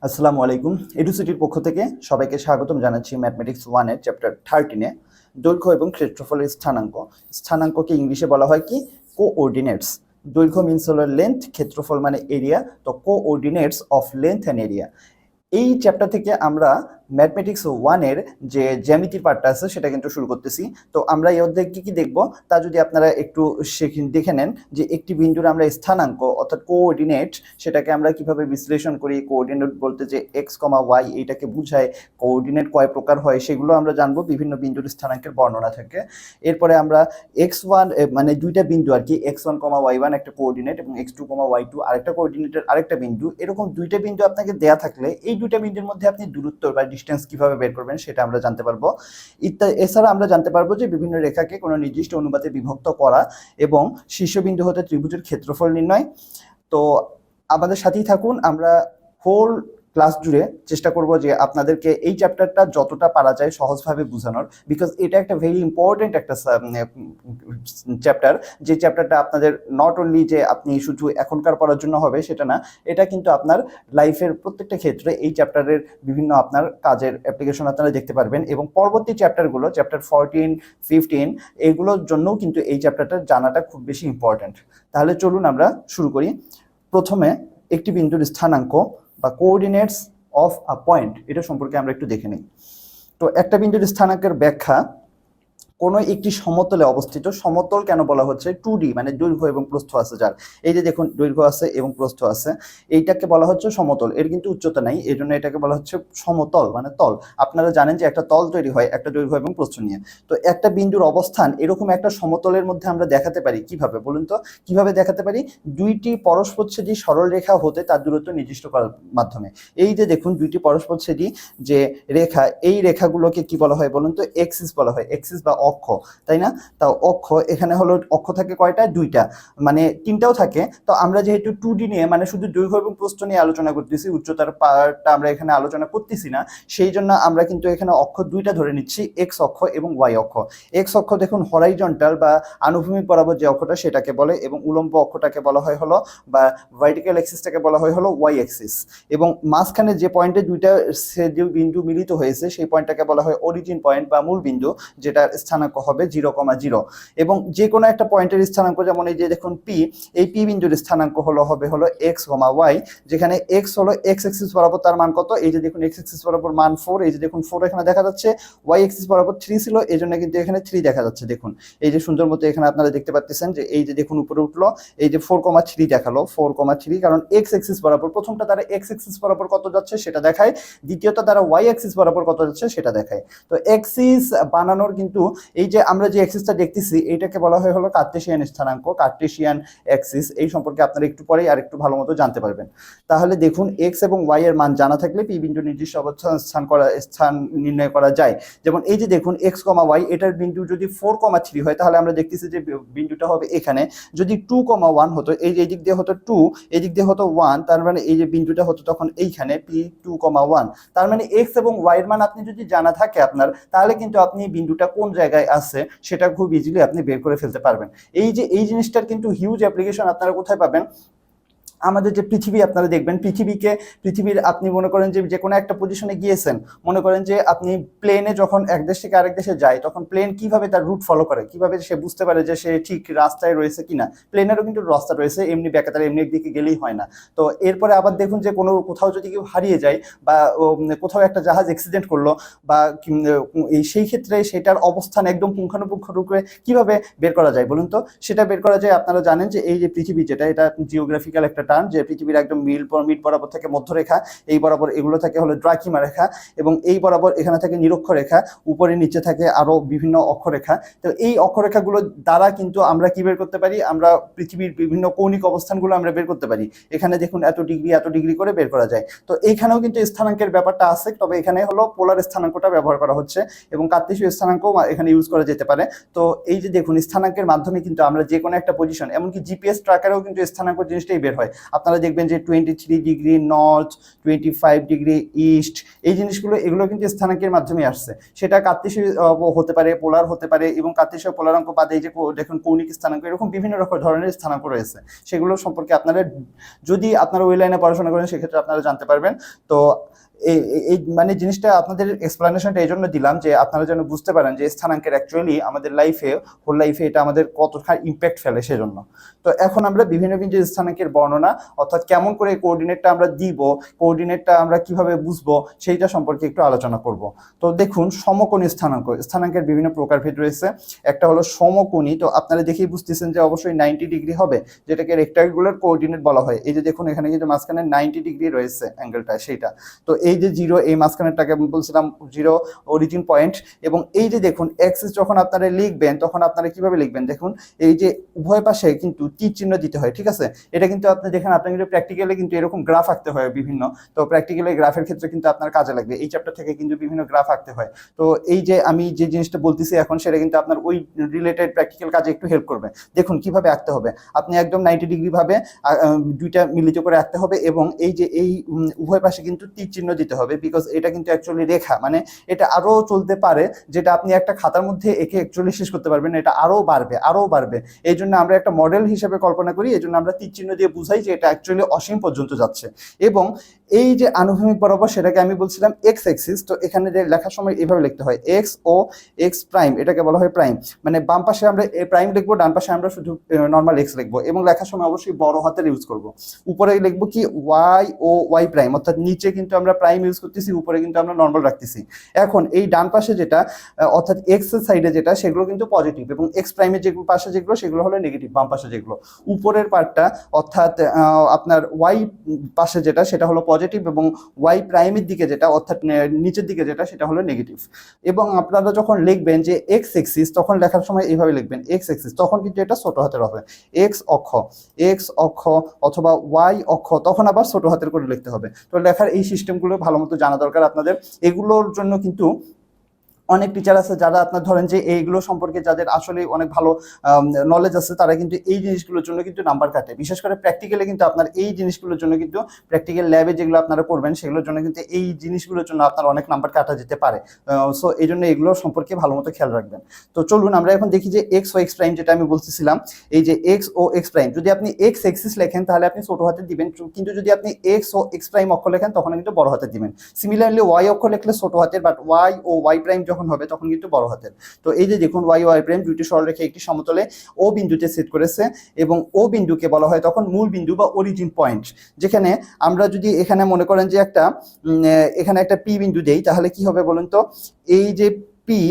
আসসালামু আলাইকুম। এডুসিটির পক্ষ থেকে সবাইকে স্বাগতম জানাচ্ছি ম্যাথমেটিক্স 1 এর চ্যাপ্টার 13 এ দৈর্ঘ্য এবং ক্ষেত্রফলের স্থানাঙ্ক। স্থানাঙ্ককে ইংলিশে বলা হয় কি কোঅর্ডিনেটস। দৈর্ঘ্য মিনস হলো লেন্থ, ক্ষেত্রফল মানে এরিয়া, তো coordinates of length and area. এই চ্যাপ্টার থেকে আমরা ম্যাথমেটিক্স 1 এর যে জ্যামিতির পার্টটা আছে সেটা কিন্তু শুরু করতেছি। তো আমরা এই অধ্যায়ে কি কি দেখব তা যদি আপনারা একটু দেখে নেন যে একটি বিন্দুর আমরা স্থানাঙ্ক অর্থাৎ কোঅর্ডিনেট সেটাকে আমরা কিভাবে বিশ্লেষণ করি। কোঅর্ডিনেট বলতে যে এক্স কমা ওয়াই এইটাকে বুঝায়, কোঅর্ডিনেট কয় প্রকার হয় সেগুলো আমরা জানবো, বিভিন্ন বিন্দুর স্থানাঙ্কের বর্ণনা থাকে। এরপরে আমরা x1 মানে দুইটা বিন্দু আর কি, x1 কমা y1 একটা কোঅর্ডিনেট এবং x2 কমা y2 আরেকটা কোঅর্ডিনেটের আরেকটা বিন্দু, এরকম দুইটা বিন্দু আপনাকে দেয়া থাকলে এই দুইটা বিন্দুর মধ্যে আপনি দূরত্ব বা ডিসটেন্স কিভাবে বের করবেন সেটা আমরা জানতে পারবো। এছাড়া আমরা জানতে পারবো যে বিভিন্ন রেখাকে কোনো নির্দিষ্ট অনুপাতে বিভক্ত করা এবং শীর্ষবিন্দু হতে ত্রিভুজের ক্ষেত্রফল নির্ণয়। তো আমাদের সাথেই থাকুন, আমরা হোল ক্লাস জুড়ে চেষ্টা করব যে আপনাদেরকে এই চ্যাপ্টারটা যতটা পারা যায় সহজভাবে বোঝানোর, বিকজ এটা একটা ভেরি ইম্পর্টেন্ট একটা চ্যাপ্টার, যে চ্যাপ্টারটা আপনাদের নট অনলি যে আপনি শুধু এখনকার পড়ার জন্য হবে সেটা না, এটা কিন্তু আপনার লাইফের প্রত্যেকটা ক্ষেত্রে এই চ্যাপ্টারের বিভিন্ন আপনার কাজের অ্যাপ্লিকেশন আপনারা দেখতে পারবেন। এবং পরবর্তী চ্যাপ্টারগুলো চ্যাপ্টার 14, 15 এগুলোর জন্যও কিন্তু এই চ্যাপ্টারটা জানাটা খুব বেশি ইম্পর্টেন্ট। তাহলে চলুন আমরা শুরু করি। প্রথমে একটি বিন্দুর স্থানাঙ্ক বা কোঅর্ডিনেটস অফ আ পয়েন্ট এটা সম্পর্কে আমরা একটু দেখে নিই। তো একটা বিন্দুর স্থানাঙ্কের ব্যাখ্যা, কোনো একটি সমতলে অবস্থিত, সমতল কেন বলা হচ্ছে 2D মানে দৈর্ঘ্য এবং প্রস্থ আছে যার, এই যে দেখুন দৈর্ঘ্য আছে এবং প্রস্থ আছে, এইটাকে বলা হচ্ছে সমতল। এর কিন্তু উচ্চতা নাই, এই জন্য এটাকে বলা হচ্ছে সমতল মানে তল। আপনারা জানেন যে একটা তল তৈরি হয় একটা দৈর্ঘ্য এবং প্রস্থ নিয়ে। তো একটা বিন্দুর অবস্থান এরকম একটা সমতলের মধ্যে আমরা দেখাতে পারি কিভাবে বলুন তো, কিভাবে দেখাতে পারি? দুইটি পরস্পরচ্ছেদী সরল রেখা হতে তার দূরত্ব নির্দিষ্ট করার মাধ্যমে। এই যে দেখুন দুইটি পরস্পরচ্ছেদী যে রেখা, এই রেখাগুলোকে কি বলা হয় বলুন তো? এক্সিস বলা হয়, এক্সিস বা অক্ষ, তাই না? তা অক্ষ এখানে হলো, অক্ষ থাকে কয়টা? দুইটা, মানে তিনটাও থাকে। তো আমরা যেহেতু 2D নিয়ে মানে শুধু দৈর্ঘ্য এবং প্রস্থ নিয়ে আলোচনা করতেছি, উচ্চতার পার্টটা আমরা এখানে আলোচনা করতেছি না, সেই জন্য আমরা কিন্তু এখানে অক্ষ দুইটা ধরে নিচ্ছি, এক্স অক্ষ এবং ওয়াই অক্ষ। এক্স অক্ষ দেখুন হরাইজন্টাল বা আনুভূমিক বরাবর যে অক্ষটা সেটাকে বলে, এবং উলম্ব অক্ষটাকে বলা হয় হলো বা ভার্টিক্যাল অ্যাক্সিসটাকে বলা হয় হলো ওয়াই অ্যাক্সিস। এবং মাঝখানে যে পয়েন্টে দুইটা যে বিন্দু মিলিত হয়েছে সেই পয়েন্টটাকে বলা হয় অরিজিন পয়েন্ট বা মূল বিন্দু, যেটা স্থানাঙ্ক হবে 0,0। এবং যে কোনো একটা পয়েন্টের স্থানাঙ্ক, যেমন এই যে দেখুন পি, এই পি বিন্দুর স্থানাঙ্ক হবে এক্স কমা ওয়াই, যেখানে এক্স হলো এক্স এক্সিস বরাবর, তার মান কত? এই যে দেখুন এক্স এক্সিস বরাবর মান 4, এই যে দেখুন 4 এখানে দেখা যাচ্ছে। ওয়াই এক্সিস বরাবর 3 ছিল, এই জন্য কিন্তু এখানে 3 দেখা যাচ্ছে। দেখুন এই যে সুন্দর মতো এখানে আপনারা দেখতে পাচ্ছেন যে এই যে দেখুন উপরে উঠলো, এই যে 4,3 দেখালো, 4,3, কারণ এক্স এক্সিস বরাবর প্রথমটা তারা এক্স এক্সিস বরাবর কত যাচ্ছে সেটা দেখায়, দ্বিতীয়টা তারা ওয়াই এক্সিস বরাবর কত যাচ্ছে সেটা দেখায়। তো এক্সিস বানানোর কিন্তু এই যে আমরা যে অ্যাক্সিসটা দেখতেছি এইটাকে বলা হয় হলো কার্টেশিয়ান স্থানাঙ্ক, কার্টেশিয়ান অ্যাক্সিস। এই সম্পর্কে আপনারা একটু পরেই আর একটু ভালো মতো জানতে পারবেন। তাহলে দেখুন এক্স এবং ওয়াই এর মান জানা থাকলে পি বিন্দু নির্দিষ্ট অবস্থান স্থান নির্ণয় করা যায়। যেমন এই যে দেখুন এক্স কমা ওয়াই, এটার বিন্দু যদি 4,3 হয় তাহলে আমরা দেখতেছি যে বিন্দুটা হবে এখানে। যদি 2,1 হতো, এই যে দিক দিয়ে হতো 2, এই দিক দিয়ে হতো 1, তার মানে এই যে বিন্দুটা হতো তখন এইখানে পি 2,1। তার মানে এক্স এবং ওয়াই এর মান আপনি যদি জানা থাকে আপনার, তাহলে কিন্তু আপনি বিন্দুটা কোন জায়গায় আছে সেটা খুব ইজিলি আপনি বের করে ফেলতে পারবেন। এই যে এই জিনিসটার কিন্তু হিউজ অ্যাপ্লিকেশন আপনারা কোথায় পাবেন? আমাদের যে পৃথিবী আপনারা দেখবেন, পৃথিবীর আপনি মনে করেন যে কোনো একটা পজিশনে গিয়েছেন, মনে করেন যে আপনি প্লেনে যখন এক দেশ থেকে আরেক দেশে যায় তখন প্লেন কিভাবে তার রুট ফলো করে, কিভাবে সে বুঝতে পারে যে সে ঠিক রাস্তায় রয়েছে কিনা? প্লেনেরও কিন্তু রাস্তা রয়েছে, এমনি বেকাতার এমনি একদিকে গেলেই হয় না। তো এরপরে আবার দেখুন যে কোথাও যদি কেউ হারিয়ে যায় বা কোথাও একটা জাহাজ অ্যাক্সিডেন্ট করলো বা সেই ক্ষেত্রে সেটার অবস্থান একদম পুঙ্খানুপুঙ্খ রূপে কিভাবে বের করা যায় বলুন তো? সেটা বের করা যায়, আপনারা জানেন যে এই যে পৃথিবী যেটা, এটা জিওগ্রাফিক্যাল একটা টার্ম, যে পৃথিবীর একদম মিড বরাবর থেকে মধ্যরেখা, এই বরাবর এগুলো থাকে হলো দ্রাঘিমা রেখা, এবং এই বরাবর এখানে থাকে নিরক্ষরেখা, উপরে নিচে থাকে আরো বিভিন্ন অক্ষরেখা। তো এই অক্ষরেখাগুলো দ্বারা কিন্তু আমরা কি বের করতে পারি? আমরা পৃথিবীর বিভিন্ন কৌণিক অবস্থানগুলো আমরা বের করতে পারি। এখানে দেখুন এত ডিগ্রি করে বের করা যায়। তো এইখানেও কিন্তু স্থানাঙ্কের ব্যাপারটা আছে, তবে এখানে হলো পোলার স্থানাঙ্কটা ব্যবহার করা হচ্ছে, এবং কার্তেশীয় স্থানাঙ্ক এখানে ইউজ করা যেতে পারে। তো এই যে দেখুন স্থানাঙ্কের মাধ্যমে কিন্তু আমরা যে কোনো একটা পজিশন, এমনকি জিপিএস ট্র্যাকারেও কিন্তু স্থানাঙ্ক জিনিসটাই বের হয়। আপনারা দেখবেন যে 23 ডিগ্রি নর্থ, 25 ডিগ্রি ইস্ট, এই জিনিসগুলো এগুলো কিন্তু স্থানাঙ্কের মাধ্যমে আসছে। সেটা কার্তেশীয় হতে পারে, পোলার হতে পারে, এবং কার্তেশীয় পোলারাঙ্ক বাদে এই যে দেখুন কৌণিক স্থানাঙ্ক, এরকম বিভিন্ন রকম ধরনের স্থানাঙ্ক রয়েছে। সেগুলো সম্পর্কে আপনারা যদি আপনারা ওই লাইনে পড়াশোনা করেন সেক্ষেত্রে আপনারা জানতে পারবেন। তো এই মানে জিনিসটা আপনাদের এক্সপ্লানেশনটা এই জন্য দিলাম যে আপনারা যেন বুঝতে পারেন যে স্থানাঙ্কের অ্যাকচুয়ালি আমাদের লাইফে, হোল লাইফে এটা আমাদের কতটা ইম্প্যাক্ট ফেলে সেজন্য। তো এখন আমরা বিভিন্ন বিভিন্ন স্থানাঙ্কের বর্ণনা, অর্থাৎ কেমন করে কোঅর্ডিনেটটা আমরা দিব, কোঅর্ডিনেটটা আমরা কিভাবে বুঝবো সেইটা সম্পর্কে একটু আলোচনা করব। তো দেখুন সমকোণী স্থানাঙ্ক, স্থানাঙ্কের বিভিন্ন প্রকারভেদ রয়েছে। একটা হলো সমকোণী, তো আপনারা দেখেই বুঝতেছেন যে অবশ্যই 90 ডিগ্রি হবে, যেটাকে রেক্টাঙ্গুলার কোঅর্ডিনেট বলা হয়। এই যে দেখুন এখানে কিন্তু মাঝখানে 90 ডিগ্রি রয়েছে অ্যাঙ্গেলটা, সেইটা। তো এই যে জিরো, এই মাঝখানেরটাকে আমি বলছিলাম জিরো অরিজিন পয়েন্ট। এবং এই যে দেখুন এক্সিস যখন আপনারা লিখবেন তখন আপনারা কিভাবে লিখবেন, দেখুন এই যে উভয় পাশে কিন্তু তীর চিহ্ন দিতে হয়, ঠিক আছে। এটা কিন্তু আপনি দেখেন, আপনার কিন্তু প্র্যাকটিক্যালি কিন্তু এরকম গ্রাফ আঁকতে হয় বিভিন্ন। তো প্র্যাকটিক্যালি গ্রাফের ক্ষেত্রে কিন্তু আপনার কাজে লাগবে, এই চ্যাপ্টার থেকে কিন্তু বিভিন্ন গ্রাফ আঁকতে হয়। তো এই যে আমি যে জিনিসটা বলতেছি এখন, সেটা কিন্তু আপনার ওই রিলেটেড প্র্যাকটিক্যাল কাজে একটু হেল্প করবে। দেখুন কিভাবে আঁকতে হবে, আপনি একদম 90 ডিগ্রি ভাবে দুইটা মিলিত করে আঁকতে হবে, এবং এই যে এই উভয় পাশে কিন্তু তীর চিহ্ন দিতে হবে, বিকজ এটা কিন্তু অ্যাকচুয়ালি রেখা, মানে এটা আরো চলতে পারে, যেটা আপনি একটা খাতার মধ্যে এঁকে অ্যাকচুয়ালি শেষ করতে পারবেন, এটা আরো বাড়বে আরো বাড়বে। এই জন্য আমরা একটা মডেল হিসেবে কল্পনা করি, এই জন্য আমরা তীর চিহ্ন দিয়ে বুঝাই যে এটা অ্যাকচুয়ালি অসীম পর্যন্ত যাচ্ছে। এবং এই যে আনুভূমিক বরাবর, সেটাকে আমি বলছিলাম এক্স এক্সিস। তো এখানে লেখার সময় এইভাবে লিখতে হয় এক্স ও এক্স প্রাইম, এটাকে বলা হয় প্রাইম। মানে বাম পাশে আমরা প্রাইম লিখবো, ডান পাশে আমরা শুধু নর্মাল এক্স লিখবো, এবং লেখার সময় অবশ্যই বড় হাতের ইউজ করব। উপরে লিখবো কি ওয়াই ও ওয়াই প্রাইম, অর্থাৎ নিচে কিন্তু আমরা প্রাইম ইউজ করতেছি, উপরে কিন্তু আমরা নর্মাল রাখতেছি। এখন এই ডান পাশে যেটা, অর্থাৎ এক্স এর সাইডে যেটা, সেগুলো কিন্তু পজিটিভ, এবং এক্স প্রাইমের যেগুলো পাশে যেগুলো সেগুলো হলো নেগেটিভ, বাম পাশে যেগুলো। উপরের পার্টটা অর্থাৎ আপনার ওয়াই পাশে যেটা, সেটা হলো পজিটিভ, এবং ওয়াই প্রাইমের দিকে যেটা, অর্থাৎ নিচের দিকে যেটা, সেটা হলো নেগেটিভ। এবং আপনারা যখন লিখবেন যে এক্স এক্সিস, তখন লেখার সময় এইভাবে লিখবেন এক্স এক্সিস, তখন কিন্তু এটা ছোট হাতের হবে, এক্স অক্ষ অথবা ওয়াই অক্ষ, তখন আবার ছোট হাতের করে লিখতে হবে। তো লেখার এই সিস্টেমগুলো ভালো মতো জানা দরকার আপনাদের। এগুলোর জন্য কিন্তু অনেক টিচার আছে যারা আপনার ধরেন যে এইগুলো সম্পর্কে যাদের আসলে অনেক ভালো নলেজ আছে, তারা কিন্তু এই জিনিসগুলোর জন্য কিন্তু নাম্বার কাটে। বিশেষ করে প্র্যাকটিক্যালে কিন্তু আপনার এই জিনিসগুলোর জন্য কিন্তু প্র্যাকটিক্যাল ল্যাবে যেগুলো আপনারা করবেন, সেগুলোর জন্য কিন্তু এই জিনিসগুলোর জন্য আপনার অনেক নাম্বার কাটা যেতে পারে। সো এই জন্য এগুলো সম্পর্কে ভালো মতো খেয়াল রাখবেন। তো চলুন আমরা এখন দেখি যে এক্স ও এক্স প্রাইম, যেটা আমি বলতেছিলাম, এই যে এক্স ও এক্স প্রাইম, যদি আপনি এক্স এক্সিস লেখেন তাহলে আপনি ছোট হাতে দিবেন, কিন্তু যদি আপনি এক্স ও এক্স প্রাইম অক্ষ লেখেন তখন কিন্তু বড় হাতে দিবেন। সিমিলারলি ওয়াই অক্ষ লিখলে ছোট হাতের, but Y O Y prime যখন হবে তখন কিন্তু বড় হাতের। তো এই যে দেখুন ওয়াই ওয়াই প্রাইম দুইটি সরলরেখা একটি সমতলে ও বিন্দুতে সেট করেছে, এবং ও বিন্দুকে বলা হয় তখন মূল বিন্দু বা অরিজিন পয়েন্ট। যেখানে আমরা যদি এখানে মনে করেন যে এখানে একটা পি বিন্দু দেই, তাহলে কি হবে বলুন তো, এই যে পি,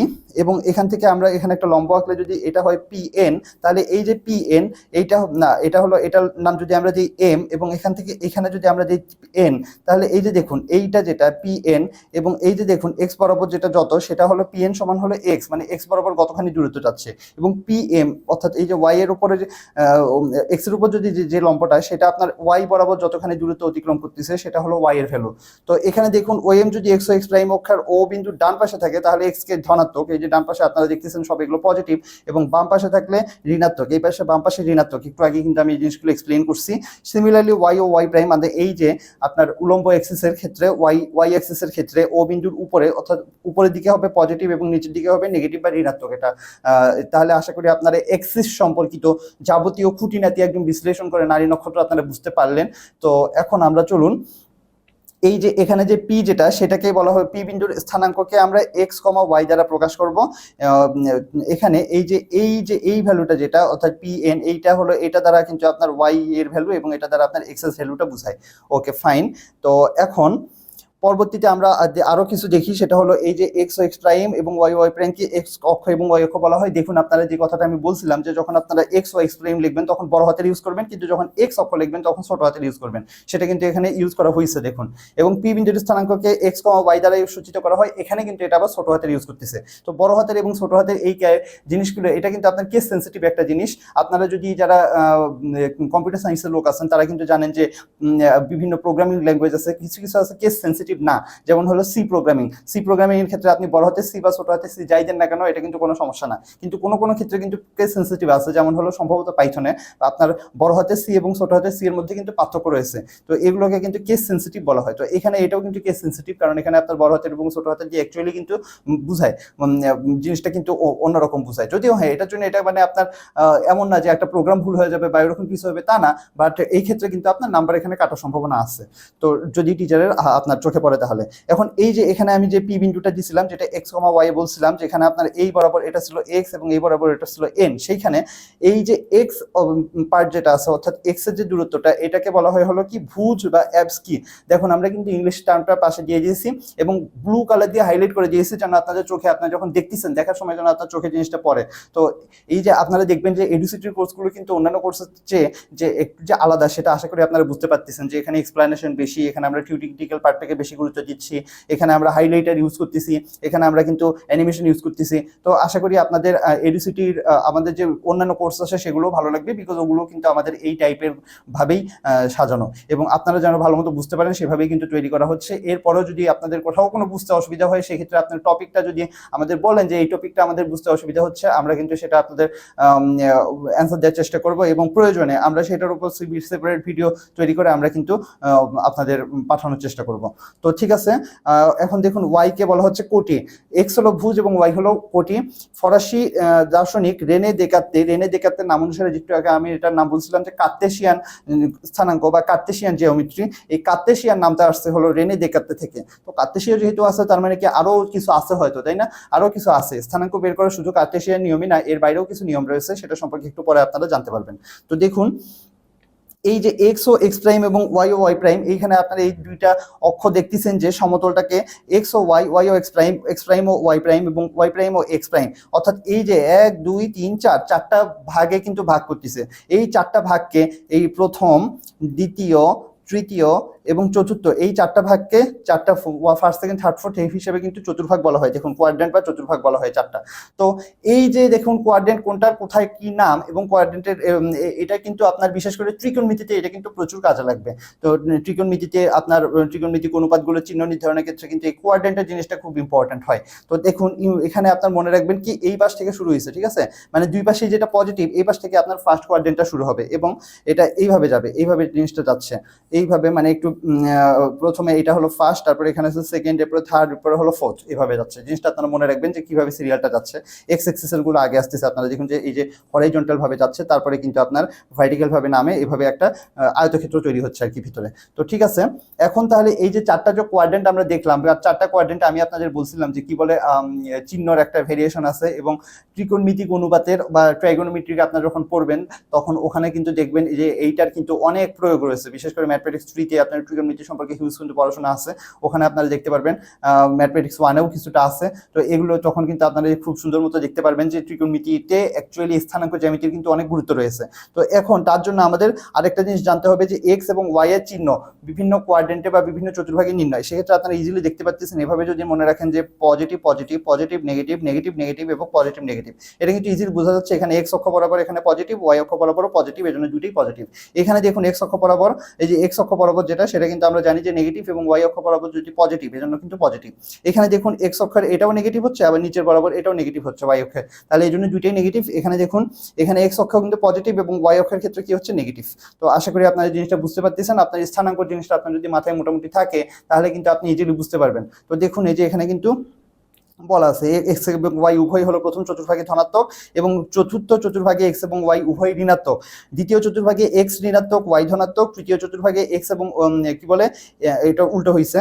এবং এখান থেকে আমরা এখানে একটা লম্ব আঁকলে যদি এটা হয় পি এন, তাহলে এই যে পি এন, এইটা না, এটা হলো, এটার নাম যদি আমরা দিই এম, এবং এখান থেকে এখানে যদি আমরা দিই এন, তাহলে এই যে দেখুন এইটা যেটা পি এন, এবং এই যে দেখুন এক্স বরাবর যেটা যত, সেটা হলো পি এন সমান হলো এক্স, মানে এক্স বরাবর কতখানি দূরত্ব যাচ্ছে। এবং পি এম অর্থাৎ এই যে ওয়াই এর উপরে যে এক্স এর উপর যদি যে লম্বটা, সেটা আপনার ওয়াই বরাবর যতখানি দূরত্ব অতিক্রম করতেছে, সেটা হলো ওয়াই এর ভ্যালু। তো এখানে দেখুন ও এম যদি এক্স ও এক্স প্রাইম অক্ষের ও বিন্দুর ডান পাশে থাকে, তাহলে এক্স কে ধনাত্মক, এই যে ডান পাশে আপনারা দেখতেছেন সব এগুলো পজিটিভ, এবং বাম পাশে থাকলে ঋণাত্মক, এই পাশে বাম পাশে ঋণাত্মক। একটু আগে কিন্তু আমি এই জিনিসগুলো এক্সপ্লেন করছি। Similarly Y O Y prime, আমাদের এই যে আপনার উলম্ব এক্সিসের ক্ষেত্রে, ওয়াই এক্সিসের ক্ষেত্রে ও বিন্দুর উপরে, অর্থাৎ উপরের দিকে হবে পজিটিভ এবং নিচের দিকে হবে নেগেটিভ বা ঋণাত্মক। এটা তাহলে আশা করি আপনারা এক্সিস সম্পর্কিত যাবতীয় খুঁটিনাটি একদম বিশ্লেষণ করে নারী নক্ষত্র আপনারা বুঝতে পারলেন। তো এখন আমরা চলুন, এই যে এখানে যে পি যেটা, সেটাকে বলা হয় পি বিন্দুর স্থানাঙ্ককে আমরা এক্স কমা ওয়াই দ্বারা প্রকাশ করব। এখানে এই ভ্যালুটা যেটা, অর্থাৎ পি এন, এইটা হলো, এটা দ্বারা কিন্তু আপনার ওয়াই এর ভ্যালু, এবং এটা দ্বারা আপনার এক্স এর ভ্যালুটা বোঝায়। Okay fine. তো এখন পরবর্তীতে আমরা আরো কিছু দেখি, সেটা হলো এই যে এক্স ও এক্স প্রাইম এবং ওয়াই ওয়াই প্রাইমকে এক্স অক্ষ এবং ওয়াই অক্ষ বলা হয়। দেখুন আপনারা যে কথাটা আমি বলছিলাম, যে যখন আপনারা এক্স ও এক্স প্রাইম লিখবেন তখন বড় হাতের ইউজ করবেন, কিন্তু যখন এক্স অক্ষ লিখবেন তখন ছোট হাতের ইউজ করবেন, সেটা কিন্তু এখানে ইউজ করা হয়েছে দেখুন। এবং পি বিন্দুর স্থানাঙ্ককে এক্স কমা ওয়াই দ্বারা সূচিত করা হয়, এখানে কিন্তু এটা আবার ছোট হাতের ইউজ করতেছে। তো বড় হাতের এবং ছোট হাতের এই জিনিসগুলো, এটা কিন্তু আপনার কেস সেন্সিটিভ একটা জিনিস। আপনারা যদি যারা কম্পিউটার সায়েন্সের লোক আছেন, তারা কিন্তু জানেন যে বিভিন্ন প্রোগ্রামিং ল্যাঙ্গুয়েজ আছে, কিছু কিছু আছে কেস সেন্সিটিভ সেন্সিটিভ না, যেমন হলো সি প্রোগ্রামিং এর ক্ষেত্রে আপনি বড় হাতে সি বা ছোট হাতে সি যাই দেন না কেন এটা কিন্তু কোনো সমস্যা না, কিন্তু কোনো ক্ষেত্রে কিন্তু কেস সেন্সিটিভ আছে, যেমন হলো সম্ভবত পাইথনে আপনার বড় হাতে সি এবং ছোট হাতে সি এর মধ্যে কিন্তু পার্থক্য রয়েছে, তো এগুলোকে কিন্তু কেস সেন্সিটিভ বলা হয়। তো এখানে এটাও কিন্তু কেস সেন্সিটিভ, কারণ এখানে আপনার বড় হাতের এবং ছোট হাতের যে অ্যাকচুয়ালি কিন্তু বুঝায় জিনিসটা কিন্তু অন্যরকম বুঝায়, যদিও হ্যাঁ এটার জন্য এটা মানে আপনার এমন না যে একটা প্রোগ্রাম ভুল হয়ে যাবে বা এরকম কিছু হবে তা না, বাট এই ক্ষেত্রে কিন্তু আপনার নাম্বার এখানে কাটার সম্ভাবনা আছে, তো যদি টিচারের আপনার চোখে পড়ে তাহলে। এখন এই যে এখানে আমি যে পি বিন্দুটা দিছিলাম যেটা এক্স কমা ওয়াই বলছিলাম, যেখানে আপনার এই বরাবর এটা ছিল এক্স এবং এই বরাবর এটা ছিল এন, সেইখানে এই যে এক্স পার্ট যেটা আছে অর্থাৎ এক্স এর যে দূরত্বটা এটাকে বলা হয় হলো কি ভুজ বা অ্যাবস কি। দেখুন আমরা কিন্তু ইংলিশ টার্মটা পাশে দিয়ে দিয়েছি এবং ব্লু কালার দিয়ে হাইলাইট করে দিয়েছি যেন আপনাদের চোখে আপনারা যখন দেখতেছেন দেখার সময় যেন আপনার চোখে জিনিসটা পড়ে। তো এই যে আপনারা দেখবেন যে এডুসিটির কোর্সগুলো কিন্তু অন্যান্য কোর্সের চেয়ে যে একটু যে আলাদা সেটা আশা করি আপনারা বুঝতে পারতেছেন, যে এখানে এক্সপ্লানেশন বেশি, এখানে আমরা থিওরিটিক্যাল পার্টটাকে বেশি গুরুত্ব দিচ্ছি, এখানে আমরা হাইলাইটার ইউজ করতেছি, এখানে আমরা কিন্তু অ্যানিমেশন ইউজ করতেছি। তো আশা করি আপনাদের এডুসিটির আমাদের যে অন্যান্য কোর্স আছে সেগুলো ভালো লাগবে, বিকজ ওগুলো কিন্তু আমাদের এই টাইপের ভাবেই সাজানো এবং আপনারা যেন ভালো মতো বুঝতে পারেন সেভাবেই কিন্তু তৈরি করা হচ্ছে। এরপরেও যদি আপনাদের কোথাও কোনো বুঝতে অসুবিধা হয় সেক্ষেত্রে আপনার টপিকটা যদি আমাদের বলেন যে এই টপিকটা আমাদের বুঝতে অসুবিধা হচ্ছে, আমরা কিন্তু সেটা আপনাদের অ্যান্সার দেওয়ার চেষ্টা করব এবং প্রয়োজনে আমরা সেটার উপর সেপারেট ভিডিও তৈরি করে আমরা কিন্তু আপনাদের পাঠানোর চেষ্টা করব। তো ঠিক আছে, এখন দেখুন ওয়াইকে বলা হচ্ছে কোটি, এক্স হলো ভুজ এবং ওয়াই হলো কোটি। ফরাসি দার্শনিক রেনে দেকার্তের নাম অনুসারে, যেটু আগে আমি এটার নাম বলছিলাম যে কার্তেশিয়ান স্থানাঙ্ক বা কার্তেশিয়ান জিওমেট্রি, এই কার্তেশিয়ান নামটা আসছে হলো রেনে দেকার্তে থেকে। তো কার্তেশিয়ান যেহেতু আছে তার মানে কি আরো কিছু আছে হয়তো, তাই না? আরো কিছু আছে, স্থানাঙ্ক বের করা শুধু কার্তেশিয়ান নিয়মই না, এর বাইরেও কিছু নিয়ম রয়েছে, সেটা সম্পর্কে একটু পরে আপনারা জানতে পারবেন। তো দেখুন এই যে এক্স ও এক্স প্রাইম এবং ওয়াই ও ওয়াই প্রাইম, এইখানে আপনারা এই দুইটা অক্ষ দেখতেছেন যে সমতলটাকে এক্স ও ওয়াই ও এক্স প্রাইম ও ওয়াই প্রাইম এবং ওয়াই প্রাইম ও এক্স প্রাইম, অর্থাৎ এই যে 1 2 3 4 চারটা ভাগে কিন্তু ভাগ করতেছে। এই চারটা ভাগকে এই প্রথম, দ্বিতীয়, তৃতীয় এবং চতুর্থ, এই চারটা ভাগকে চারটা ফার্স্ট সেকেন্ড থার্ড ফোর্থ এই হিসেবে কিন্তু চতুর্ভাগ বলা হয়, দেখুন কোয়াড্রেন্ট বা চতুর্ভাগ বলা হয় চারটা। তো এই যে দেখুন কোয়াড্রেন্ট কোনটার কোথায় কি নাম এবং কোয়াড্রেন্টের এটা কিন্তু আপনার বিশেষ করে ত্রিকোণমিতিতে এটা কিন্তু প্রচুর কাজে লাগবে। তো ত্রিকোণমিতিতে আপনার ত্রিকোণমিতিক অনুপাতগুলো চিহ্ন নির্ধারণের ক্ষেত্রে কিন্তু এই কোয়াড্রেন্টের জিনিসটা খুব ইম্পর্টেন্ট হয়। তো দেখুন এখানে আপনার মনে রাখবেন কি এই পাশ থেকে শুরু হয়েছে, ঠিক আছে, মানে দুই পাশে যেটা পজিটিভ এই পাশ থেকে আপনার ফার্স্ট কোয়াড্রেন্টটা শুরু হবে এবং এটা এইভাবে যাবে, এইভাবে জিনিসটা যাচ্ছে এইভাবে, মানে একটু প্রথমে এটা হলো ফার্স্ট, তারপরে এখানে আছে সেকেন্ড, এরপরে থার্ড, এরপরে হলো ফোর্থ, এইভাবে যাচ্ছে। জিনিসটা আপনারা মনে রাখবেন যে কিভাবে সিরিয়ালটা যাচ্ছে। এক্স এক্সিসের গুলো আগে আসতেছে, আপনারা দেখুন যে এই যে হরাইজন্টাল ভাবে যাচ্ছে, তারপরে কিন্তু আপনার ভার্টিক্যাল ভাবে নামে, এভাবে একটা আয়তক্ষেত্র তৈরি হচ্ছে আর কি ভিতরে। তো ঠিক আছে, এখন তাহলে এই যে চারটা যে কোয়াড্রেন্ট আমরা দেখলাম, চারটা কোয়াড্রেন্ট আমি আপনাদের বলছিলাম যে কি বলে চিহ্নর একটা ভেরিয়েশন আছে এবং ত্রিকোণমিতিক অনুপাতের বা ট্রাইগোনোমেট্রিক আপনারা যখন পড়বেন তখন ওখানে কিন্তু দেখবেন যে এইটার কিন্তু অনেক প্রয়োগ রয়েছে, বিশেষ করে ম্যাথমেটিক্স 3-তে আপনার ত্রিকোণমিতি সম্পর্কে হিউজ কিন্তু পড়াশোনা আছে, ওখানে আপনারা দেখতে পারবেন। ম্যাথমেটিক্স 1-এও কিছুটা আছে, তো এগুলো তখন কিন্তু আপনারা খুব সুন্দর মতো দেখতে পারবেন যে ত্রিকোণমিতিতে অ্যাকচুয়ালি স্থানাঙ্ক জ্যামিতির কিন্তু অনেক গুরুত্ব রয়েছে। তো এখন তার জন্য আমাদের আরেকটা জিনিস জানতে হবে যে এক্স এবং ওয়াই এর চিহ্ন বিভিন্ন কোয়াড্রেন্টে বা বিভিন্ন চতুর্ভাগে নির্ণয়, সেক্ষেত্রে আপনারা ইজিলি দেখতে পাচ্ছেন এভাবে যদি মনে রাখেন যে positive positive positive negative negative negative এবং পজিটিভ নেগেটিভ, এটা কিন্তু ইজিলি বোঝা যাচ্ছে। এখানে এক্স অক্ষ বরাবর এখানে পজিটিভ, ওয়াই অক্ষ বরাবর পজিটিভ, এজন্য দুটোই পজিটিভ। এখানে দেখুন এক্স অক্ষ বরাবর, এই যে এক্স অক্ষ বরাবর যেটা সেটা কিন্তু আমরা জানি যে নেগেটিভ এবং ওয়াই অক্ষ বরাবর যদি পজিটিভ, এজন্য কিন্তু পজিটিভ। এখানে দেখুন এক্স অক্ষের এটাও নেগেটিভ হচ্ছে, আবার নিচের বরাবর এটাও নেগেটিভ হচ্ছে ওয়াই অক্ষে, তাহলে এই জন্য দুইটাই নেগেটিভ। এখানে দেখুন এখানে এক্স অক্ষ কিন্তু পজিটিভ এবং ওয়াই অক্ষের ক্ষেত্রে কি হচ্ছে নেগেটিভ। তো আশা করি আপনারা জিনিসটা বুঝতে পারতেছেন। আপনার স্থানাঙ্ক জিনিসটা আপনার যদি মাথায় মোটামুটি থাকে তাহলে কিন্তু আপনি ইজিলি বুঝতে পারবেন। তো দেখুন এই যে এখানে কিন্তু বলা আছে এক্স এবং ওয়াই উভয় হলো প্রথম চতুর্ভাগে ধনাত্মক এবং চতুর্থ চতুর্ভাগে এক্স এবং ওয়াই উভয় ঋণাত্মক, দ্বিতীয় চতুর্ভাগে এক্স ঋণাত্মক ওয়াই ধনাত্মক, তৃতীয় চতুর্ভাগে এক্স এবং কি বলে এটা উল্টো হয়েছে,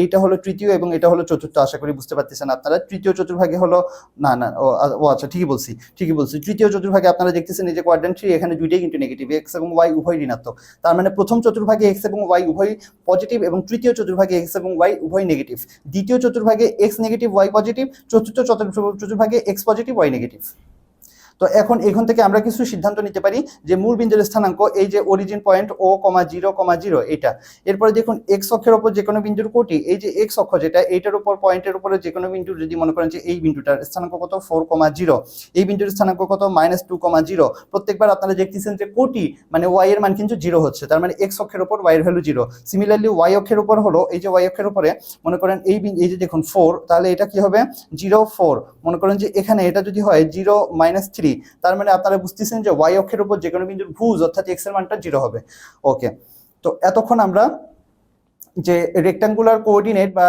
এইটা হলো তৃতীয় এবং এটা হলো চতুর্থ। আশা করি বুঝতে পারতেছেন আপনারা। তৃতীয় চতুর্ভাগে হলো না না ও আচ্ছা ঠিকই বলছি। তৃতীয় চতুর্ভাগে আপনারা দেখতেছেন এই যে কোয়াড্রেন্ট 3 এখানে দুইটাই কিন্তু নেগেটিভ, এক্স এবং ওয়াই উভয় ঋণাত্মক। তার মানে প্রথম চতুর্ভাগে এক্স এবং ওয়াই উভয় পজিটিভ এবং তৃতীয় চতুর্ভাগে এক্স এবং ওয়াই উভয় নেগেটিভ, দ্বিতীয় চতুর্ভাগে এক্স নেগেটিভ ওয়াই পজিটিভ, চতুর্থ চতুর্ভাগে এক্স পজিটিভ ওয়াই নেগেটিভ। তো এখন এখান থেকে আমরা কিছু সিদ্ধান্ত নিতে পারি যে মূল বিন্দুর স্থানাঙ্ক এই যে অরিজিন পয়েন্ট ও কমা 0,0 এটা। এরপরে দেখুন এক্স অক্ষের উপর যে কোনো বিন্দুর কোটি, এই যে এক্স অক্ষ যেটা এইটার উপর পয়েন্টের উপরে যে কোনো বিন্দু যদি মনে করেন যে এই বিন্দুটার স্থানাঙ্ক কত 4,0, এই বিন্দুর স্থানাঙ্ক কত -2,0, প্রত্যেকবার আপনারা দেখতেছেন যে কোটি মানে ওয়াই এর মান কিন্তু 0 হচ্ছে, তার মানে এক্স অক্ষের উপর ওয়াই এর ভ্যালু 0। সিমিলারলি ওয়াই অক্ষের উপর হলো এই যে ওয়াই অক্ষের উপরে মনে করেন এই যে দেখুন 4, তাহলে এটা কি হবে 0,4। মনে করেন যে এখানে এটা যদি হয় 0-3, তার মানে আপনারা বুঝতেছেন যে ওয়াই অক্ষের উপর যে কোনো বিন্দুর ভুজ অর্থাৎ এক্স এর মানটা 0 হবে। ওকে, তো এতক্ষণ আমরা যে রেক্টাঙ্গুলার কোঅর্ডিনেট বা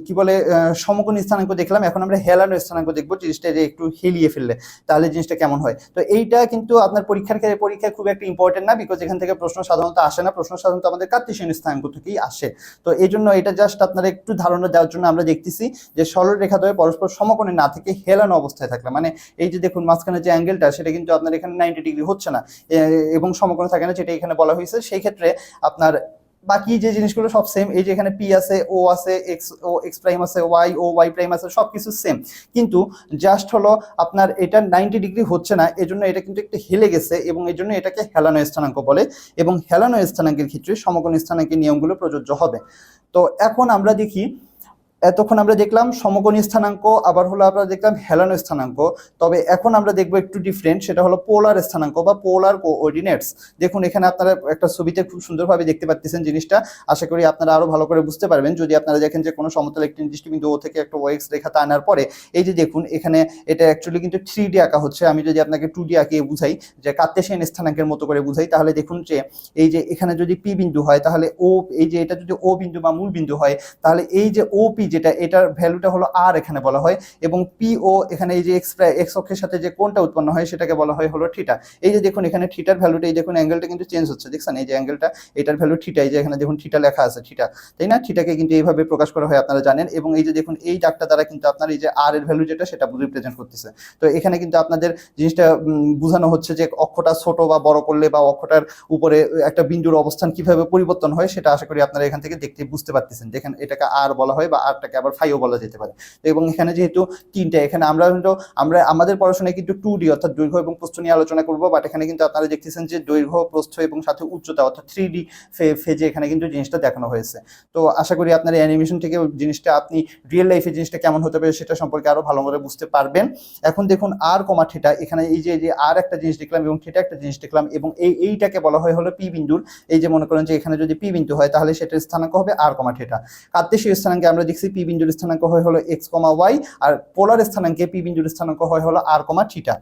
কি বলে সমকোণী স্থানাঙ্ক দেখলাম। এখন আমরা হেলানো স্থানাঙ্ক দেখবো, জিনিসটা যে একটু হেলিয়ে ফেললে তাহলে জিনিসটা কেমন হয়। তো এইটা কিন্তু আপনার পরীক্ষায় খুব একটা ইম্পর্টেন্ট না, বিকজ এখান থেকে প্রশ্ন সাধারণত আসে না, প্রশ্ন সাধারণত আমাদের কার্টেসিয়ান স্থানাঙ্ক থেকেই আসে। তো এই জন্য এটা জাস্ট আপনারা একটু ধারণা দেওয়ার জন্য আমরা দেখতেছি যে সরল রেখাদ্বয় পরস্পর সমকোণে না থেকে হেলানো অবস্থায় থাকলে, মানে এই যে দেখুন মাঝখানে যে অ্যাঙ্গেলটা সেটা কিন্তু আপনার এখানে 90 ডিগ্রি হচ্ছে না এবং সমকোণে থাকে না, যেটা এখানে বলা হয়েছে। সেই ক্ষেত্রে আপনার বাকি যে জিনিসগুলো সব সেম, এই যে এখানে পি আছে, ও আছে, এক্স প্রাইম আছে, ওয়াই প্রাইম আছে, সব কিছু সেম, কিন্তু জাস্ট হলো আপনার এটা 90 ডিগ্রি হচ্ছে না, এজন্য এটা কিন্তু একটু হেলে গেছে এবং এই জন্য এটাকে হেলানো স্থানাঙ্ক বলে। এবং হেলানো স্থানাঙ্কের ক্ষেত্রে সমকোণ স্থানাঙ্কের নিয়মগুলো প্রযোজ্য হবে। তো এখন আমরা দেখি, এতক্ষণ আমরা দেখলাম সমকোণী স্থানাঙ্ক, আবার হলো আমরা দেখলাম হেলানো স্থানাঙ্ক। তবে এখন আমরা দেখবো একটু ডিফারেন্ট, সেটা হলো পোলার স্থানাঙ্ক বা পোলার কোঅর্ডিনেটস। দেখুন এখানে আপনারা একটা ছবিতে খুব সুন্দরভাবে দেখতে পাচ্ছেন জিনিসটা। আশা করি আপনারা আরো ভালো করে বুঝতে পারবেন যদি আপনারা দেখেন যে কোনো সমতল একটি নির্দিষ্ট বিন্দু ও থেকে একটা ওএক্স রেখা টানার পরে এই যে দেখুন এখানে এটা অ্যাকচুয়ালি কিন্তু 3D আঁকা হচ্ছে। আমি যদি আপনাকে 2D আঁকিয়ে বুঝাই, যে কার্টেসিয়ান স্থানাঙ্কের মতো করে বুঝাই, তাহলে দেখুন যে এই যে এখানে যদি পি বিন্দু হয়, তাহলে ও এই যে এটা যদি ও বিন্দু বা মূল বিন্দু হয়, তাহলে এই যে ও পি যেটা এটার ভ্যালুটা হলো আর এখানে বলা হয়, এবং পি ও এখানে এই যে এক্স অক্ষের সাথে যে কোণটা উৎপন্ন হয় সেটাকে বলা হয় হলো থিটা। এই যে দেখুন এখানে থিটার ভ্যালুটা, এই দেখুন অ্যাঙ্গেলটা কিন্তু চেঞ্জ হচ্ছে, দেখছেন এই যে অ্যাঙ্গেলটা, এটার ভ্যালু থিটা, এই যে এখানে দেখুন থিটা লেখা আছে, থিটা, তাই না? থিটাকে কিন্তু এইভাবে প্রকাশ করা হয় আপনারা জানেন। এবং এই যে দেখুন এই দাগটা দ্বারা কিন্তু আপনার এই যে আর এর ভ্যালু যেটা সেটা রিপ্রেজেন্ট করতেছে। তো এখানে কিন্তু আপনাদের জিনিসটা বোঝানো হচ্ছে যে অক্ষটা ছোট বা বড় করলে বা অক্ষটার উপরে একটা বিন্দুর অবস্থান কিভাবে পরিবর্তন হয় সেটা আশা করি আপনারা এখান থেকে দেখতে বুঝতে পারতেছেন। দেখেন এটাকে আর বলা হয় বা আরটাকে আবার ফাইও বলা যেতে পারে। এবং এখানে যেহেতু তিনটা, এখানে আমরা আমাদের পড়াশোনায় কিন্তু 2D অর্থাৎ দৈর্ঘ্য এবং প্রস্থ নিয়ে আলোচনা করবো, বাট এখানে কিন্তু আপনারা দেখতেছেন যে দৈর্ঘ্য, প্রস্থ এবং সাথে উচ্চতা অর্থাৎ 3D ফেজে এখানে কিন্তু জিনিসটা দেখানো হয়েছে। তো আশা করি আপনার অ্যানিমেশন থেকে জিনিসটা আপনি রিয়েল লাইফে জিনিসটা কেমন হতে পারে সেটা সম্পর্কে আরো ভালো করে বুঝতে পারবেন। এখন দেখুন আর কমা থিটা, এখানে এই যে আর একটা জিনিস দেখলাম এবং থিটা একটা জিনিস দেখলাম, এবং এইটাকে বলা হয় হলো পি বিন্দুর, এই যে মনে করেন যে এখানে যদি পি বিন্দু হয় তাহলে সেটার স্থানাঙ্ক হবে আর কমা থিটা। কার্টেসীয় স্থানাঙ্কে আমরা দেখছি পি বিন্দুর স্থানাঙ্ক হয় হলো এক্স কমা ওয়াই, আর পোলার স্থানাঙ্কে পি বিন্দুর স্থানাঙ্ক হয় হলো আর কমা থিটা,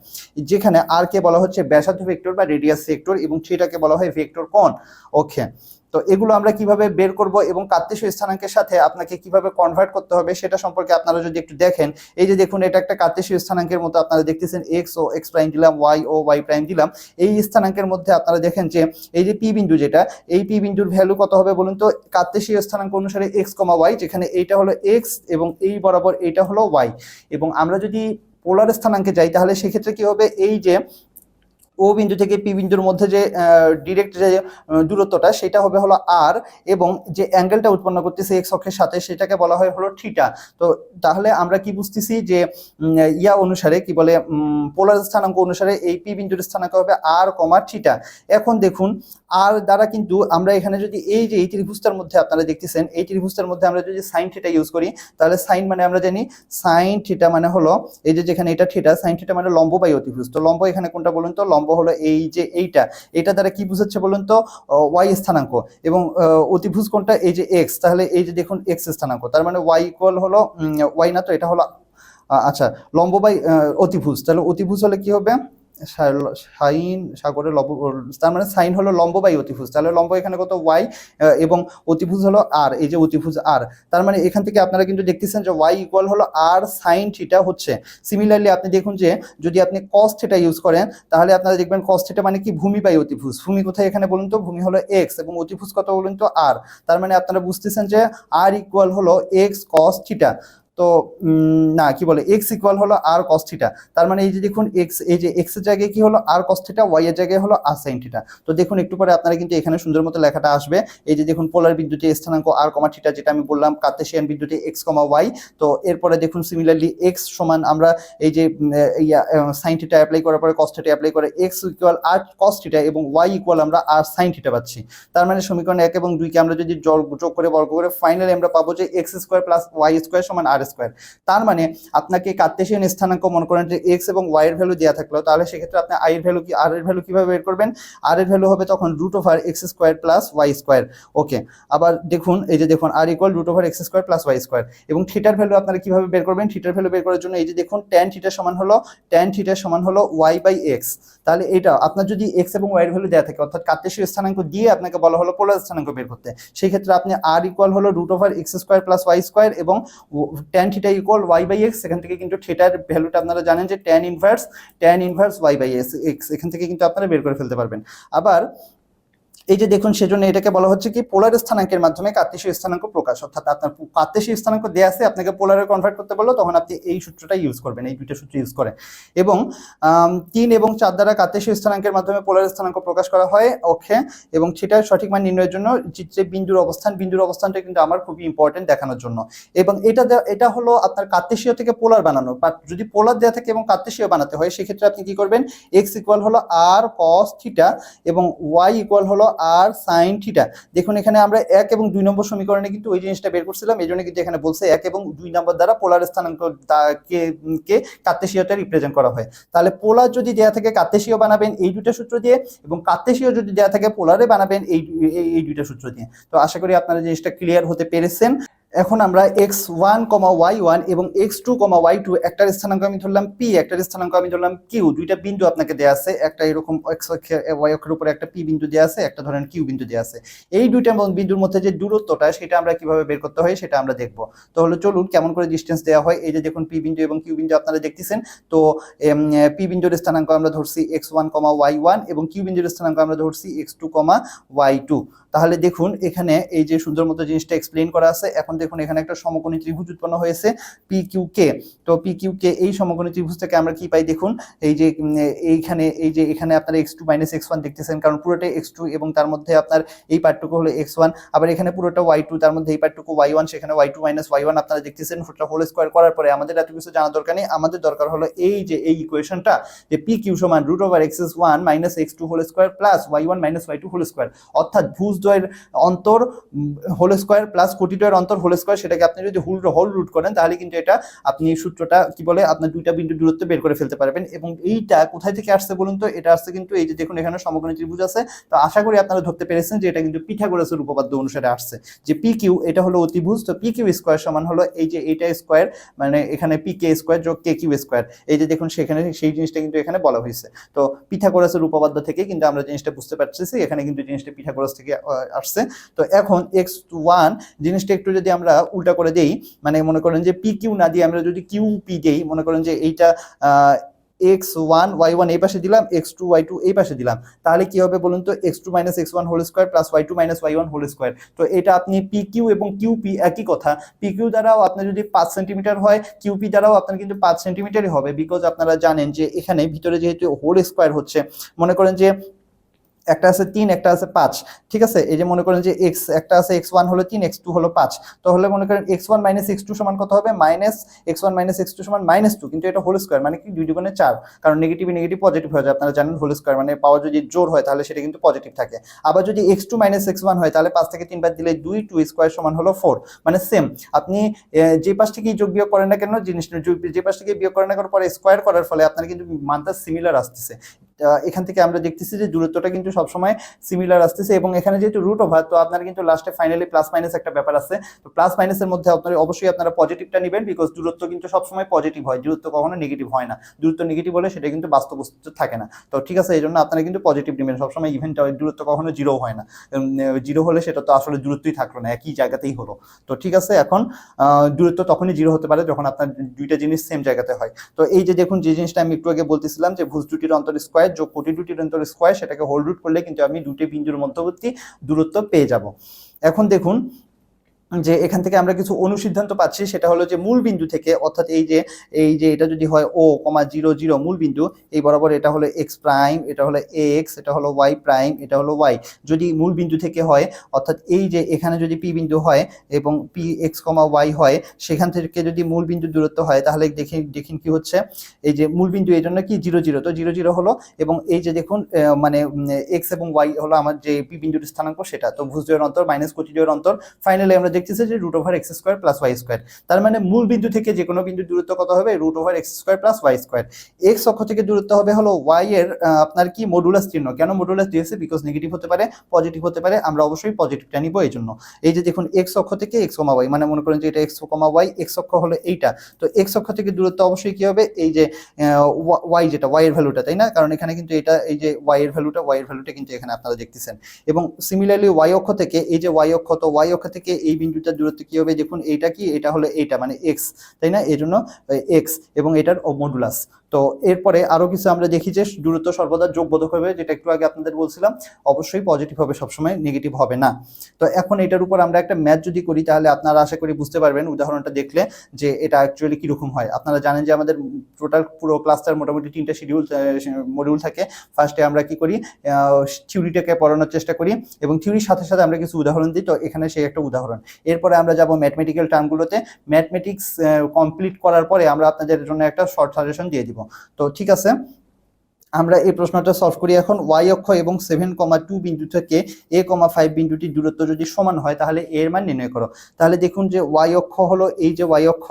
যেখানে আর কে বলা হচ্ছে ব্যাসার্ধ ভেক্টর বা রেডিয়াস ভেক্টর এবং থিটাকে বলা হয় ভেক্টর কোণ। ওকে, তো এগুলো আমরা কিভাবে বের করব এবং কার্টেসীয় স্থানাঙ্কের সাথে আপনাকে কিভাবে কনভার্ট করতে হবে সেটা সম্পর্কে আপনারা যদি একটু দেখেন, এই যে দেখুন এটা একটা কার্টেসীয় স্থানাঙ্কের মতো আপনারা দেখতেছেন, এক্স ও এক্স প্রাইম দিলাম, ওয়াই ও ওয়াই প্রাইম দিলাম। এই স্থানাঙ্কের মধ্যে আপনারা দেখেন যে এই যে পি বিন্দু যেটা, এই পি বিন্দুর ভ্যালু কত হবে বলুন তো, কার্টেসীয় স্থানাঙ্ক অনুসারে এক্স কমা ওয়াই, যেখানে এইটা হলো এক্স এবং এই বরাবর এইটা হলো ওয়াই। এবং আমরা যদি পোলার স্থানাঙ্কে যাই তাহলে সেক্ষেত্রে কি হবে, এই যে ও বিন্দু থেকে পি বিন্দুর মধ্যে যে ডিরেক্ট যে দূরত্বটা সেটা হবে হলো আর, এবং যে অ্যাঙ্গেলটা উৎপন্ন করতেছে এক্স অক্ষের সাথে সেটাকে বলা হয় হলো থিটা। তো তাহলে আমরা কি বুঝতেছি যে ইয়া অনুসারে কি বলে পোলার স্থানাঙ্ক অনুসারে এই পি বিন্দুর স্থানাঙ্ক হবে আর কমা থিটা। এখন দেখুন আর দ্বারা কিন্তু আমরা এখানে যদি এই যে এই ত্রিভুজটার মধ্যে আপনারা দেখতেছেন, এই ত্রিভুজটার মধ্যে আমরা যদি সাইন থিটা ইউজ করি, তাহলে সাইন মানে আমরা জানি সাইন থিটা মানে হলো এই যে যেখানে এটা থিটা, সাইন থিটা মানে লম্ব বাই অতিভুজ। তো লম্ব এখানে কোনটা বলুন তো, লম্ব হলো এই যে এটা দ্বারা কি বুঝাচ্ছে বলুন তো, ওয়াই স্থানাঙ্ক, এবং অতিভুজ কোনটা, এই যে এক্স, তাহলে এই যে দেখুন এক্স স্থানাঙ্ক, তার মানে ওয়াই ইকুয়াল হলো ওয়াই না, তো এটা হলো আচ্ছা লম্ব বাই অতিভুজ। তাহলে অতিভুজ হলে কি হবে, সাইন সাগরের লম্ব, তার মানে সাইন হলো লম্ব বাই অতিভুজ, তাহলে লম্ব এখানে কত ওয়াই এবং অতিভুজ হলো আর, এই যে অতিভুজ আর, তার মানে এখান থেকে আপনারা কিন্তু দেখতেছেন যে ওয়াই ইকুয়াল হলো আর সাইন থিটা হচ্ছে। সিমিলারলি আপনি দেখুন যে যদি আপনি কস থিটা ইউজ করেন তাহলে আপনারা দেখবেন কস থিটা মানে কি, ভূমি বাই অতিভুজ। ভূমি কোথায় এখানে বলুন তো, ভূমি হলো এক্স এবং অতিভুজ কত বলুন তো আর, তার মানে আপনারা বুঝতেছেন যে আর ইকুয়াল হলো এক্স কস থিটা। তো না কি বলে এক্স ইকুয়াল হলো আর কস থিটা, তার মানে এই যে দেখুন এক্স, এই যে এক্স এর জায়গায় কি হলো আর কস থিটা, ওয়াই এর জায়গায় হলো আর সাইন থিটা। তো দেখুন একটু পরে আপনারা কিন্তু এখানে সুন্দর মতো লেখাটা আসবে। এই যে দেখুন পোলার বিদ্যুতে স্থানাঙ্ক আর কমা থিটা, যেটা আমি বললাম কার্তেশিয়ান বিদ্যুতে এক্স কমা ওয়াই। তো এরপরে দেখুন সিমিলারলি এক্স সমান আমরা এই যে সাইন থিটা অ্যাপ্লাই করার পরে কস থিটা অ্যাপ্লাই করে x equal r cos theta এবং ওয়াই ইকুয়াল আমরা আর সাইন থিটা পাচ্ছি। তার মানে সমীকরণ 1 এবং 2 কে আমরা যদি যোগ করে বর্গ করে ফাইনালি আমরা পাবো যে X square plus Y square সমান আর স্কোয়ার। তার মানে আপনাকে কার্তেশিয়ান স্থানাঙ্ক মনে করেন যে এক্স এবং ওয়াই এর ভ্যালু দেওয়া থাকলো, তাহলে সেক্ষেত্রে আপনি আই এর ভ্যালু কি আর এর ভ্যালু কিভাবে বের করবেন? আর এর ভ্যালু হবে তখন root over X square plus Y square. Okay, আবার দেখুন এই যে দেখুন আর equal root over X square plus Y square. এবং থিটার ভ্যালু আপনারা কিভাবে বের করবেন? থিটার ভ্যালু বের করার জন্য এই যে দেখুন ট্যান থিটা সমান হলো ওয়াই বাই এক্স। তাহলে এটা আপনার যদি এক্স এবং ওয়াই এর ভ্যালু দেওয়া থাকে, অর্থাৎ কার্তেশীয় স্থানাঙ্ক দিয়ে আপনাকে বলা হলো পোলার স্থানাঙ্ক বের করতে, সেই ক্ষেত্রে আপনি আর ইকুয়াল হলো root over X square plus Y square এবং tan theta equal Y by X. এখান থেকে কিন্তু থিটার ভ্যালুটা আপনারা জানেন যে tan inverse Y by X, এখান থেকে কিন্তু আপনারা বের করে ফেলতে পারবেন। আবার এই যে দেখুন সেজন্য এটাকে বলা হচ্ছে কি পোলার স্থানাঙ্কের মাধ্যমে কার্তেশীয় স্থানাঙ্ক প্রকাশ, অর্থাৎ আপনার কার্তেশীয় স্থানাঙ্ক দেয়া আছে, আপনাকে পোলারে কনভার্ট করতে বললো, তখন আপনি এই সূত্রটা ইউজ করবেন, এই দুইটা সূত্র ইউজ করে। এবং 3 এবং 4 দ্বারা কার্তেশীয় স্থানাঙ্কের মাধ্যমে পোলার স্থানাঙ্ক প্রকাশ করা হয়। ওকে, এবং সেটার সঠিক মান নির্ণয়ের জন্য চিত্রে বিন্দুর অবস্থানটা কিন্তু আমার খুবই ইম্পর্টেন্ট দেখানোর জন্য। এবং এটা হলো আপনার কার্তেশীয় থেকে পোলার বানানো, বাট যদি পোলার দেওয়া থাকে এবং কার্তেশীয় বানাতে হয় সেক্ষেত্রে আপনি কি করবেন? এক্স ইকুয়াল হলো আর কস থিটা এবং ওয়াই ইকুয়াল হলো আর সাইন থিটা। দেখুন এখানে আমরা 1 এবং 2 নম্বর সমীকরণে কিন্তু ওই জিনিসটা বের করছিলাম, এই জন্য কিন্তু এখানে বলছে 1 এবং 2 নম্বর দ্বারা পোলার স্থানাঙ্ক কে কার্তেশীয়টা রিপ্রেজেন্ট করা হয়। তাহলে পোলার যদি দেয়া থাকে কার্তেশীয় বানাবেন এই দুইটা সূত্র দিয়ে, এবং কার্তেশীয় যদি দেয়া থাকে পোলারে বানাবেন এই দুইটা সূত্র দিয়ে। তো আশা করি আপনারা জিনিসটা ক্লিয়ার হতে পেরেছেন। এখন আমরা x1, y1 এবং x2, y2 একটার স্থানাঙ্ক আমি ধরলাম p, একটার স্থানাঙ্ক আমি ধরলাম q। দুইটা বিন্দু আপনাকে দেয়া আছে, একটা এরকম x অক্ষের y অক্ষের উপরে একটা p বিন্দু দেয়া আছে, একটা ধরেন q বিন্দু দেয়া আছে। এই দুইটা বিন্দুর মধ্যে যে দূরত্বটা সেটা আমরা কিভাবে বের করতে হয় সেটা আমরা দেখব। তো হলো চলুন কেমন করে ডিসটেন্স দেওয়া হয়। এই যে দেখুন p বিন্দু এবং q বিন্দু আপনারা দেখতেছেন। তো p বিন্দুর স্থানাঙ্ক আমরা ধরছি x1, y1 এবং q বিন্দুর স্থানাঙ্ক আমরা ধরছি x2, y2। তাহলে দেখুন এখানে এই যে সুন্দর মতো জিনিসটা এক্সপ্লেইন করা আছে। এখন দেখুন এখানে একটা সমকোণী ত্রিভুজ উৎপন্ন হয়েছে PQK। তো PQK এই সমকোণী ত্রিভুজ থেকে আমরা কি পাই? দেখুন এই যে এখানে আপনারা x2 - x1 দেখতেছেন, কারণ পুরোটাই x2 এবং তার মধ্যে আপনার এই পার্টটুকু হলো x1। আবার এখানে পুরোটা y2, তার মধ্যে এই পার্টটুকু y1, সেখানে y2 - y1 আপনারা দেখতেছেন। হোল স্কয়ার করার পরে আমাদের এত কিছু জানা দরকার নেই, আমাদের দরকার হলো এই যে এই ইকুয়েশনটা যে PQ সমান √(x1 - x2) whole square plus y1 - y2 whole square, অর্থাৎ ভুজদ্বয়ের অন্তর হোল স্কয়ার প্লাস কোটিদ্বয়ের অন্তর হোল স্কয়ার। সেটাকে আপনি যদি হোল রুট করেন তাহলে কিন্তু এটা আপনি সূত্রটা কি বলে আপনার দুইটা বিন্দুর দূরত্ব বের করে ফেলতে পারবেন। এবং এইটা কোথায় থেকে আসছে বলুন তো? এটা আসছে কিন্তু এই যে দেখুন এখানে সমকোণী ত্রিভুজ আছে। তো আশা করি আপনারা ধরতে পেরেছেন যে এটা কিন্তু পিথাগোরাসের উপপাদ্য অনুসারে আসছে, যে PQ এটা হলো অতিভুজ। তো PQ স্কয়ার সমান হলো এই যে এইটা স্কয়ার, মানে এখানে PK স্কয়ার যোগ KQ স্কয়ার। এই যে দেখুন সেখানে সেই জিনিসটা কিন্তু এখানে বলা হয়েছে। তো পিথাগোরাসের উপপাদ্য থেকে কিন্তু আমরা জিনিসটা বুঝতে পারতেছি, এখানে কিন্তু জিনিসটা পিথাগোরাস থেকে আসছে। তো এখন x1 জিনিসটা একটু যদি আমরা উল্টা করে দেই, মানে মনে করেন যে PQ না দিয়ে আমরা যদি QP দেই, মনে করেন যে এইটা x1 y1 এই পাশে দিলাম, x2 y2 এই পাশে দিলাম, তাহলে কি হবে বলুন তো? x2 - x1 whole square plus y2 - y1 whole square. তো এটা আপনি PQ এবং QP একই কথা। PQ দ্বারাও আপনার যদি 5 সেন্টিমিটার হয়, QP দ্বারাও আপনার কিন্তু 5 সেন্টিমিটারই হবে, বিকজ আপনারা জানেন যে এখানে ভিতরে যেহেতু হোল স্কয়ার হচ্ছে, মনে করেন যে একটা আছে 3, একটা আছে 5, ঠিক আছে? এই যে মনে করেন যে একটা আছে x1 হলো 3, x2 হলো 5, তাহলে মনে করেন x1 - x2 সমান কত হবে? -x1 - x2 সমান -2, কিন্তু এটা হোল স্কয়ার মানে কি 2 দুগুণে 4, কারণ নেগেটিভ পজিটিভ হয়ে যায়, আপনারা জানেন হোল স্কয়ার মানে পাওয়ার যদি জোর হয় তাহলে সেটা কিন্তু পজিটিভ থাকে। আবার যদি x2 - x1 হয় তাহলে 5 থেকে 3 বাদ দিলে 2, 2 স্কয়ার সমান হলো 4, মানে সেম। আপনি যে পাশ থেকে যোগ বিয়োগ করেন না কেন, জিনিসটা যে পাশ থেকে বিয়োগ করেন না কেন, পরে স্কয়ার করার ফলে আপনার কিন্তু মানটা সিমিলার আসতেছে। এখান থেকে আমরা দেখতেছি যে দূরত্বটা কিন্তু সবসময় সিমিলার আসতেছে। এবং এখানে যেহেতু রুট ওভার, তো আপনার কিন্তু লাস্টে ফাইনালি প্লাস মাইনাস একটা ব্যাপার আছে। তো প্লাস মাইনাসের মধ্যে অবশ্যই আপনারা পজিটিভটা নেবেন, বিকজ দূরত্ব কিন্তু সবসময় পজিটিভ হয়, দূরত্ব কখনো নেগেটিভ হয় না। দূরত্ব নেগেটিভ হলে সেটা কিন্তু বাস্তব বস্তু থাকে না। তো ঠিক আছে, এই জন্য আপনারা কিন্তু পজিটিভ নেবেন সবসময়। ইভেন্ট দূরত্ব কখনো জিরো হয় না, জিরো হলে সেটা তো আসলে দূরত্বই থাকলো না, একই জায়গাতেই হলো। তো ঠিক আছে, এখন দূরত্ব তখনই জিরো হতে পারে যখন আপনার দুইটা জিনিস সেম জায়গাতে হয়। তো এই যে দেখুন যে জিনিসটা আমি একটু আগে বলতেছিলাম যে ভুজ দুটির অন্তর স্কয়ার যোগ কোটি দুটির অন্তর স্কয়ার, সেটাকে হোল রুট করলে কিন্তু আমি দুটি বিন্দুর মধ্যবর্তী দূরত্ব পেয়ে যাব। এখন দেখুন যে এখান থেকে আমরা কিছু অনুসিদ্ধান্ত পাচ্ছি, সেটা হলো যে মূল বিন্দু থেকে, অর্থাৎ এই যে এটা যদি হয় ও কমা 0 0 মূল বিন্দু, এই বরাবর এটা হলো এক্স প্রাইম, এটা হলো এক্স, এটা হলো ওয়াই প্রাইম, এটা হলো ওয়াই, যদি মূল বিন্দু থেকে হয়, অর্থাৎ এই যে এখানে যদি পি বিন্দু হয় এবং পি এক্স কমা ওয়াই হয়, সেখান থেকে যদি মূল বিন্দু দূরত্ব হয়, তাহলে দেখুন কি হচ্ছে, এই যে মূল বিন্দু এই জন্য কি 0 0, তো 0 0 হলো, এবং এই যে দেখুন মানে এক্স এবং ওয়াই হলো আমার যে পি বিন্দুর স্থানাঙ্ক, সেটা তো ভুজদ্বয়ের অন্তর মাইনাস কোটিদ্বয়ের অন্তর, ফাইনালি আমরা দেখতেছি যে root over X square plus Y square. তার মানে মূল বিন্দু থেকে যে কোনো বিন্দুর দূরত্ব কত হবে, root over X square plus Y square. X অক্ষ থেকে দূরত্ব হবে হলো ওয়াই এর আপনার কি মডুলাস চিহ্ন, কেন মডুলাস দিয়েছে, বিকজ নেগেটিভ হতে পারে পজিটিভ হতে পারে, আমরা অবশ্যই পজিটিভটা নিব এই জন্য। এই যে দেখুন এক্স অক্ষ থেকে এক্স কমা ওয়াই, মানে মনে করেন যে এটা এক্স কমা ওয়াই, এক্স অক্ষ হলো এইটা, তো এক্স অক্ষ থেকে দূরত্ব অবশ্যই কি হবে, এই যে ওয়াই, যেটা ওয়াই এর ভ্যালুটা, তাই না, কারণ এখানে কিন্তু এটা এই যে ওয়াই এর ভ্যালুটা কিন্তু এখানে আপনারা দেখতেছেন। এবং সিমিলারলি ওয়াই অক্ষ থেকে এই যে ওয়াই অক্ষ, তো ওয়াই অক্ষ থেকে এই বিন্দুটার দূরত্ব কি হবে, দেখুন এইটা কি, এটা হলো এইটা মানে এক্স, তাই না, এই জন্য এক্স এবং এটার মডুলাস। তো এরপরে আরো কিছু আমরা দেখি যে দূরত্ব সর্বদা যোগবোধক হবে, যেটা একটু আগে আপনাদের বলছিলাম, অবশ্যই পজিটিভ হবে, সবসময় নেগেটিভ হবে না। তো এখন এটার উপর আমরা একটা ম্যাথ যদি করি, তাহলে আপনারা আশা করি বুঝতে পারবেন উদাহরণটা দেখলে যে এটা অ্যাকচুয়ালি কিরকম হয়। আপনারা জানেন যে আমাদের টোটাল পুরো ক্লাসটার মোটামুটি 3টা মডিউল থাকে। ফার্স্টে আমরা কি করি, থিওরিটাকে পড়ানোর চেষ্টা করি এবং থিওরির সাথে সাথে আমরা কিছু উদাহরণ দিই, তো এখানে সেই একটা উদাহরণ। এরপরে আমরা যাব ম্যাথমেটিক্যাল টার্মগুলোতে, ম্যাথমেটিক্স কমপ্লিট করার পরে আমরা আপনাদের জন্য একটা শর্ট সাজেশন দিয়ে দিব। তো ঠিক আছে, আমরা এই প্রশ্নটা সলভ করি এখন। ওয়াই অক্ষ এবং 7,2 বিন্দু থেকে a,5 বিন্দুটির দূরত্ব যদি সমান হয়, তাহলে এর মান নির্ণয় করো। তাহলে দেখুন যে ওয়াই অক্ষ হলো এই যে ওয়াই অক্ষ,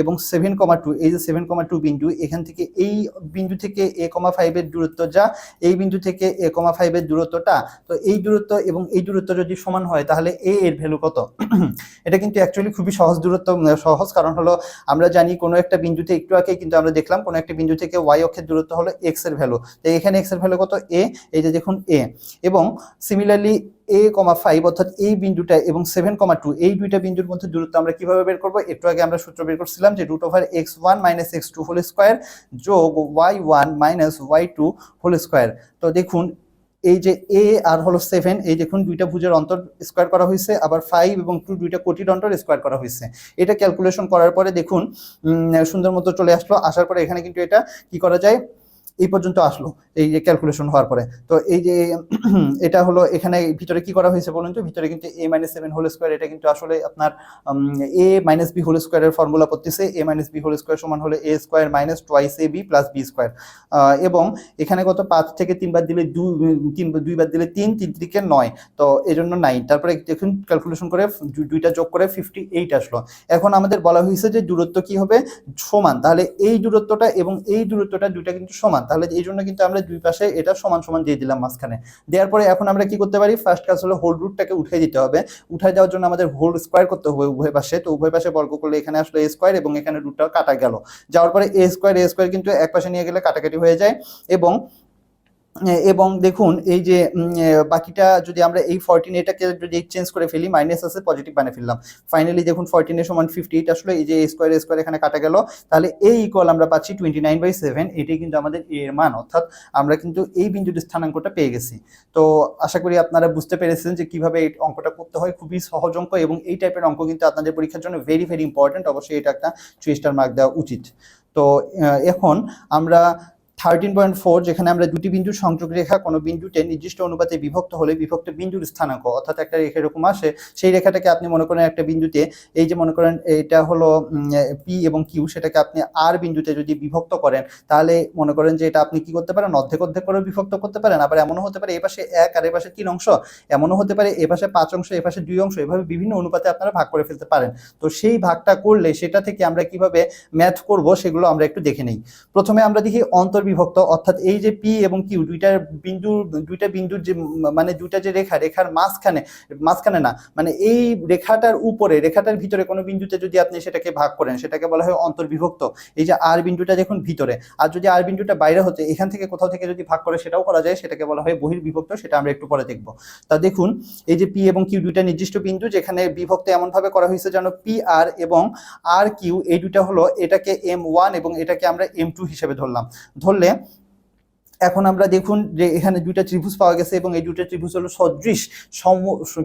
এবং 7,2, এই যে 7,2 বিন্দু, এখান থেকে এই বিন্দু থেকে a,5 এর দূরত্ব যা, এই বিন্দু থেকে a,5 এর দূরত্বটা, তো এই দূরত্ব এবং এই দূরত্ব যদি সমান হয়, তাহলে a এর ভ্যালু কত। এটা কিন্তু অ্যাকচুয়ালি খুবই সহজ দূরত্ব, সহজ, কারণ হলো আমরা জানি কোনো একটা বিন্দুতে, একটু আগে কিন্তু আমরা দেখলাম কোনো একটা বিন্দু থেকে ওয়াই অক্ষের দূরত্ব হলো এক্স এর ভ্যালু, তো এখানে এক্স এর ভ্যালু কত, এ, এই যে দেখুন এ। এবং সিমিলারলি a,5 অর্থাৎ এই বিন্দুটা এবং 7,2 এই দুইটা বিন্দুর মধ্যে দূরত্ব আমরা কিভাবে বের করব, একটু আগে আমরা সূত্র বের করছিলাম যে root over x1 minus x2 whole square যোগ y1 minus y2 whole square. তো দেখুন এই যে a আর হলো 7, এই দেখুন দুইটা ভুজের অন্তর স্কোয়ার করা হয়েছে, আবার 5 এবং 2 দুইটা কোটির অন্তর স্কোয়ার করা হয়েছে। এটা ক্যালকুলেশন করার পরে দেখুন সুন্দর মতো চলে আসলো, আসার পরে এখানে কিন্তু এটা কি করা যায়, এই পর্যন্ত আসলো এই যে ক্যালকুলেশন হওয়ার পরে। তো এই যে এটা হলো এখানে ভিতরে কি করা হয়েছে বলুন তো, ভিতরে কিন্তু a-7 হোল স্কোয়ার, এটা কিন্তু আসলে আপনার a মাইনাস বি হোল স্কোয়ারের ফর্মুলা পড়তেছে, a minus B whole square সমান হলে a square minus twice ab plus B square. এবং এখানে কত, 5 থেকে 3 বার দিলে 2 বার দিলে 3, 3 3 9, তো এই জন্য 9। তারপরে দেখুন ক্যালকুলেশন করে দুইটা যোগ করে 58 আসলো। এখন আমাদের বলা হয়েছে যে দূরত্ব কি হবে, সমান, তাহলে এই দূরত্বটা এবং এই দূরত্বটা দুইটা কিন্তু সমান, তাহলে এই জন্য কিন্তু আমরা দুই পাশে এটা সমান সমান দিয়ে দিলাম মাঝখানে। দেওয়ার পরে এখন আমরা কি করতে পারি, ফার্স্ট কাজ হলো হোল রুটটাকে উঠিয়ে দিতে হবে। উঠাই দেওয়ার জন্য আমাদের হোল স্কোয়ার করতে হবে উভয় পাশে, তো উভয় পাশে বর্গ করলে এখানে আসলে এ স্কোয়ার এবং এখানে রুটটা কাটা গেল, যাওয়ার পরে এ স্কোয়ার কিন্তু এক পাশে নিয়ে গেলে কাটাকাটি হয়ে যায়। এবং দেখুন এই যে বাকিটা যদি আমরা এই 14 এটাকে যদি এক্সচেঞ্জ করে ফেলি, মাইনাস আছে পজিটিভ বানিয়ে ফেললাম, ফাইনালি দেখুন 14 এর সমান 58 আসলে, এই যে এ স্কোয়ার এখানে কাটা গেল, তাহলে এই ইকুয়াল আমরা পাচ্ছি 29/7, এটাই কিন্তু আমাদের এর মান, অর্থাৎ আমরা কিন্তু এই বিন্দুর স্থানাঙ্কটা পেয়ে গেছি। তো আশা করি আপনারা বুঝতে পেরেছেন যে কিভাবে এই অঙ্কটা করতে হয়, খুবই সহজ অঙ্ক, এবং এই টাইপের অঙ্ক কিন্তু আপনাদের পরীক্ষার জন্য ভেরি ভেরি ইম্পর্টেন্ট, অবশ্যই এটা একটা 3 স্টার মার্ক দেওয়া উচিত। তো এখন আমরা 13.4, যেখানে আমরা দুটি বিন্দুর সংযোগ রেখা কোনো বিন্দুতে নির্দিষ্ট অনুপাতে বিভক্ত হলে বিভক্ত বিন্দুর স্থানাঙ্ক, অর্থাৎ একটা রেখা এরকম আসে, সেই রেখাটাকে আপনি মনে করেন একটা বিন্দুতে, এই যে মনে করেন এটা হলো পি এবং কিউ, সেটাকে আপনি আর বিন্দুতে যদি বিভক্ত করেন, তাহলে মনে করেন যে এটা আপনি কি করতে পারেন, অর্ধেক অর্ধেক করে বিভক্ত করতে পারেন। আবার এমনও হতে পারে এ পাশে 1 আর এ পাশে 3 অংশ, এমনও হতে পারে এ পাশে 5 অংশ এ পাশে 2 অংশ, এভাবে বিভিন্ন অনুপাতে আপনারা ভাগ করে ফেলতে পারেন। তো সেই ভাগটা করলে সেটা থেকে আমরা কিভাবে ম্যাথ করব সেগুলো আমরা একটু দেখে নিই। প্রথমে আমরা দেখি অন্তর্বিভক্ত, অর্থাৎ এই যে পি এবং কিউ দুইটা বিন্দুর যে মানে দুইটা যে রেখার মাঝখানে না, মানে এই রেখাটার উপরে, রেখাটার ভিতরে কোনো বিন্দুতে যদি আপনি সেটাকে ভাগ করেন, সেটাকে বলা হয় অন্তর্বিভক্ত। এই যে আর বিন্দুটা দেখুন ভিতরে, আর যদি আর বিন্দুটা বাইরে হতে এখান থেকে কোথাও থেকে যদি ভাগ করে সেটাও করা যায়, সেটাকে বলা হয় বহির্বিভক্ত, সেটা আমরা একটু পরে দেখব। তা দেখুন এই যে পি এবং কিউ দুইটা নির্দিষ্ট বিন্দু, যেখানে বিভক্ত এমনভাবে করা হয়েছে যেন পি আর এবং আর কিউ এই দুইটা হলো, এটাকে M1 এবং এটাকে আমরা M2 হিসেবে ধরলে এখন আমরা দেখুন যে এখানে দুইটা ত্রিভুজ পাওয়া গেছে এবং এই দুইটা ত্রিভুজ হলো সদৃশ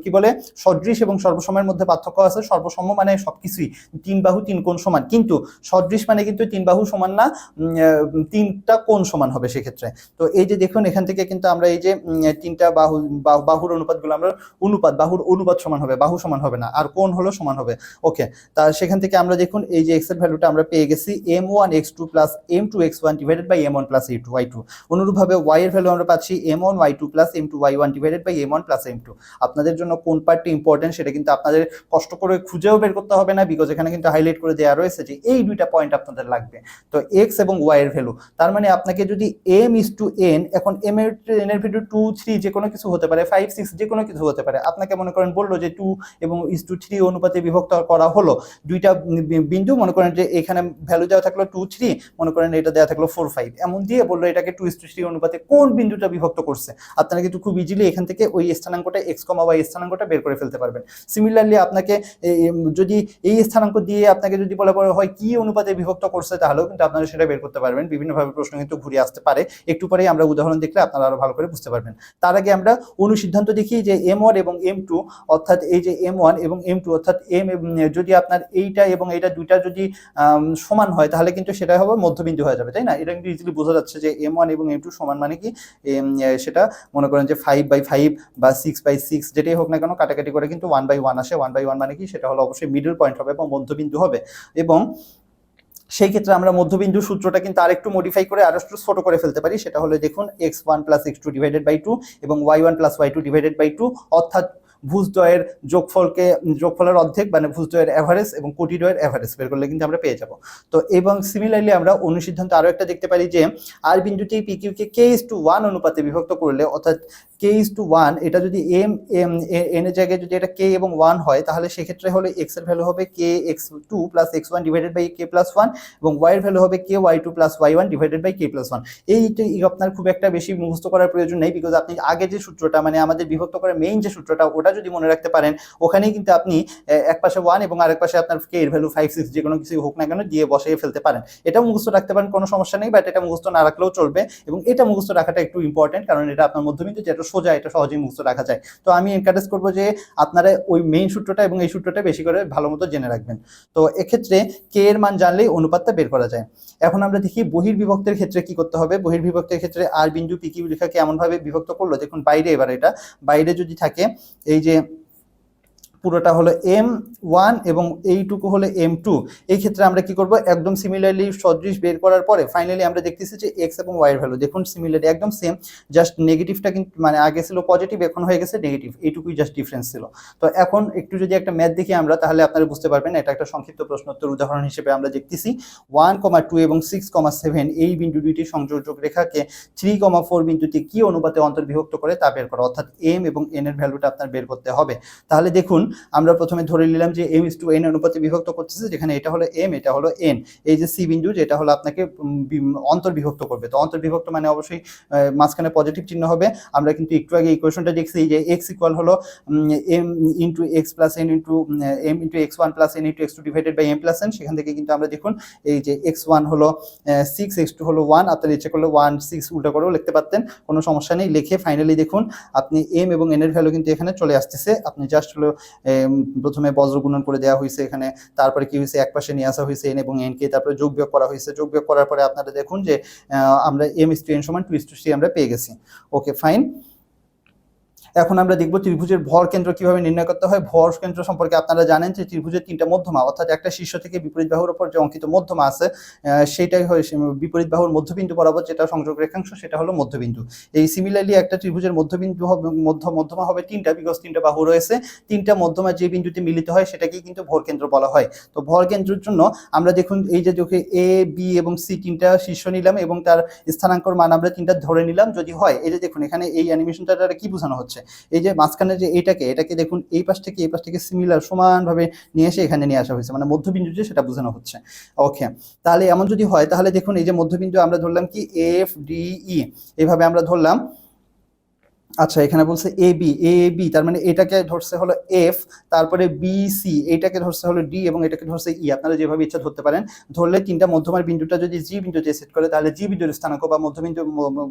কি বলে সদৃশ এবং সর্বসময়ের মধ্যে পার্থক্য আছে। সর্বসম মানে সবকিছুই, তিন বাহু তিন কোণ সমান, কিন্তু সদৃশ মানে কিন্তু তিন বাহু সমান না, তিনটা কোণ সমান হবে সেক্ষেত্রে। তো এই যে দেখুন এখান থেকে কিন্তু আমরা এই যে তিনটা বাহুর অনুপাতগুলো আমরা বাহুর অনুপাত সমান হবে, বাহু সমান হবে না, আর কোণ হলো সমান হবে। ওকে, তা সেখান থেকে আমরা দেখুন এই যে এক্স এর ভ্যালুটা আমরা পেয়ে গেছি m1 x2 plus m2 x1 divided by m1 plus a2 y2। অনুরূপভাবে y এর ভ্যালু আমরা পাচ্ছি m1 y2 plus m2 y1 divided by m1 plus m2। আপনাদের জন্য কোন পার্টটি ইম্পর্টেন্ট সেটা কিন্তু আপনাদের কষ্ট করে খুঁজেও বের করতে হবে না, বিকজ এখানে কিন্তু হাইলাইট করে দেওয়া রয়েছে যে এই দুইটা পয়েন্ট আপনাদের লাগবে। তো x এবং y এর ভ্যালু, তার মানে আপনাকে যদি m:n, এখন m এর ভ্যালু 2 3 যে কোনো কিছু হতে পারে, 5 6 যে কোনো কিছু হতে পারে। আপনাকে মনে করেন বললো যে 2 এবং 3 অনুপাতে বিভক্ত করা হলো, দুইটা বিন্দু মনে করেন যে এখানে ভ্যালু দেওয়া থাকলো 2 3, মনে করেন এটা দেওয়া থাকলো 4 5, এমন দিয়ে বললো এটাকে 2:3 অনুপাতে কোন বিন্দুটা বিভক্ত করছে। আপনারা কিন্তু খুব ইজিলি এখান থেকে ওই স্থানাঙ্কটা x, y স্থানাঙ্কটা বের করে ফেলতে পারবেন। সিমিলারলি আপনাকে যদি এই স্থানাঙ্ক দিয়ে আপনাকে যদি বলা হয় কি অনুপাতে বিভক্ত করছে, তাহলেও কিন্তু আপনারা সেটা বের করতে পারবেন। বিভিন্নভাবে প্রশ্ন কিন্তু ঘুরে আসতে পারে, একটু পরেই আমরা উদাহরণ দেখলে আপনারা আরো ভালো করে বুঝতে পারবেন। তার আগে আমরা অনুসিদ্ধান্ত দেখি যে m1 এবং m2, অর্থাৎ এই যে m1 এবং m2 অর্থাৎ যদি আপনার এইটা এবং এইটা দুইটা যদি সমান হয়, তাহলে কিন্তু সেটা হবে মধ্যবিন্দু হয়ে যাবে, তাই না? এটা কিন্তু ইজিলি বোঝা যাচ্ছে যে m1 এবং m2 সমান মানে কি, সেটা মনে করেন যে 5/5 বা 6/6 যেটাই হোক না কেন, কাটাকাটি করে কিন্তু 1/1 আসে। 1/1 মানে কি, সেটা হলো অবশ্যই মিডল পয়েন্ট হবে এবং মধ্যবিন্দু হবে। এবং সেই ক্ষেত্রে আমরা মধ্যবিন্দু সূত্রটা কিন্তু আরেকটু মডিফাই করে আরো একটু ছোট করে ফেলতে পারি। সেটা হলো দেখুন x1 plus x2 divided by 2 এবং y1 plus y2 divided by 2, অর্থাৎ ভুজদ্বয়ের যোগফলের অর্ধেক মানে ভুজদ্বয়ের এভারেজ এবং কোটিদ্বয়ের এভারেজ বের করলে কিন্তু আমরা পেয়ে যাব। তো এবং সিমিলারলি আমরা অনুসিদ্ধান্ত আরো একটা দেখতে পারি যে আর বিন্দুটি PQ কে k:1 অনুপাতে বিভক্ত করলে, অর্থাৎ k:1, এটা যদি m n এর জায়গায় যদি এটা k এবং 1 হয়, তাহলে সেক্ষেত্রে হলে x এর ভ্যালু হবে kx2 plus x1 divided by k plus 1 এবং y এর ভ্যালু হবে ky2 plus y1 divided by k plus 1। এইটা আপনার খুব একটা বেশি মুখস্থ করার প্রয়োজন নেই, বিকজ আপনি আগে যে সূত্রটা মানে আমাদের বিভক্ত করার মেইন যে সূত্রটা, ওটা যদি মনে রাখতে পারেন, ওখানেই কিন্তু আপনি এক পাশে 1 এবং আরেক পাশে আপনার k এর ভ্যালু 5 6 যে কোনো কিছু হোক না কেন দিয়ে বসিয়ে ফেলতে পারেন। এটাও মুখস্থ রাখতে পারেন, কোনো সমস্যা নেই, বাট এটা মুখস্থ না রাখলেও চলবে। এবং এটা মুখস্থ রাখাটা একটু ইম্পর্টেন্ট, কারণ এটা আপনার মধ্যবিন্দু যেটা সোজা, এটা সহজেই মুখস্থ রাখা যায়। তো আমি এনকারেজ করবো যে আপনারা ওই মেইন সূত্রটা এবং এই সূত্রটা বেশি করে ভালো মতো জেনে রাখবেন। তো এক্ষেত্রে k এর মান জানলেই অনুপাতটা বের করা যায়। এখন আমরা দেখি বহির্বিভক্তের ক্ষেত্রে কি করতে হবে। বহির্বিভক্তের ক্ষেত্রে আর বিন্দু PQ রেখাকে এমন ভাবে বিভক্ত করলো, দেখুন বাইরে, এবার এটা বাইরে যদি থাকে, এই যে পুরোটা হলো m1 এবং এইটুকু হলো m2, এই ক্ষেত্রে আমরা কি করব, একদম সিমিলারলি সদৃশ বের করার পরে ফাইনালি আমরা দেখতেছি যে x এবং y এর ভ্যালু দেখুন সিমিলারলি একদম সেম, জাস্ট নেগেটিভটা কিন্তু মানে আগে ছিল পজিটিভ, এখন হয়ে গেছে নেগেটিভ, এইটুকুই জাস্ট ডিফারেন্স ছিল। তো এখন একটু যদি একটা ম্যাথ দেখি আমরা, তাহলে আপনারা বুঝতে পারবেন। এটা একটা সংক্ষিপ্ত প্রশ্নোত্তর উদাহরণ হিসেবে আমরা দেখতেছি 1,2 এবং 6,7 এই বিন্দু দুইটি সংযোজক রেখাকে 3,4 বিন্দুতে কি অনুপাতে অন্তর্বিভক্ত করে তা বের করা, অর্থাৎ m এবং n এর ভ্যালুটা আপনার বের করতে হবে। তাহলে দেখুন আমরা প্রথমে ধরে নিলাম যে m:n অনুপাতে বিভক্ত করতেছে, যেখানে এটা হলো m, এটা হলো n, এই যে c বিন্দু যেটা হলো আপনাকে অন্তর্বিভক্ত করবে। তো অন্তর্বিভক্ত মানে অবশ্যই মাঝখানে পজিটিভ চিহ্ন হবে। আমরা কিন্তু একটু আগে ইকুয়েশনটা দেখছি যে x ইকুয়াল হলো m into x plus n into m into x1 plus n into x2 divided by m plus n। সেখান থেকে কিন্তু আমরা দেখুন এই যে x1 হলো 6, x2 হলো 1, আপনার ইচ্ছে করলে 1 6 উল্টা করেও লিখতে পারতেন, কোনো সমস্যা নেই। লিখে ফাইনালি দেখুন আপনি m এবং n এর ভ্যালু কিন্তু এখানে চলে আসতেছে। আপনি জাস্ট হলো প্রথমে বজ্র গুণন করে দেওয়া হয়েছে এখানে, তারপরে কি হয়েছে, এক পাশে নিয়ে আসা হয়েছে n এবং n কে, তারপরে যোগ বিয়োগ করা হয়েছে। যোগ বিয়োগ করার পরে আপনারা দেখুন যে আমরা m:n সমান 2:3 আমরা পেয়ে গেছি। Okay fine. এখন আমরা দেখব ত্রিভুজের ভর কেন্দ্র কিভাবে নির্ণয় করতে হয়। ভর কেন্দ্র সম্পর্কে আপনারা জানেন যে ত্রিভুজের তিনটা মধ্যমা, অর্থাৎ একটা শীর্ষ থেকে বিপরীত বাহুর উপর যে অঙ্কিত মধ্যমা আছে, সেটাই হয় বিপরীত বাহুর মধ্যবিন্দু বরাবর যেটা সংযোগ রেখাংশ, সেটা হলো মধ্যবিন্দু। এই সিমিলারলি একটা ত্রিভুজের মধ্যবিন্দু হবে মধ্যমা হবে তিনটা, বিকজ তিনটা বাহু রয়েছে, তিনটা মধ্যমা যে বিন্দুতে মিলিত হয় সেটাকেই কিন্তু ভর কেন্দ্র বলা হয়। তো ভর কেন্দ্রের জন্য আমরা দেখুন এই যে দেখে a b এবং c তিনটা শীর্ষ নিলাম এবং তার স্থানাঙ্কর মান আমরা তিনটা ধরে নিলাম যদি হয়। এই যে দেখুন এখানে এই অ্যানিমেশনটা কি বোঝানো হচ্ছে, এই যে মাঝখানে যে এটাকে দেখুন এই পাশ থেকে সিমিলার সমানভাবে নিয়ে এসে এখানে নিয়ে আসা হয়েছে, মানে মধ্যবিন্দু যে সেটা বোঝানো হচ্ছে। ওকে, তাহলে এমন যদি হয়, তাহলে দেখুন এই যে মধ্যবিন্দু আমরা ধরলাম কি f d e, এইভাবে আমরা ধরলাম। আচ্ছা, এখানে বলছে এ বি, এ বি তার মানে এটাকে ধরছে হলো এফ, তারপরে বি সি, এইটাকে ধরছে হলো ডি এবং এটাকে ধরছে ই। আপনারা যেভাবে ইচ্ছা ধরতে পারেন। ধরলে তিনটা মধ্যমার বিন্দুটা যদি জি বিন্দু দিয়ে সেট করে, তাহলে জি বিন্দুর স্থানাঙ্ক বা মধ্যবিন্দু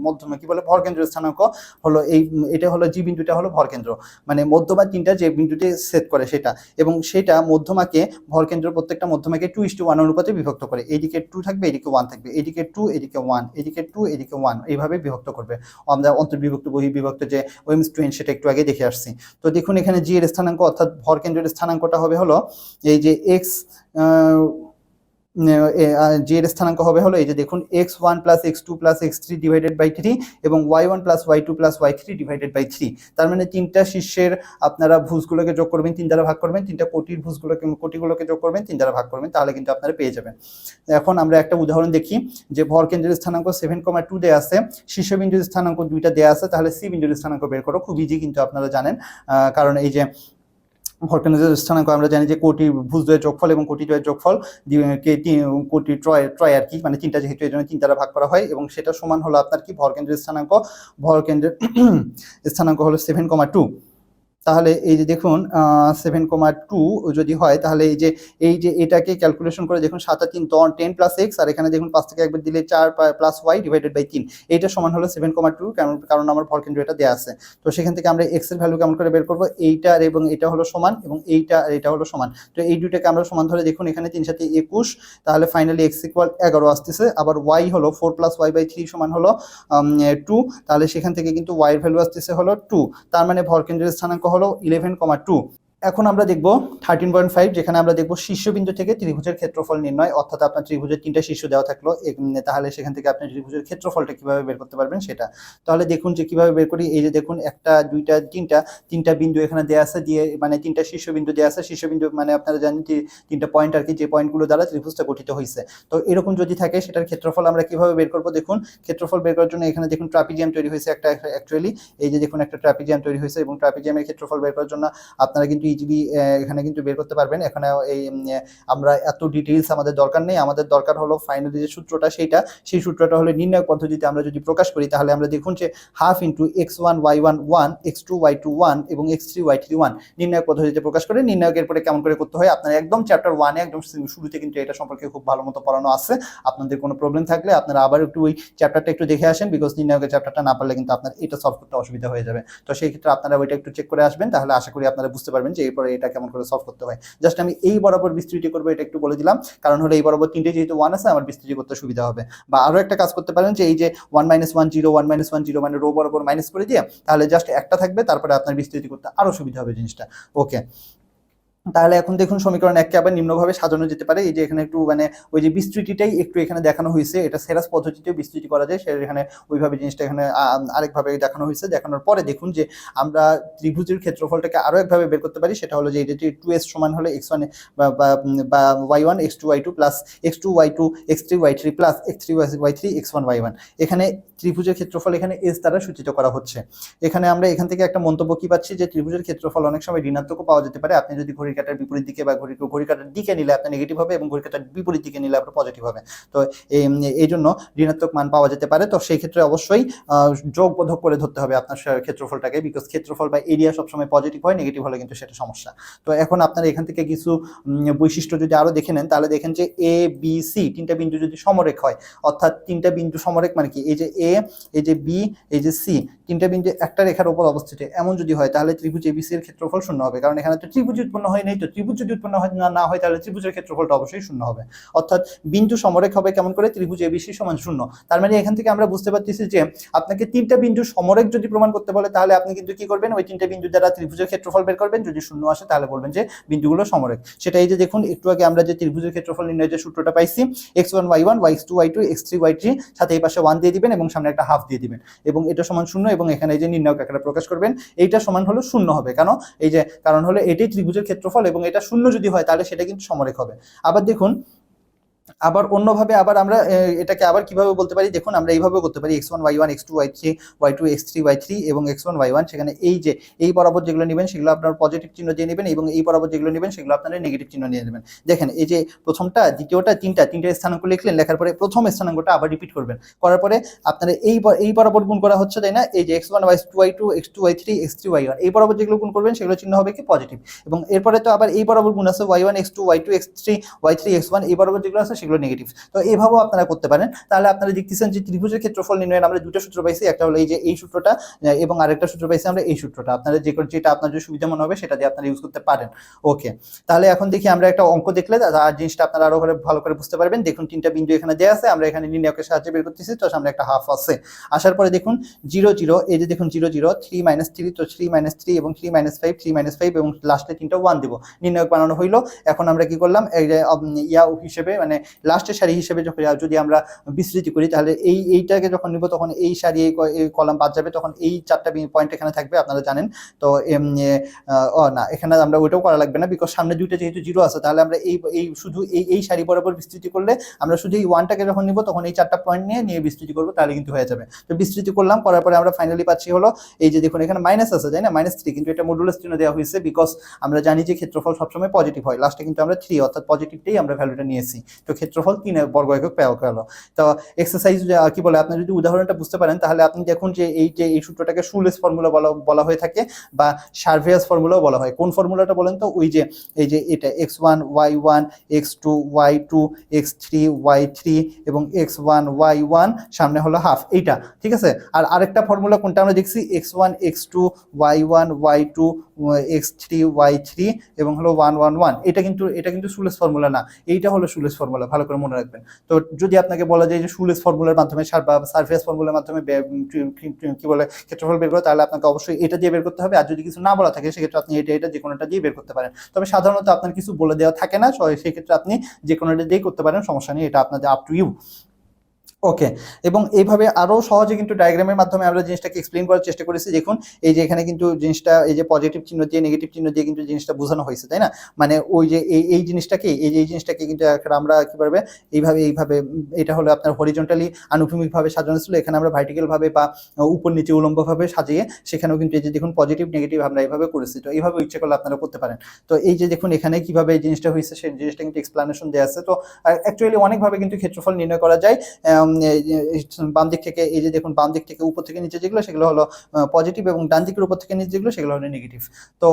মধ্যমা কি বলে ভরকেন্দ্রের স্থানাঙ্ক হলো এই, এটা হলো জি বিন্দুটা হলো ভরকেন্দ্র, মানে মধ্যমা তিনটা যে বিন্দুতে সেট করে সেটা, এবং সেটা মধ্যমাকে ভরকেন্দ্র প্রত্যেকটা মধ্যমাকে 2:1 অনুপাতে বিভক্ত করে। এইদিকে 2 থাকবে, এদিকে 1 থাকবে, এদিকে 2 এদিকে 1, এদিকে 2 এদিকে 1, এইভাবে বিভক্ত করবে। আমরা অন্তর্বিভক্ত বহির্বিভক্ত যে ওয়েমস টুইন সেটা একটু আগে দেখে আসছি। তো দেখুন এখানে জি এর স্থানাঙ্ক অর্থাৎ ভরকেন্দ্রের স্থানাঙ্কটা হবে হলো এই যে এক্স, জি এর স্থানাঙ্ক হবে হলো এই যে দেখুন x1 plus x2 plus x3 divided by 3 এবং y1 plus y2 plus y3 divided by 3। তার মানে তিনটা শীর্ষের আপনারা ভুজগুলোকে যোগ করবেন, 3 দ্বারা ভাগ করবেন, তিনটা কোটির কোটিগুলোকে যোগ করবেন, 3 দ্বারা ভাগ করবেন, তাহলে কিন্তু আপনারা পেয়ে যাবেন। এখন আমরা একটা উদাহরণ দেখি যে ভরকেন্দ্রের স্থানাঙ্ক 7,2 দেয়া আছে, শীর্ষবিন্দুর স্থানাঙ্ক 2টা দেয়া আছে, তাহলে সি বিন্দুর স্থানাঙ্ক বের করো। খুব ইজি কিন্তু আপনারা জানেন, কারণ এই যে ভরকেন্দ্রের স্থানাঙ্ক আমরা জানি যে কোটি ভুজদ্বয়ের যোগফল এবং কোটিদ্বয়ের যোগফল কোটি ট্রয় আর কি, মানে তিনটা যেহেতু এই জন্য 3 দ্বারা ভাগ করা হয়, এবং সেটা সমান হলো আপনার কি ভরকেন্দ্রের স্থানাঙ্ক, ভরকেন্দ্রের স্থানাঙ্ক হলো 7,2। তাহলে এই যে দেখুন 7,2 যদি হয়, তাহলে এই যে এটাকে ক্যালকুলেশন করে দেখুন 7 আর 3 10 প্লাস এক্স, আর এখানে দেখুন 5 থেকে একবার দিলে 4 প্লাস ওয়াই ডিভাইডেড বাই 3, এইটা সমান হলো 7,2, কারণ আমার ভরকেন্দ্র এটা দেওয়া আছে। তো সেখান থেকে আমরা এক্স এর ভ্যালু কেমন করে বের করবো, এইটা এবং এটা হলো সমান, এবং এইটা আর এটা হলো সমান। তো এই দুইটাকে আমরা সমান ধরে দেখুন এখানে 3 7 21, তাহলে ফাইনালি এক্স ইকুয়াল 11 আসতেছে। আবার ওয়াই হলো 4 প্লাস ওয়াই বাই 3 সমান হলো 2, তাহলে সেখান থেকে কিন্তু ওয়াই এর ভ্যালু আসতেছে হলো 2। তার মানে ভরকেন্দ্রের স্থানাঙ্ক হলো 11,2। এখন আমরা দেখব 13.5, যেখানে আমরা দেখব শীর্ষবিন্দু থেকে ত্রিভুজের ক্ষেত্রফল নির্ণয়, অর্থাৎ আপনার ত্রিভুজের 3টা শীর্ষ দেওয়া থাকলো, তাহলে সেখান থেকে আপনি ত্রিভুজের ক্ষেত্রফলটা কিভাবে বের করতে পারবেন সেটা। তাহলে দেখুন যে কিভাবে বের করি। এই যে দেখুন 1 2 3টা বিন্দু এখানে দেওয়া আছে, দিয়ে মানে 3টা শীর্ষবিন্দু দেওয়া আছে। শীর্ষবিন্দু মানে আপনারা জানেন যে 3টা পয়েন্ট আর কি, যে পয়েন্টগুলো দ্বারা ত্রিভুজটা গঠিত হয়েছে। তো এরকম যদি থাকে সেটার ক্ষেত্রফল আমরা কিভাবে বের করব, দেখুন ক্ষেত্রফল বের করার জন্য এখানে দেখুন ট্রাপিজিয়াম তৈরি হয়েছে একটা, অ্যাকচুয়ালি এই যে দেখুন একটা ট্রাপিজিয়াম তৈরি হয়েছে, এবং ট্রাপিজিয়ামের ক্ষেত্রফল বের করার জন্য আপনারা কিন্তু ইজিলি এখানে কিন্তু বের করতে পারবেন। এখানে এই আমরা এত ডিটেইলস আমাদের দরকার নেই, আমাদের দরকার হলো ফাইনালি যে সূত্রটা, সেই সূত্রটা হলো নির্ণয় পদ্ধতিতে আমরা যদি প্রকাশ করি, তাহলে আমরা দেখুন যে half into x1 y1 1 x2 y2 1 এবং x3 y3 1 নির্ণয় পদ্ধতিতে প্রকাশ করে। নির্ণয়ের পরে কেমন করে করতে হয় আপনারা একদম চ্যাপ্টার 1 এ একদম শুরুতে কিন্তু এটা সম্পর্কে খুব ভালো মতো পড়ানো আছে। আপনাদের কোনো প্রবলেম থাকলে আপনারা আবার একটু ওই চ্যাপ্টারটা একটু দেখে আসেন, বিকজ নির্ণয়ের চ্যাপ্টারটা না পারলে কিন্তু আপনার এটা সলভ করতে অসুবিধা হয়ে যাবে। তো সেই ক্ষেত্রে আপনারা ওইটা একটু চেক করে আসবেন, তাহলে আশা করি আপনারা বুঝতে পারবেন যে এরপরে এটা কেমন করে সলভ করতে হয়। জাস্ট আমি এই বরাবর বিস্তৃতি করবো এটা একটু বলে দিলাম, কারণ হলো এই বরাবর 3টে যেহেতু 1 আছে, আমার বিস্তৃতি করতে সুবিধা হবে। বা আরো একটা কাজ করতে পারেন যে এই যে 1 - 1 0 1 - 1 0 মানে রো বরাবর মাইনাস করে দিয়ে, তাহলে জাস্ট একটা থাকবে, তারপরে আপনার বিস্তৃতি করতে আরো সুবিধা হবে জিনিসটা। ওকে, তাহলে এখন দেখুন সমীকরণ 1কে আবার নিম্নভাবে সাজানো যেতে পারে। এই যে এখানে একটু মানে ওই যে বিস্তৃতিটাই একটু এখানে দেখানো হয়েছে, এটা সেরাস পদ্ধতিতেও বিস্তৃতি করা যায়, সেখানে ওইভাবে জিনিসটা এখানে আরেকভাবে দেখানো হয়েছে। দেখানোর পরে দেখুন যে আমরা ত্রিভুজের ক্ষেত্রফলটাকে আরো একভাবে বের করতে পারি, সেটা হলো যে এটা 2s সমান হলে x1 বা y1 x2 y2 plus x2 y2 x3 y3 plus x3 y3 x1 y1। এখানে ত্রিভুজের ক্ষেত্রফল এখানে s দ্বারা সূচিত করা হচ্ছে। এখানে আমরা এখান থেকে একটা মন্তব্য কি পাচ্ছি, যে ত্রিভুজের ক্ষেত্রফল অনেক সময় ঋণাত্মকও পাওয়া যেতে পারে। আপনি যদি ঘড়ির কাঁটার বিপরীত দিকে বা ঘড়ির কাঁটার দিকে নিলে আপনার নেগেটিভ হবে, এবং ঘড়ির কাঁটার বিপরীত দিকে নিলে আপনার পজিটিভ হবে। তো এই জন্য ঋণাত্মক মান পাওয়া যেতে পারে। তো সেই ক্ষেত্রে অবশ্যই যোগবোধক করে ধরতে হবে আপনার ক্ষেত্রফলটাকে, বিকজ ক্ষেত্রফল বা এরিয়া সবসময় পজিটিভ হয়, নেগেটিভ হলে কিন্তু সেটা সমস্যা। তো এখন আপনারা এখান থেকে কিছু বৈশিষ্ট্য যদি আরো দেখে নেন, তাহলে দেখেন যে এ বি সি 3টা বিন্দু যদি সমরেখ হয়, অর্থাৎ 3টা বিন্দু সমরেখ মানে কি, এই যে এ, এই যে বি, এই যে সি, 3টা বিন্দু একটা রেখার উপর অবস্থিত এমন যদি হয়, তাহলে ত্রিভুজ এবিসি এর ক্ষেত্রফল শূন্য হবে। কারণ এখানে তো ত্রিভুজ উৎপন্ন হয় নাই, তো ত্রিভুজ যদি উৎপন্ন না হয় তাহলে ত্রিভুজের ক্ষেত্রফলটা অবশ্যই শূন্য হবে। অর্থাৎ বিন্দু সমরেখ হবে কেমন করে, ত্রিভুজ এবিসি সমান শূন্য। তার মানে এখান থেকে আমরা বুঝতে পারতেছি যে আপনাকে 3টা বিন্দু সমরেখ যদি প্রমাণ করতে বলে, তাহলে আপনি কিন্তু কি করবেন, ওই 3টা বিন্দু দ্বারা ত্রিভুজের ক্ষেত্রফল বের করবেন। যদি শূন্য আসে তাহলে বলবেন যে বিন্দুগুলো সমরেখ। সেটা এই যে দেখুন একটু আগে আমরা যে ত্রিভুজের ক্ষেত্রফল নির্ণয়ের যে সূত্রটা পাইছি, x1 y1 x2 y2 x3 y3, সাথে এই পাশে 1 দিয়ে দিবেন এবং সামনে একটা হাফ দিয়ে দিবেন, এবং এটা সমান শূন্য, এবং এখানে এই যে নির্ণায়ক আকারে প্রকাশ করবেন। এইটা সমান হলো শূন্য হবে, কেন, এই যে কারণ হলো এটাই ত্রিভুজের ক্ষেত্রফল, এবং এটা শূন্য যদি হয় তাহলে সেটা কিন্তু সমরেখ হবে। আবার দেখুন আবার অন্যভাবে আবার আমরা এটাকে আবার কিভাবে বলতে পারি, দেখুন আমরা এইভাবে করতে পারি x1 y1 x2 y3 y2 x3 y3 এবং x1 y1, সেখানে এই যে এই বরাবর যেগুলো নেবেন সেগুলো আপনার পজিটিভ চিহ্ন দিয়ে নেবেন এবং এই বরাবর যেগুলো নেবেন সেগুলো আপনারা নেগেটিভ চিহ্ন নিয়ে নেবেন। দেখেন এই যে প্রথমটা দ্বিতীয়টা তিনটা স্থানাঙ্ক লিখলেন, লেখার পরে প্রথম স্থানাঙ্কটা আবার রিপিট করবেন, করার পরে আপনারা এই বরাবর গুণ করা হচ্ছে, তাই না, এই যে x1 y2 y2 x2 y3 x3 y1 এই বরাবর যেগুলো গুণ করবেন সেগুলো চিহ্ন হবে কি পজিটিভ, এবং এরপরে তো আবার এই বরাবর গুণ আছে y1 x2 y2 x3 y3 x1 এই বরাবর যেগুলো আছে সেগুলো নেগেটিভ। তো এইভাবেও আপনারা করতে পারেন। তাহলে আপনারা দেখতেছেন যে ত্রিভুজের ক্ষেত্রফল নির্ণয়ের আমরা দুটো সূত্র পাইছি, একটা হলো এই যে এই সূত্রটা এবং আরেকটা সূত্র পাইছি আমরা এই সূত্রটা। আপনারা যেটা আপনার যে সুবিধা মনে হবে সেটা দিয়ে আপনারা ইউজ করতে পারেন। ওকে, তাহলে এখন দেখি আমরা একটা অঙ্ক দেখলে আর জিনিসটা আপনারা আরো ভালো করে বুঝতে পারবেন। দেখুন তিনটা বিন্দু এখানে দেওয়া আছে, আমরা এখানে নির্ণায়কের সাহায্যে বের করতেছি। তো সামনে একটা হাফ আছে, আসার পরে দেখুন 0 0, এই যে দেখুন 0 0 3 3, তো 3 3 এবং 3 5 3 5 এবং লাস্টে তিনটা 1 দিব, নির্ণায়ক বানানো হইলো। এখন আমরা কি করলাম, এই যে হিসেবে মানে লাস্টের সারি হিসেবে যদি আমরা বিস্তৃতি করি, তাহলে এইটাকে যখন নিব তখন এই সারি এই কলাম বাদ যাবে, তখন এই চারটা পয়েন্ট এখানে থাকবে, আপনারা জানেন। তো না, এখানে আমরা ওইটাও করা লাগবে না, বিকজ সামনে দুইটা যেহেতু 0 আছে, তাহলে আমরা এই শুধু এই সারি বরাবর বিস্তৃতি করলে আমরা শুধু এই 1টাকে যখন নিব তখন এই চারটা পয়েন্ট নিয়ে বিস্তৃতি করবো, তাহলে কিন্তু হয়ে যাবে। তো বিস্তৃতি করলাম, করার পরে আমরা ফাইনালি পাচ্ছি হলো এই যে দেখুন এখানে মাইনাস আছে, তাই না, -3, কিন্তু এটা মডুলাস চিহ্ন দেওয়া হয়েছে, বিকজ আমরা জানি যে ক্ষেত্রফল সবসময় পজিটিভ হয়, লাস্টে কিন্তু আমরা 3 অর্থাৎ পজিটিভটাই আমরা ভ্যালুটা নিয়েছি। তো ক্ষেত্রফল 3 বর্গ একক পাওয়া গেল। তো এক্সারসাইজ কি বলে, আপনি যদি উদাহরণটা বুঝতে পারেন তাহলে আপনি দেখুন যে এই সূত্রটাকে শুলেস ফর্মুলা বলা হয়ে থাকে বা সার্ভিয়াস ফর্মুলাও বলা হয়। কোন ফর্মুলাটা বলেন তো, ওই যে এই যে এটা x1 y1 x2 y2 x3 y3 এবং x1 y1 সামনে হলো হাফ, এইটা ঠিক আছে। আর আরেকটা ফর্মুলা কোনটা আমরা দেখছি, x1 x2 y1 y2 x3 y3 এবং হলো 1 1 1, এটা কিন্তু শুলেস ফর্মুলা না, এইটা হলো শুলেস ফর্মুলা, ভালো করে মনে রাখবেন। তো যদি আপনাকে বলা যায় যে শুলেস ফর্মুলার মাধ্যমে সারফেস ফর্মুলার মাধ্যমে কি বলে ক্ষেত্রফল বের করে, তাহলে আপনাকে অবশ্যই এটা দিয়ে বের করতে হবে। আর যদি কিছু না বলা থাকে সেক্ষেত্রে আপনি এটা যে কোনোটা দিয়ে বের করতে পারেন। তবে সাধারণত আপনার কিছু বলে দেওয়া থাকে না, সেক্ষেত্রে আপনি যে কোনোটা দিয়ে করতে পারেন, সমস্যা নেই, এটা আপনাদের আপ টু ইউ। ওকে, এবং এইভাবে আরো সহজে কিন্তু ডায়াগ্রামের মাধ্যমে আমরা জিনিসটাকে এক্সপ্লেইন করার চেষ্টা করেছি। দেখুন এই যে এখানে কিন্তু জিনিসটা এই যে পজিটিভ চিহ্ন দিয়ে নেগেটিভ চিহ্ন দিয়ে কিন্তু জিনিসটা বোঝানো হয়েছে, তাই না, মানে ওই যে এই জিনিসটাকে এই জিনিসটাকে কিন্তু আমরা কিভাবে এইভাবে এটা হলো আপনার হরিজন্টালি আনুভূমিকভাবে সাজানো ছিল, এখানে আমরা ভার্টিক্যাল ভাবে বা উপর নিচে উলম্বভাবে সাজিয়ে সেখানেও কিন্তু এই যে দেখুন পজিটিভ নেগেটিভ আমরা এইভাবে করেছি। তো এইভাবে ইচ্ছে করলে আপনারা করতে পারেন। তো এই যে দেখুন এখানে কিভাবে এই জিনিসটা হয়েছে সেই জিনিসটা কিন্তু এক্সপ্লানেশন দেওয়া আছে। তো অ্যাকচুয়ালি অনেকভাবে কিন্তু ক্ষেত্রফল নির্ণয় করা যায়। বাম দিক থেকে এই যে দেখুন বাম দিক থেকে উপর থেকে নিচে যেগুলো সেগুলো হলো পজিটিভ, এবং ডান দিকের উপর থেকে নিচে যেগুলো সেগুলো হলো নেগেটিভ। তো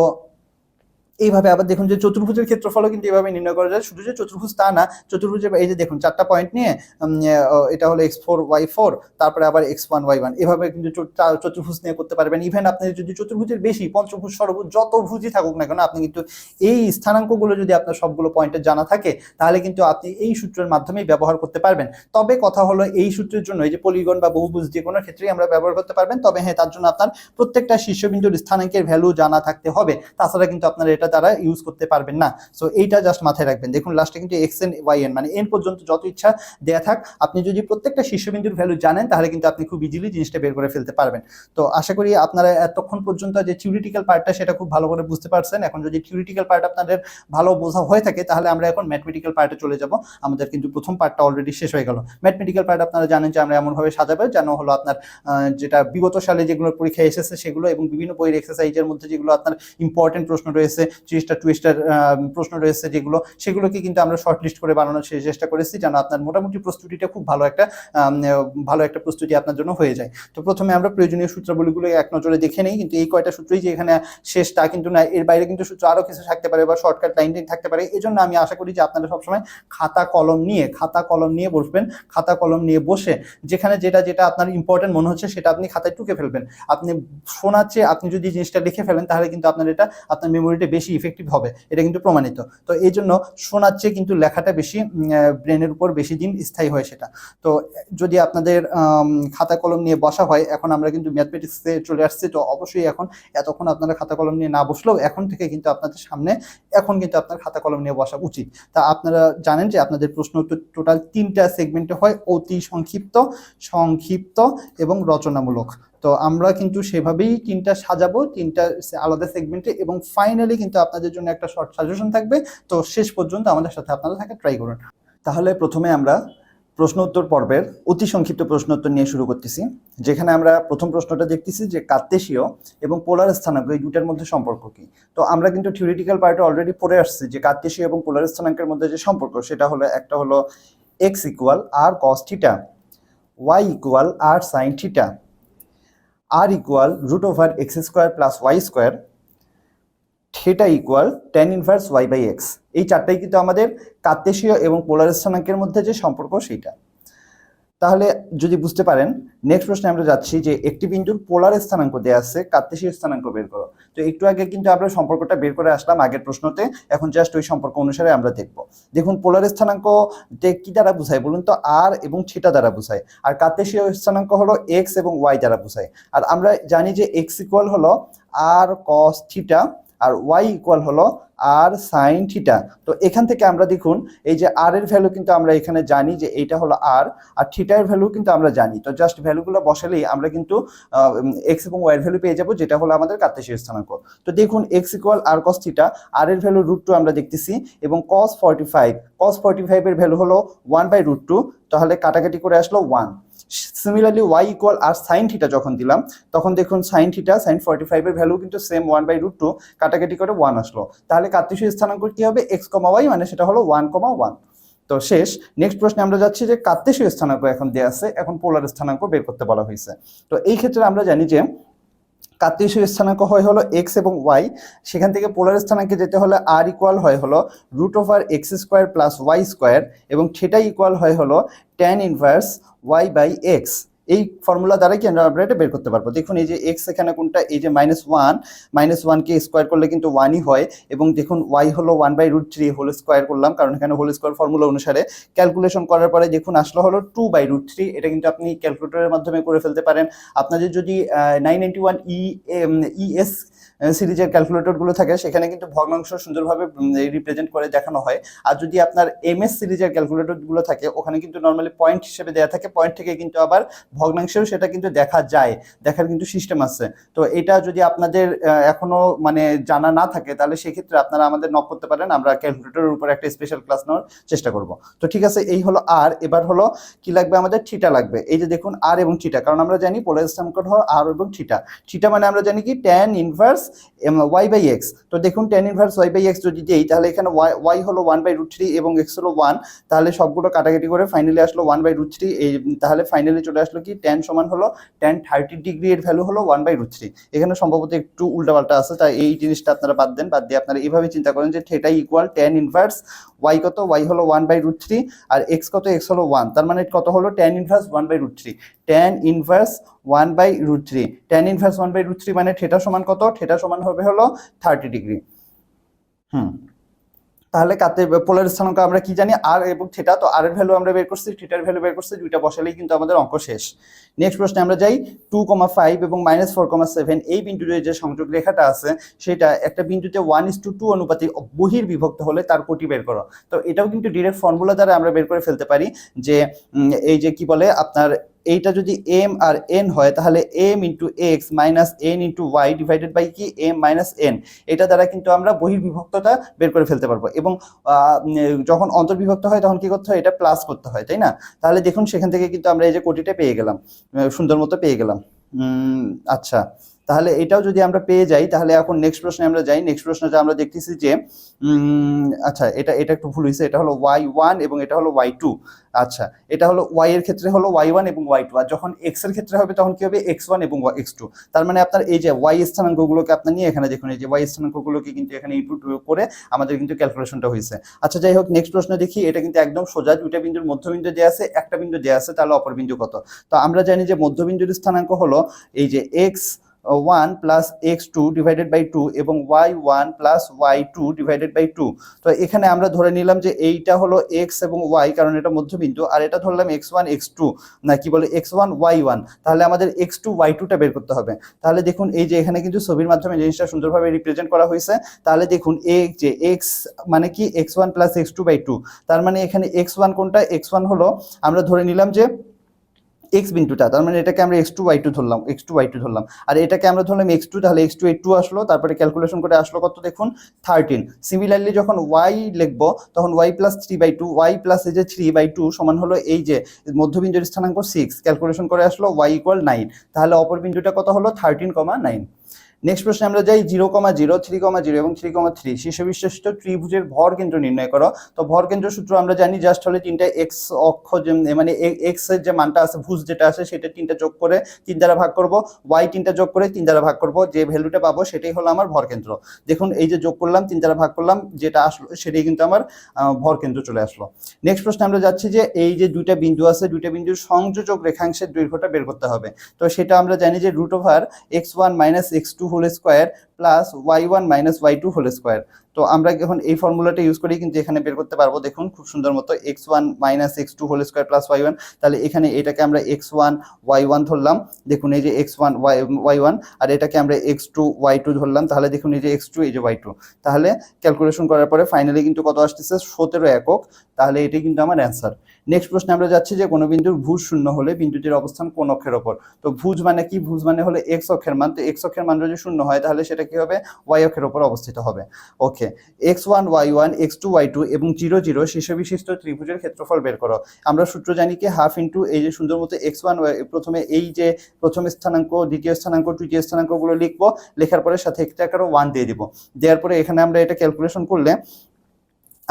এইভাবে আবার দেখুন যে চতুর্ভুজের ক্ষেত্রফলও কিন্তু এইভাবে নির্ণয় করা যায়। শুধু যে চতুর্ভুজ তা না, চতুর্ভুজের এই যে দেখুন চারটা পয়েন্ট নিয়ে এটা হলো x4 y4, তারপরে আবার x1 y1, এভাবে কিন্তু চতুর্ভুজ নিয়ে করতে পারবেন। ইভেন আপনি যদি চতুর্ভুজের বেশি পঞ্চভুজ ষড়ভুজ যত ভুজই থাকুক না কেন, আপনি কিন্তু এই স্থানাঙ্কগুলো যদি আপনার সবগুলো পয়েন্টের জানা থাকে তাহলে কিন্তু আপনি এই সূত্রের মাধ্যমেই ব্যবহার করতে পারবেন। তবে কথা হলো এই সূত্রের জন্য এই যে পলিগন বা বহুভুজ যে কোনো ক্ষেত্রেই আমরা ব্যবহার করতে পারবেন। তবে হ্যাঁ, তার জন্য আপনার প্রত্যেকটা শীর্ষবিন্দুর স্থানাঙ্কের ভ্যালু জানা থাকতে হবে, তাছাড়া কিন্তু আপনার এটা দ্বারা ইউজ করতে পারবেন না। সো এইটা জাস্ট মাথায় রাখবেন। দেখুন লাস্টে কিন্তু xn yn মানে n পর্যন্ত যত ইচ্ছা দেয়া থাক, আপনি যদি প্রত্যেকটা শীর্ষবিন্দুর ভ্যালু জানেন তাহলে কিন্তু আপনি খুব ইজিলি জিনিসটা বের করে ফেলতে পারবেন। তো আশা করি আপনারা এতক্ষণ পর্যন্ত যে থিওরিটিক্যাল পার্টটা সেটা খুব ভালো করে বুঝতে পারছেন। এখন যদি থিওরিটিক্যাল পার্ট আপনাদের ভালো বোঝা হয়ে থাকে তাহলে আমরা এখন ম্যাথমেটিক্যাল পার্টে চলে যাব। আমাদের কিন্তু প্রথম পার্টটা অলরেডি শেষ হয়ে গেল। ম্যাথমেটিক্যাল পার্ট আপনারা জানেন যে আমরা এমনভাবে সাজাবো যেন হলো আপনার যেটা বিগত সালে যেগুলো পরীক্ষায় এসেছে সেগুলো এবং বিভিন্ন বইয়ের এক্সারসাইজের মধ্যে যেগুলো আপনার ইম্পর্টেন্ট প্রশ্ন রয়েছে, 30টা 20টা প্রশ্ন রয়েছে সেগুলোকে কিন্তু আমরা শর্ট লিস্ট করে বানানোর চেষ্টা করেছি যেন আপনার মোটামুটি প্রস্তুতিটা খুব ভালো একটা প্রস্তুতি আপনার জন্য হয়ে যায়। তো প্রথমে আমরা প্রয়োজনীয় সূত্রাবলীগুলো এক নজরে দেখে নেই, কিন্তু এই কয়টা সূত্রই যে এখানে শেষ তা কিন্তু না, এর বাইরে কিন্তু সূত্র আরো কিছু থাকতে পারে বা শর্টকাট লাইন থাকতে পারে। এই জন্য আমি আশা করি যে আপনারা সবসময় খাতা কলম নিয়ে বসবেন, খাতা কলম নিয়ে বসে যেখানে যেটা আপনার ইম্পর্টেন্ট মনে হচ্ছে সেটা আপনি খাতায় টুকে ফেলবেন। আপনি শোনার চেয়ে আপনি যদি জিনিসটা লিখে ফেলেন তাহলে কিন্তু আপনার এটা আপনার মেমোরিতে বেশি ইফেক্টিভ হবে, এটা কিন্তু প্রমাণিত। তো এই জন্য শোনার চেয়ে কিন্তু লেখাটা বেশি ব্রেনের উপর বেশি দিন স্থায়ী হয় সেটা। তো যদি আপনাদের খাতা কলম নিয়ে বসা হয়, এখন আমরা কিন্তু ম্যাথমেটিক্সে চলে আসছি, তো অবশ্যই এতক্ষণ আপনারা খাতা কলম নিয়ে না বসলেও এখন থেকে কিন্তু আপনাদের সামনে এখন কিন্তু আপনার খাতা কলম নিয়ে বসা উচিত। তা আপনারা জানেন যে আপনাদের প্রশ্ন টোটাল 3টা সেগমেন্টে হয়, অতি সংক্ষিপ্ত এবং রচনামূলক। তো আমরা কিন্তু সেভাবেই 3টা সাজাবো, 3টা আলাদা সেগমেন্টে, এবং ফাইনালি কিন্তু আপনাদের জন্য একটা শর্ট সাজেশন থাকবে। তো শেষ পর্যন্ত আমাদের সাথে আপনারা থাকা ট্রাই করুন। তাহলে প্রথমে আমরা প্রশ্ন উত্তর পর্বের অতি সংক্ষিপ্ত প্রশ্ন উত্তর নিয়ে শুরু করতেছি, যেখানে আমরা প্রথম প্রশ্নটা দেখতেছি যে কার্তেশীয় এবং পোলার স্থানাঙ্ক এই দুটার মধ্যে সম্পর্ক কি। তো আমরা কিন্তু থিওরিটিক্যাল পার্টে অলরেডি পড়ে আসছি যে কার্তেশীয় এবং পোলার স্থানাঙ্কের মধ্যে যে সম্পর্ক সেটা হলো একটা হলো X equal r cos theta, Y equal r sine theta, r equal root over X square plus Y square, theta equal tan inverse Y by X. এই চারটাই কিন্তু আমাদের কার্তেশীয় এবং পোলার স্থানাঙ্কের মধ্যে যে সম্পর্ক সেইটা। তাহলে যদি বুঝতে পারেন, নেক্সট প্রশ্নে আমরা যাচ্ছি যে একটি বিন্দুর পোলার স্থানাঙ্ক দেওয়া আছে, কার্তেশীয় স্থানাঙ্ক বের করো। তো একটু আগে কিন্তু আমরা সম্পর্কটা বের করে আসলাম আগের প্রশ্নতে, এখন জাস্ট ওই সম্পর্ক অনুসারে আমরা দেখব। দেখুন পোলার স্থানাঙ্ক কি দ্বারা বোঝায় বলুন তো? আর এবং থিটা দ্বারা বোঝায়, আর কার্তেশীয় স্থানাঙ্ক হলো এক্স এবং ওয়াই দ্বারা বোঝায়। আর আমরা জানি যে এক্স ইকুয়াল হলো আর কস থিটা আর ওয়াই ইকুয়াল হলো আর সাইন থিটা। তো এখান থেকে আমরা দেখুন এই যে আর এর ভ্যালু কিন্তু আমরা এখানে জানি যে এইটা হলো আর থিটার ভ্যালু কিন্তু আমরা জানি। তো জাস্ট ভ্যালুগুলো বসালেই আমরা কিন্তু এক্স এবং ওয়াই এর ভ্যালু পেয়ে যাবো, যেটা হলো আমাদের কার্তেশীয় স্থানাঙ্ক। তো দেখুন x equal r cos theta, আর এর ভ্যালু √2 আমরা দেখতেছি, এবং cos 45 এর ভ্যালু হলো 1/√2, তাহলে কাটাকাটি করে আসলো 1। Similarly Y equal r sine theta যখন দিলাম তখন দেখুন সাইন থিটা সাইন 45 এর ভ্যালু কিন্তু সেম 1/√2, কাটাকাটি করে 1 আসলো। তাহলে কার্তেশীয় স্থানাঙ্ক কি হবে? x, y, মানে সেটা হলো 1,1। তো শেষ। নেক্সট প্রশ্নে আমরা যাচ্ছি যে কার্তেশীয় স্থানাঙ্ক এখন দেয়া আছে, এখন পোলার স্থানাঙ্ক বের করতে বলা হয়েছে। তো এই ক্ষেত্রে আমরা জানি যে কার্তেশীয় স্থানাঙ্ক হয় হলো এক্স এবং ওয়াই, সেখান থেকে পোলার স্থানাঙ্কে যেতে হলে আর ইকুয়াল হয় হলো root over X square plus Y square, এবং থিটা ইকুয়াল হয় হলো tan inverse Y by X. এই ফর্মুলা দ্বারা কি আমরা এটা বের করতে পারবো। দেখুন এই যে এক্স এখানে কোনটা, এই যে -1কে স্কোয়ার করলে কিন্তু 1ই হয়, এবং দেখুন ওয়াই হলো 1/√3 হোল স্কোয়ার করলাম, কারণ এখানে হোল স্কোয়ার ফর্মুলা অনুসারে ক্যালকুলেশন করার পরে দেখুন আসলো হলো 2/√3। এটা কিন্তু আপনি ক্যালকুলেটরের মাধ্যমে করে ফেলতে পারেন। আপনাদের যদি 991 ES সিরিজের ক্যালকুলেটরগুলো থাকে সেখানে কিন্তু ভগ্নাংশ সুন্দরভাবে রিপ্রেজেন্ট করে দেখানো হয়। আর যদি আপনার MS সিরিজের ক্যালকুলেটরগুলো থাকে ওখানে কিন্তু নর্মালি পয়েন্ট হিসেবে দেওয়া থাকে, পয়েন্ট থেকে কিন্তু আবার ভগ্নাংশেও সেটা কিন্তু দেখা যায়, দেখার কিন্তু সিস্টেম আছে। তো এটা যদি আপনাদের এখনো মানে জানা না থাকে তাহলে সেক্ষেত্রে আপনারা আমাদের নক করতে পারেন, আমরা ক্যালকুলেটরের উপর একটা স্পেশাল ক্লাস নেওয়ার চেষ্টা করব। তো ঠিক আছে, এই হলো আর। এবার হলো কি লাগবে আমাদের? থিটা লাগবে। এই যে দেখুন আর এবং থিটা, কারণ আমরা জানি পোলার স্থানাঙ্ক হলো আর এবং থিটা। থিটা মানে আমরা জানি কি tan inverse Y by X. তো দেখুন tan inverse Y by X যদি দেই তাহলে এখানে ওয়াই হলো 1/√3 এবং এক্স হলো 1, তাহলে সবগুলো কাটাকাটি করে ফাইনালি আসলো 1/√3। এই তাহলে ফাইনালি চলে আসলো কি tan সমান হলো tan 30 ডিগ্রি, এর ভ্যালু হলো 1/√3। এখানে সম্ভবত একটু উল্টাপাল্টা আছে, তাই এই জিনিসটা আপনারা বাদ দেন, বাদ দিয়ে আপনারা এইভাবে চিন্তা করেন যে theta equal tan inverse Y কত, ওয়াই হলো 1/√3, আর এক্স কত, এক্স হলো 1, তার মানে কত হলো tan inverse 1/√3। tan inverse 1/√3, tan inverse 1/√3 মানে থিটা সমান কত? থিটা সমান হবে হলো 30 ডিগ্রি। তাহলে পোলার স্থানাঙ্ক আমরা কি জানি? আর এবং থিটা। তো আর এর ভ্যালু আমরা বের করছি, থিটার ভ্যালু বের করছি, দুইটা বসালেই কিন্তু আমাদের অঙ্ক শেষ। নেক্সট প্রশ্নে আমরা যাই। 2,5 এবং -4,7 এই বিন্দুর যে সংযোগ রেখাটা আছে সেটা একটা বিন্দুতে 1:2 অনুপাতে বহির্বিভক্ত হলে তার কোটি বের করো। তো এটাও কিন্তু ডিরেক্ট ফর্মুলা দ্বারা আমরা বের করে ফেলতে পারি যে এই যে কি বলে আপনার এইটা যদি m আর n হয় তাহলে m into X minus n into Y divided by কি m মাইনাস n। এটা দ্বারা কিন্তু আমরা বহির্বিভক্তটা বের করে ফেলতে পারবো, এবং যখন অন্তর্বিভক্ত হয় তখন কি করতে হয়? এটা প্লাস করতে হয়, তাই না? তাহলে দেখুন সেখান থেকে কিন্তু আমরা এই যে কোটিটা পেয়ে গেলাম, সুন্দর মতো পেয়ে গেলাম। আচ্ছা, তাহলে এটাও যদি আমরা পেয়ে যাই তাহলে এখন নেক্সট প্রশ্নে আমরা যাই। নেক্সট প্রশ্নটা আমরা দেখতেছি যে আচ্ছা এটা একটু ভুল হয়েছে, এটা হলো y1 এবং এটা হলো y2। আচ্ছা, এটা হলো y এর ক্ষেত্রে হলো y1 এবং y2, আর যখন x এর ক্ষেত্রে হবে তখন কি হবে? x1 এবং x2। তার মানে আপনার এই যে y স্থানাঙ্কগুলোকে আপনার নিয়ে এখানে দেখুন এই যে y স্থানাঙ্কগুলোকে কিন্তু এখানে ইনপুট করে আমাদের কিন্তু ক্যালকুলেশনটা হয়েছে। আচ্ছা যাই হোক, নেক্সট প্রশ্ন দেখি। এটা কিন্তু একদম সোজা, দুইটা বিন্দুর মধ্যবিন্দু দেওয়া আছে, একটা বিন্দু দেওয়া আছে, তাহলে অপর বিন্দু কত? তো আমরা জানি যে মধ্যবিন্দুর স্থানাঙ্ক হলো এই যে x1 plus x2 divided by 2 এবং y1 plus y2 divided by 2। তো এখানে আমরা ধরে নিলাম যে এইটা হলো x এবং y, কারণ এটা মধ্যবিন্দু, আর এটা ধরলাম x1 x2 না কি বলে x1 y1। তাহলে আমাদের x2 y2টা বের করতে হবে। তাহলে দেখুন এই যে এখানে কিন্তু ছবির মাধ্যমে জিনিসটা সুন্দরভাবে রিপ্রেজেন্ট করা হয়েছে। তাহলে দেখুন এই যে x মানে কি x1 প্লাস x2 বাই 2, তার মানে এখানে x1 কোনটা? x1 হলো আমরা ধরে নিলাম যে এক্স বিন্দুটা, তার মানে এটাকে আমরা এক্স টু ওয়াই টু ধরলাম, এক্স টু ওয়াই টু ধরলাম, আর এটাকে আমরা ধরলাম এক্স টু, তাহলে এক্স টু এই টু আসলো, তারপরে ক্যালকুলেশন করে আসলো কত দেখুন 13। সিমিলারলি যখন ওয়াই লিখবো তখন ওয়াই প্লাস 3/2, ওয়াই প্লাস এই যে 3/2 সমান হলো এই যে মধ্যবিন্দুর স্থানাঙ্ক 6, ক্যালকুলেশন করে আসলো ওয়াই ইকুয়াল 9, তাহলে অপর বিন্দুটা কত হলো 13,9। নেক্সট প্রশ্নে আমরা যাই 0,0, 3,0 এবং 3,3 শীর্ষবিশিষ্ট ত্রিভুজের ভর কেন্দ্র নির্ণয় করো। তো ভর কেন্দ্র সূত্র আমরা জানি, জাস্ট হলে তিনটা এক্স অক্ষ মানে এক্স এর যে মানটা আছে, ভুজ যেটা আছে সেটা তিনটা যোগ করে 3 দ্বারা ভাগ করব, ওয়াই তিনটা যোগ করে 3 দ্বারা ভাগ করব, যে ভ্যালুটা পাবো সেটাই হলো আমার ভর কেন্দ্র। দেখুন এই যে যোগ করলাম 3 দ্বারা ভাগ করলাম, যেটা আসলো সেটাই কিন্তু আমার ভর কেন্দ্র চলে আসলো। নেক্সট প্রশ্নে আমরা যাচ্ছি যে এই যে দুইটা বিন্দু আছে, দুইটা বিন্দুর সংযোজক রেখাংশের দৈর্ঘ্যটা বের করতে হবে। তো সেটা আমরা জানি যে √x1 - x2 whole square plus y1 - y2 whole square. তো আমরা যখন এই ফর্মুলাটা ইউজ করি কিন্তু এখানে বের করতে পারবো, দেখুন খুব সুন্দর মতো x1 - x2 whole square plus y1, তাহলে এখানে এটাকে আমরা x1 y1 ধরলাম, দেখুন এই যে x1 y1, আর এটাকে আমরা x2 y2 ধরলাম, তাহলে দেখুন এই যে x2 এই যে y2, তাহলে ক্যালকুলেশন করার পরে ফাইনালি কিন্তু কত আসতেছে 17 একক, তাহলে এটাই কিন্তু আমার অ্যান্সার। নেক্সট প্রশ্নে আমরা যাচ্ছি যে কোনো বিন্দুর ভুজ শূন্য হলে বিন্দুটির অবস্থান কোন অক্ষের ওপর। তো ভুজ মানে কি, ভুজ মানে হলো এক্স অক্ষের মান, তো এক্স অক্ষের মান যদি শূন্য হয় তাহলে সেটা কি হবে ওয়াই অক্ষের ওপর অবস্থিত হবে। ওকে, x1 y1 x2 y2 এবং 0 0 শীর্ষবিশিষ্ট ত্রিভুজের ক্ষেত্রফল বের করো। আমরা সূত্র জানি কি হাফ ইন্টু এই যে সুন্দর মতো x1, প্রথমে এই যে প্রথম স্থানাঙ্ক, দ্বিতীয় স্থানাঙ্ক, তৃতীয় স্থানাঙ্কগুলো লিখবো, লেখার পরে সাথে একটা করে 1 দিয়ে দিব, দেওয়ার পরে এখানে আমরা এটা ক্যালকুলেশন করলে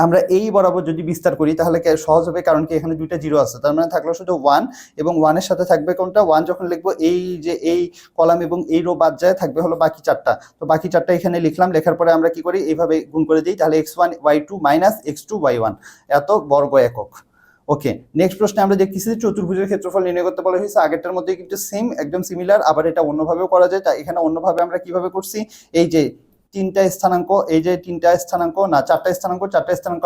আমরা এই বরাবর যদি বিস্তার করি তাহলে সহজ হবে, কারণ কি এখানে দুইটা জিরো আছে, তার মানে থাকলো শুধু 1, এবং 1 এর সাথে থাকবে কোনটা 1 যখন লিখবো এই যে এই কলাম এবং এই রো বাদ যায়, থাকবে হলো বাকি চারটা। তো বাকি চারটা এখানে লিখলাম, লেখার পরে আমরা কি করি এইভাবে গুণ করে দিই, তাহলে x1 y2 - x2 y1 এত বর্গ একক। ওকে, নেক্সট প্রশ্নে আমরা দেখতেছি যে চতুর্ভুজের ক্ষেত্রফল নির্ণয় করতে বলা হয়েছে, আগেরটার মধ্যে কিন্তু সেম একদম সিমিলার, আবার এটা অন্যভাবেও করা যায়। তাই এখানে অন্যভাবে আমরা কিভাবে করছি, এই যে তিনটা স্থানাঙ্ক, এই যে তিনটা স্থানাঙ্ক না চারটা স্থানাঙ্ক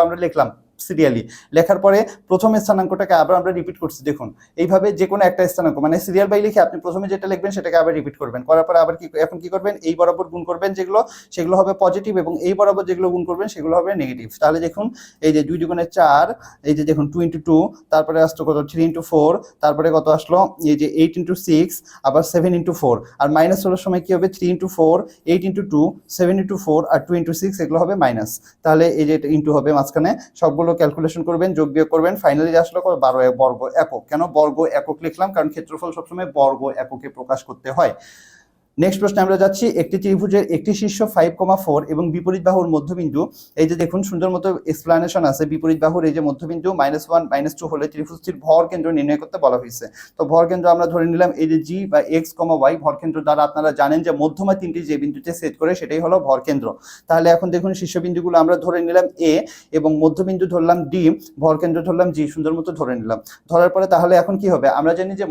আমরা লিখলাম সিরিয়ালি, লেখার পরে প্রথম স্থানাঙ্কটাকে আবার আমরা রিপিট করছি। দেখুন এইভাবে যে কোনো একটা স্থানাঙ্ক মানে সিরিয়াল বাই লিখে আপনি প্রথমে যেটা লিখবেন সেটাকে আবার রিপিট করবেন, করার পরে আবার এখন কি করবেন, এই বরাবর গুণ করবেন যেগুলো সেগুলো হবে পজিটিভ, এবং এই বরাবর যেগুলো গুণ করবেন সেগুলো হবে নেগেটিভ। তাহলে দেখুন এই যে 2 × 4, এই যে দেখুন 2 × 2, তারপরে আসলো কত 3 × 4, তারপরে কত আসলো এই যে 8 × 6, আবার 7 × 4, আর মাইনাস হওয়ার সময় কি হবে 3 × 4, 8 × 2, 7 × 4 আর 2 × 6, এগুলো হবে মাইনাস। তাহলে এই যে ইন্টু হবে মাঝখানে, সবগুলো ক্যালকুলেশন করবেন, যোগ বিয়োগ করবেন, ফাইনালি আসলো 12 বর্গ একক। কেন বর্গ একক লিখলাম, কারণ ক্ষেত্রফল সবসময় বর্গ এককে প্রকাশ করতে হয়। নেক্সট প্রশ্নে আমরা যাচ্ছি, একটি ত্রিভুজের একটি শীর্ষ 5,4 এবং বিপরীত বাহুর মধ্যবিন্দু, এই যে দেখুন সুন্দর মতো এক্সপ্লানেশন আছে, বিপরীত বাহুর এই যে মধ্যবিন্দু -1 -2 হলে ত্রিভুজটির ভর কেন্দ্র নির্ণয় করতে বলা হয়েছে। তো ভর কেন্দ্র আমরা ধরে নিলাম এই যে জি বা এক্স, ওয়াই, ভর কেন্দ্র দ্বারা আপনারা জানেন যে মধ্যমা তিনটি যে বিন্দুতে সেট করে সেটাই হলো ভর কেন্দ্র। তাহলে এখন দেখুন শীর্ষবিন্দুগুলো আমরা ধরে নিলাম এ, এবং মধ্যবিন্দু ধরলাম ডি, ভর কেন্দ্র ধরলাম জি, সুন্দর মতো ধরে নিলাম। ধরার পরে তাহলে এখন কি হবে, আমরা জানি যে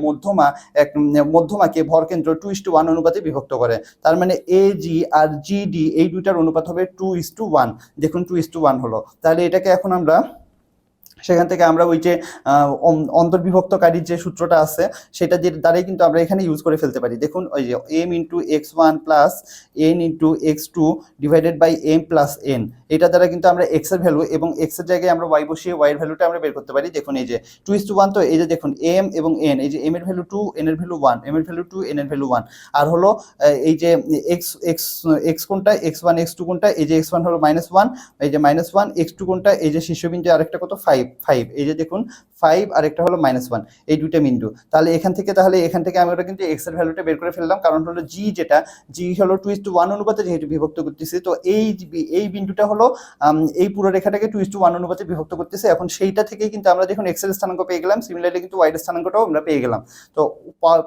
মধ্যমাকে ভর কেন্দ্র 2:1 অনুপাতে বিভক্ত করে, তার মানে এ জি আর জি ডি এই দুইটার অনুপাত হবে 2:1। দেখুন 2:1 হলো, তাহলে এটাকে এখন আমরা সেখান থেকে আমরা ওই যে অন্তর্বিভক্তকারীর যে সূত্রটা আছে সেটা দ্বারাই কিন্তু আমরা এখানে ইউজ করে ফেলতে পারি। দেখুন ওই যে m × x1 + n × x2 divided by m + n, এটা দ্বারা কিন্তু আমরা x এর ভ্যালু এবং x এর জায়গায় আমরা y বসিয়ে y এর ভ্যালুটা আমরা বের করতে পারি। দেখুন এই যে 2:1, তো এই যে দেখুন m এবং n, এই যে m এর ভ্যালু 2, n এর ভ্যালু 1, m এর ভ্যালু 2, n এর ভ্যালু 1, আর হলো এই যে x কোনটা, x1 x2 কোনটা, এই যে x1 হলো -1, এই যে -1, x2 কোনটা, এই যে শীর্ষবিন্দু আরেকটা কত 5, এই যে দেখুন 5 আর একটা হলো -1, এই দুইটা বিন্দু। তাহলে এখান থেকে আমরা কিন্তু x এর ভ্যালুটা বের করে ফেললাম, কারণ হলো জি যেটা জি হলো 2:1 অনুপাতে যেহেতু বিভক্ত করতেছি, তো এই বিন্দুটা হলো এই পুরো রেখাটাকে 2:1 অনুপাতে বিভক্ত করতেছে। এখন সেইটা থেকেই কিন্তু আমরা যখন x এর স্থানাঙ্ক পেয়ে গেলাম, সিমিলারলি কিন্তু y এর স্থানাঙ্কটাও আমরা পেয়ে গেলাম। তো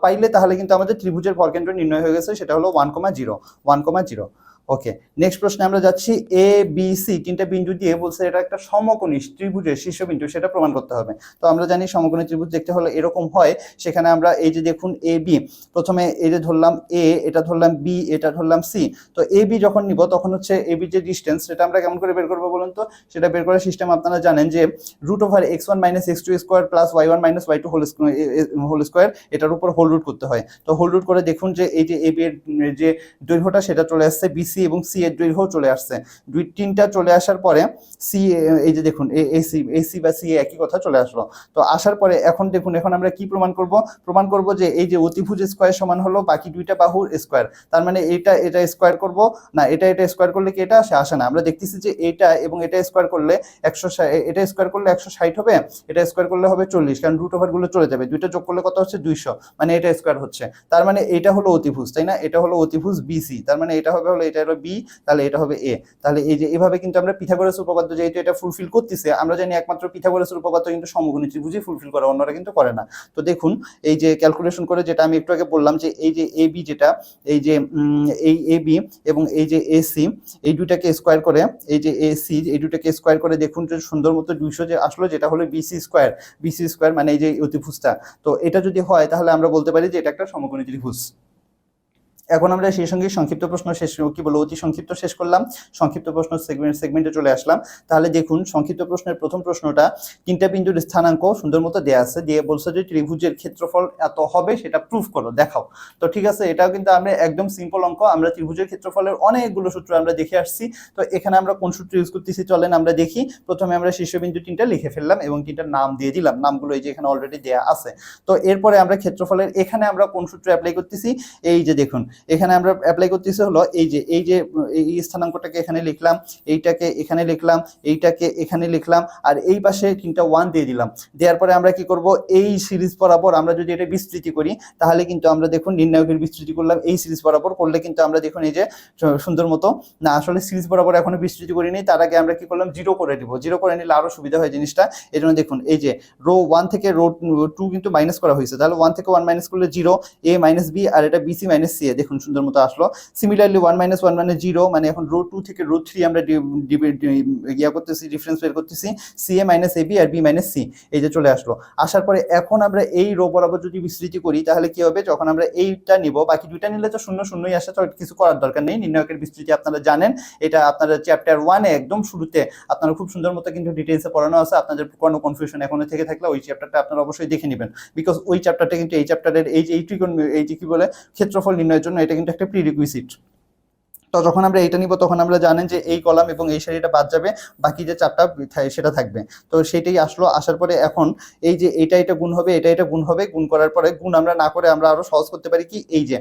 পাইলে তাহলে কিন্তু আমাদের ত্রিভুজের ভরকেন্দ্র নির্ণয় হয়ে গেছে, সেটা হলো 1,0। ওকে, নেক্সট প্রশ্নে আমরা যাচ্ছি, এ বি সি তিনটা বিন্দু দিয়ে বলছে এটা একটা সমকোণী ত্রিভুজের শীর্ষবিন্দু, সেটা প্রমাণ করতে হবে। তো আমরা জানি সমকোণী ত্রিভুজ দেখতে হলে এরকম হয়, সেখানে আমরা এই যে দেখুন এ বি, প্রথমে এই যে ধরলাম এ, এটা ধরলাম বি, এটা ধরলাম সি। তো এ বি যখন নিব তখন হচ্ছে এ বি যে ডিস্টেন্স সেটা আমরা কেমন করে বের করবো বলুন তো। সেটা বের করার সিস্টেম আপনারা জানেন যে √x1 - x2 square plus y1 - y2 whole square, এটার উপর হোল রুট করতে হয়। তো হোল রুট করে দেখুন যে এই যে এ বি এর যে দৈর্ঘ্যটা সেটা চলে আসছে BC বিসি এবং সি এর দৈর্ঘ্য চলে আসছে। তিনটা চলে আসার পরে সি, এই যে দেখুন এসি বা সি একই কথা চলে আসলো। তো আসার পরে এখন দেখুন, এখন আমরা কি প্রমাণ করব? প্রমাণ করব যে এই যে অতিভুজ স্কোয়ার সমান হলো বাকি দুইটা বাহুর স্কোয়ার। তার মানে এটা স্কোয়ার করব না, এটা স্কোয়ার করলে কি এটা আসে না? আমরা দেখতেছি যে এটা এবং এটা স্কোয়ার করলে 160, এটা স্কোয়ার করলে 160 হবে, এটা স্কোয়ার করলে হবে 40, কারণ রুট ওভার গুলো চলে যাবে। দুইটা যোগ করলে কত হচ্ছে? 200, মানে এটা স্কোয়ার হচ্ছে। তার মানে এটা হলো অতিভুজ, তাই না? এটা হলো অতিভুজ বিসি, তার মানে এটা হবে হলো, এটা হলো বি, তাহলে এটা হবে এ। তাহলে এই যে এভাবে কিন্তু আমরা পিথাগোরাস উপপাদ্য যেহেতু এটা ফুলফিল করতেছে, আমরা জানি একমাত্র পিথাগোরাসের উপপাদ্য কিন্তু সমকোণী ত্রিভুজই ফুলফিল করে, অন্যরা কিন্তু করে না। তো দেখুন এই যে ক্যালকুলেশন করে, যেটা আমি একটু আগে বললাম যে এই যে এ বি, যেটা এই যে এই এ বি এবং এই যে এসি, এই দুটাকে স্কোয়ার করে, এই যে এসি এই দুটাকে স্কোয়ার করে দেখুন যে সুন্দর মতো 200 যে আসলো, যেটা হলো বিসি স্কোয়ার, মানে এই যে অতিভুজটা। তো এটা যদি হয় তাহলে আমরা বলতে পারি যে এটা একটা সমকোণী ত্রিভুজ। এখন আমরা সেই সঙ্গে সংক্ষিপ্ত প্রশ্ন শেষ, কি বলবো, অতি সংক্ষিপ্ত শেষ করলাম, সংক্ষিপ্ত প্রশ্ন সেগমেন্টে চলে আসলাম। তাহলে দেখুন সংক্ষিপ্ত প্রশ্নের প্রথম প্রশ্নটা, তিনটা বিন্দুর স্থানাঙ্ক সুন্দর মতো দেওয়া আছে, দিয়ে বলছে যে ত্রিভুজের ক্ষেত্রফল এত হবে, সেটা প্রুফ করো, দেখাও। তো ঠিক আছে, এটাও কিন্তু আমরা একদম সিম্পল অঙ্ক, আমরা ত্রিভুজের ক্ষেত্রফলের অনেকগুলো সূত্র আমরা দেখে আসছি। তো এখানে আমরা কোন সূত্র ইউজ করতেছি চলেন আমরা দেখি। প্রথমে আমরা শীর্ষবিন্দু তিনটা লিখে ফেললাম এবং তিনটার নাম দিয়ে দিলাম, নামগুলো এই যে এখানে অলরেডি দেওয়া আছে। তো এরপরে আমরা ক্ষেত্রফলের এখানে আমরা কোন সূত্র অ্যাপ্লাই করতেছি, এই যে দেখুন এখানে আমরা অ্যাপ্লাই করতেছি হলো এই যে এই স্থানাঙ্কটাকে এখানে লিখলাম, এইটাকে এখানে লিখলাম, এইটাকে এখানে লিখলাম, আর এই পাশে তিনটা 1 দিয়ে দিলাম। দেওয়ার পরে আমরা কি করব, এই সিরিজ বরাবর আমরা যদি এটা বিস্তৃতি করি, তাহলে কিন্তু আমরা দেখুন নির্ণায়কের বিস্তৃতি করলাম, এই সিরিজ বরাবর করলে কিন্তু আমরা দেখুন এই যে সুন্দর মতো, না আসলে সিরিজ বরাবর এখনো বিস্তৃতি করিনি, তার আগে আমরা কি করলাম, 0 করে দিব। 0 করে নিলে আরো সুবিধা হয় জিনিসটা। এই জন্য দেখুন এই যে রো 1 থেকে রো 2 কিন্তু মাইনাস করা হয়েছে, তাহলে 1 থেকে 1 মাইনাস করলে 0, এ মাইনাস বি, আর এটা বিসি মাইনাস সি, দেখুন সুন্দর মতো আসলো। সিমিলারলি 1 মাইনাস 1 মানে 0, মানে এখন রো 2 থেকে রো 3 আমরা করতেছি, ডিফারেন্স বের করতেছি, C A minus A B R B minus C, এই যে চলে আসলো। আসার পরে এখন আমরা এই রো বরাবর যদি বিস্তৃতি করি, তাহলে কি হবে, যখন আমরা এইটা নিব, বাকি দুইটা নিলে তো শূন্য শূন্যই আসে, তো কিছু করার দরকার নেই। নির্ণায়কের বিস্তৃতি আপনারা জানেন, এটা আপনারা চ্যাপ্টার 1-এ একদম শুরুতে আপনারা খুব সুন্দর মতো কিন্তু ডিটেইলসে পড়ানো আছে। আপনাদের কোনো কনফিউশন এখনো থেকে থাকলে ওই চ্যাপ্টারটা আপনারা অবশ্যই দেখে নেবেন, বিকজ ওই চ্যাপ্টারটা কিন্তু এই চ্যাপ্টারের এই যে কি বলে ক্ষেত্রফল নির্ণয়ের জন্য এটা কিন্তু একটা প্রিরিকুইজিট। তো যখন আমরা এইটা নিব, তখন আমরা জানেন যে এই কলাম এবং এই সারিটা বাদ যাবে, বাকি যে চারটা সেটা থাকবে। তো সেটাই আসলো। আসার পরে এখন এই যে এটা গুণ হবে, এটা গুণ হবে, গুণ করার পরে গুণ আমরা না করে আমরা আরো সহজ করতে পারি কি, এই যে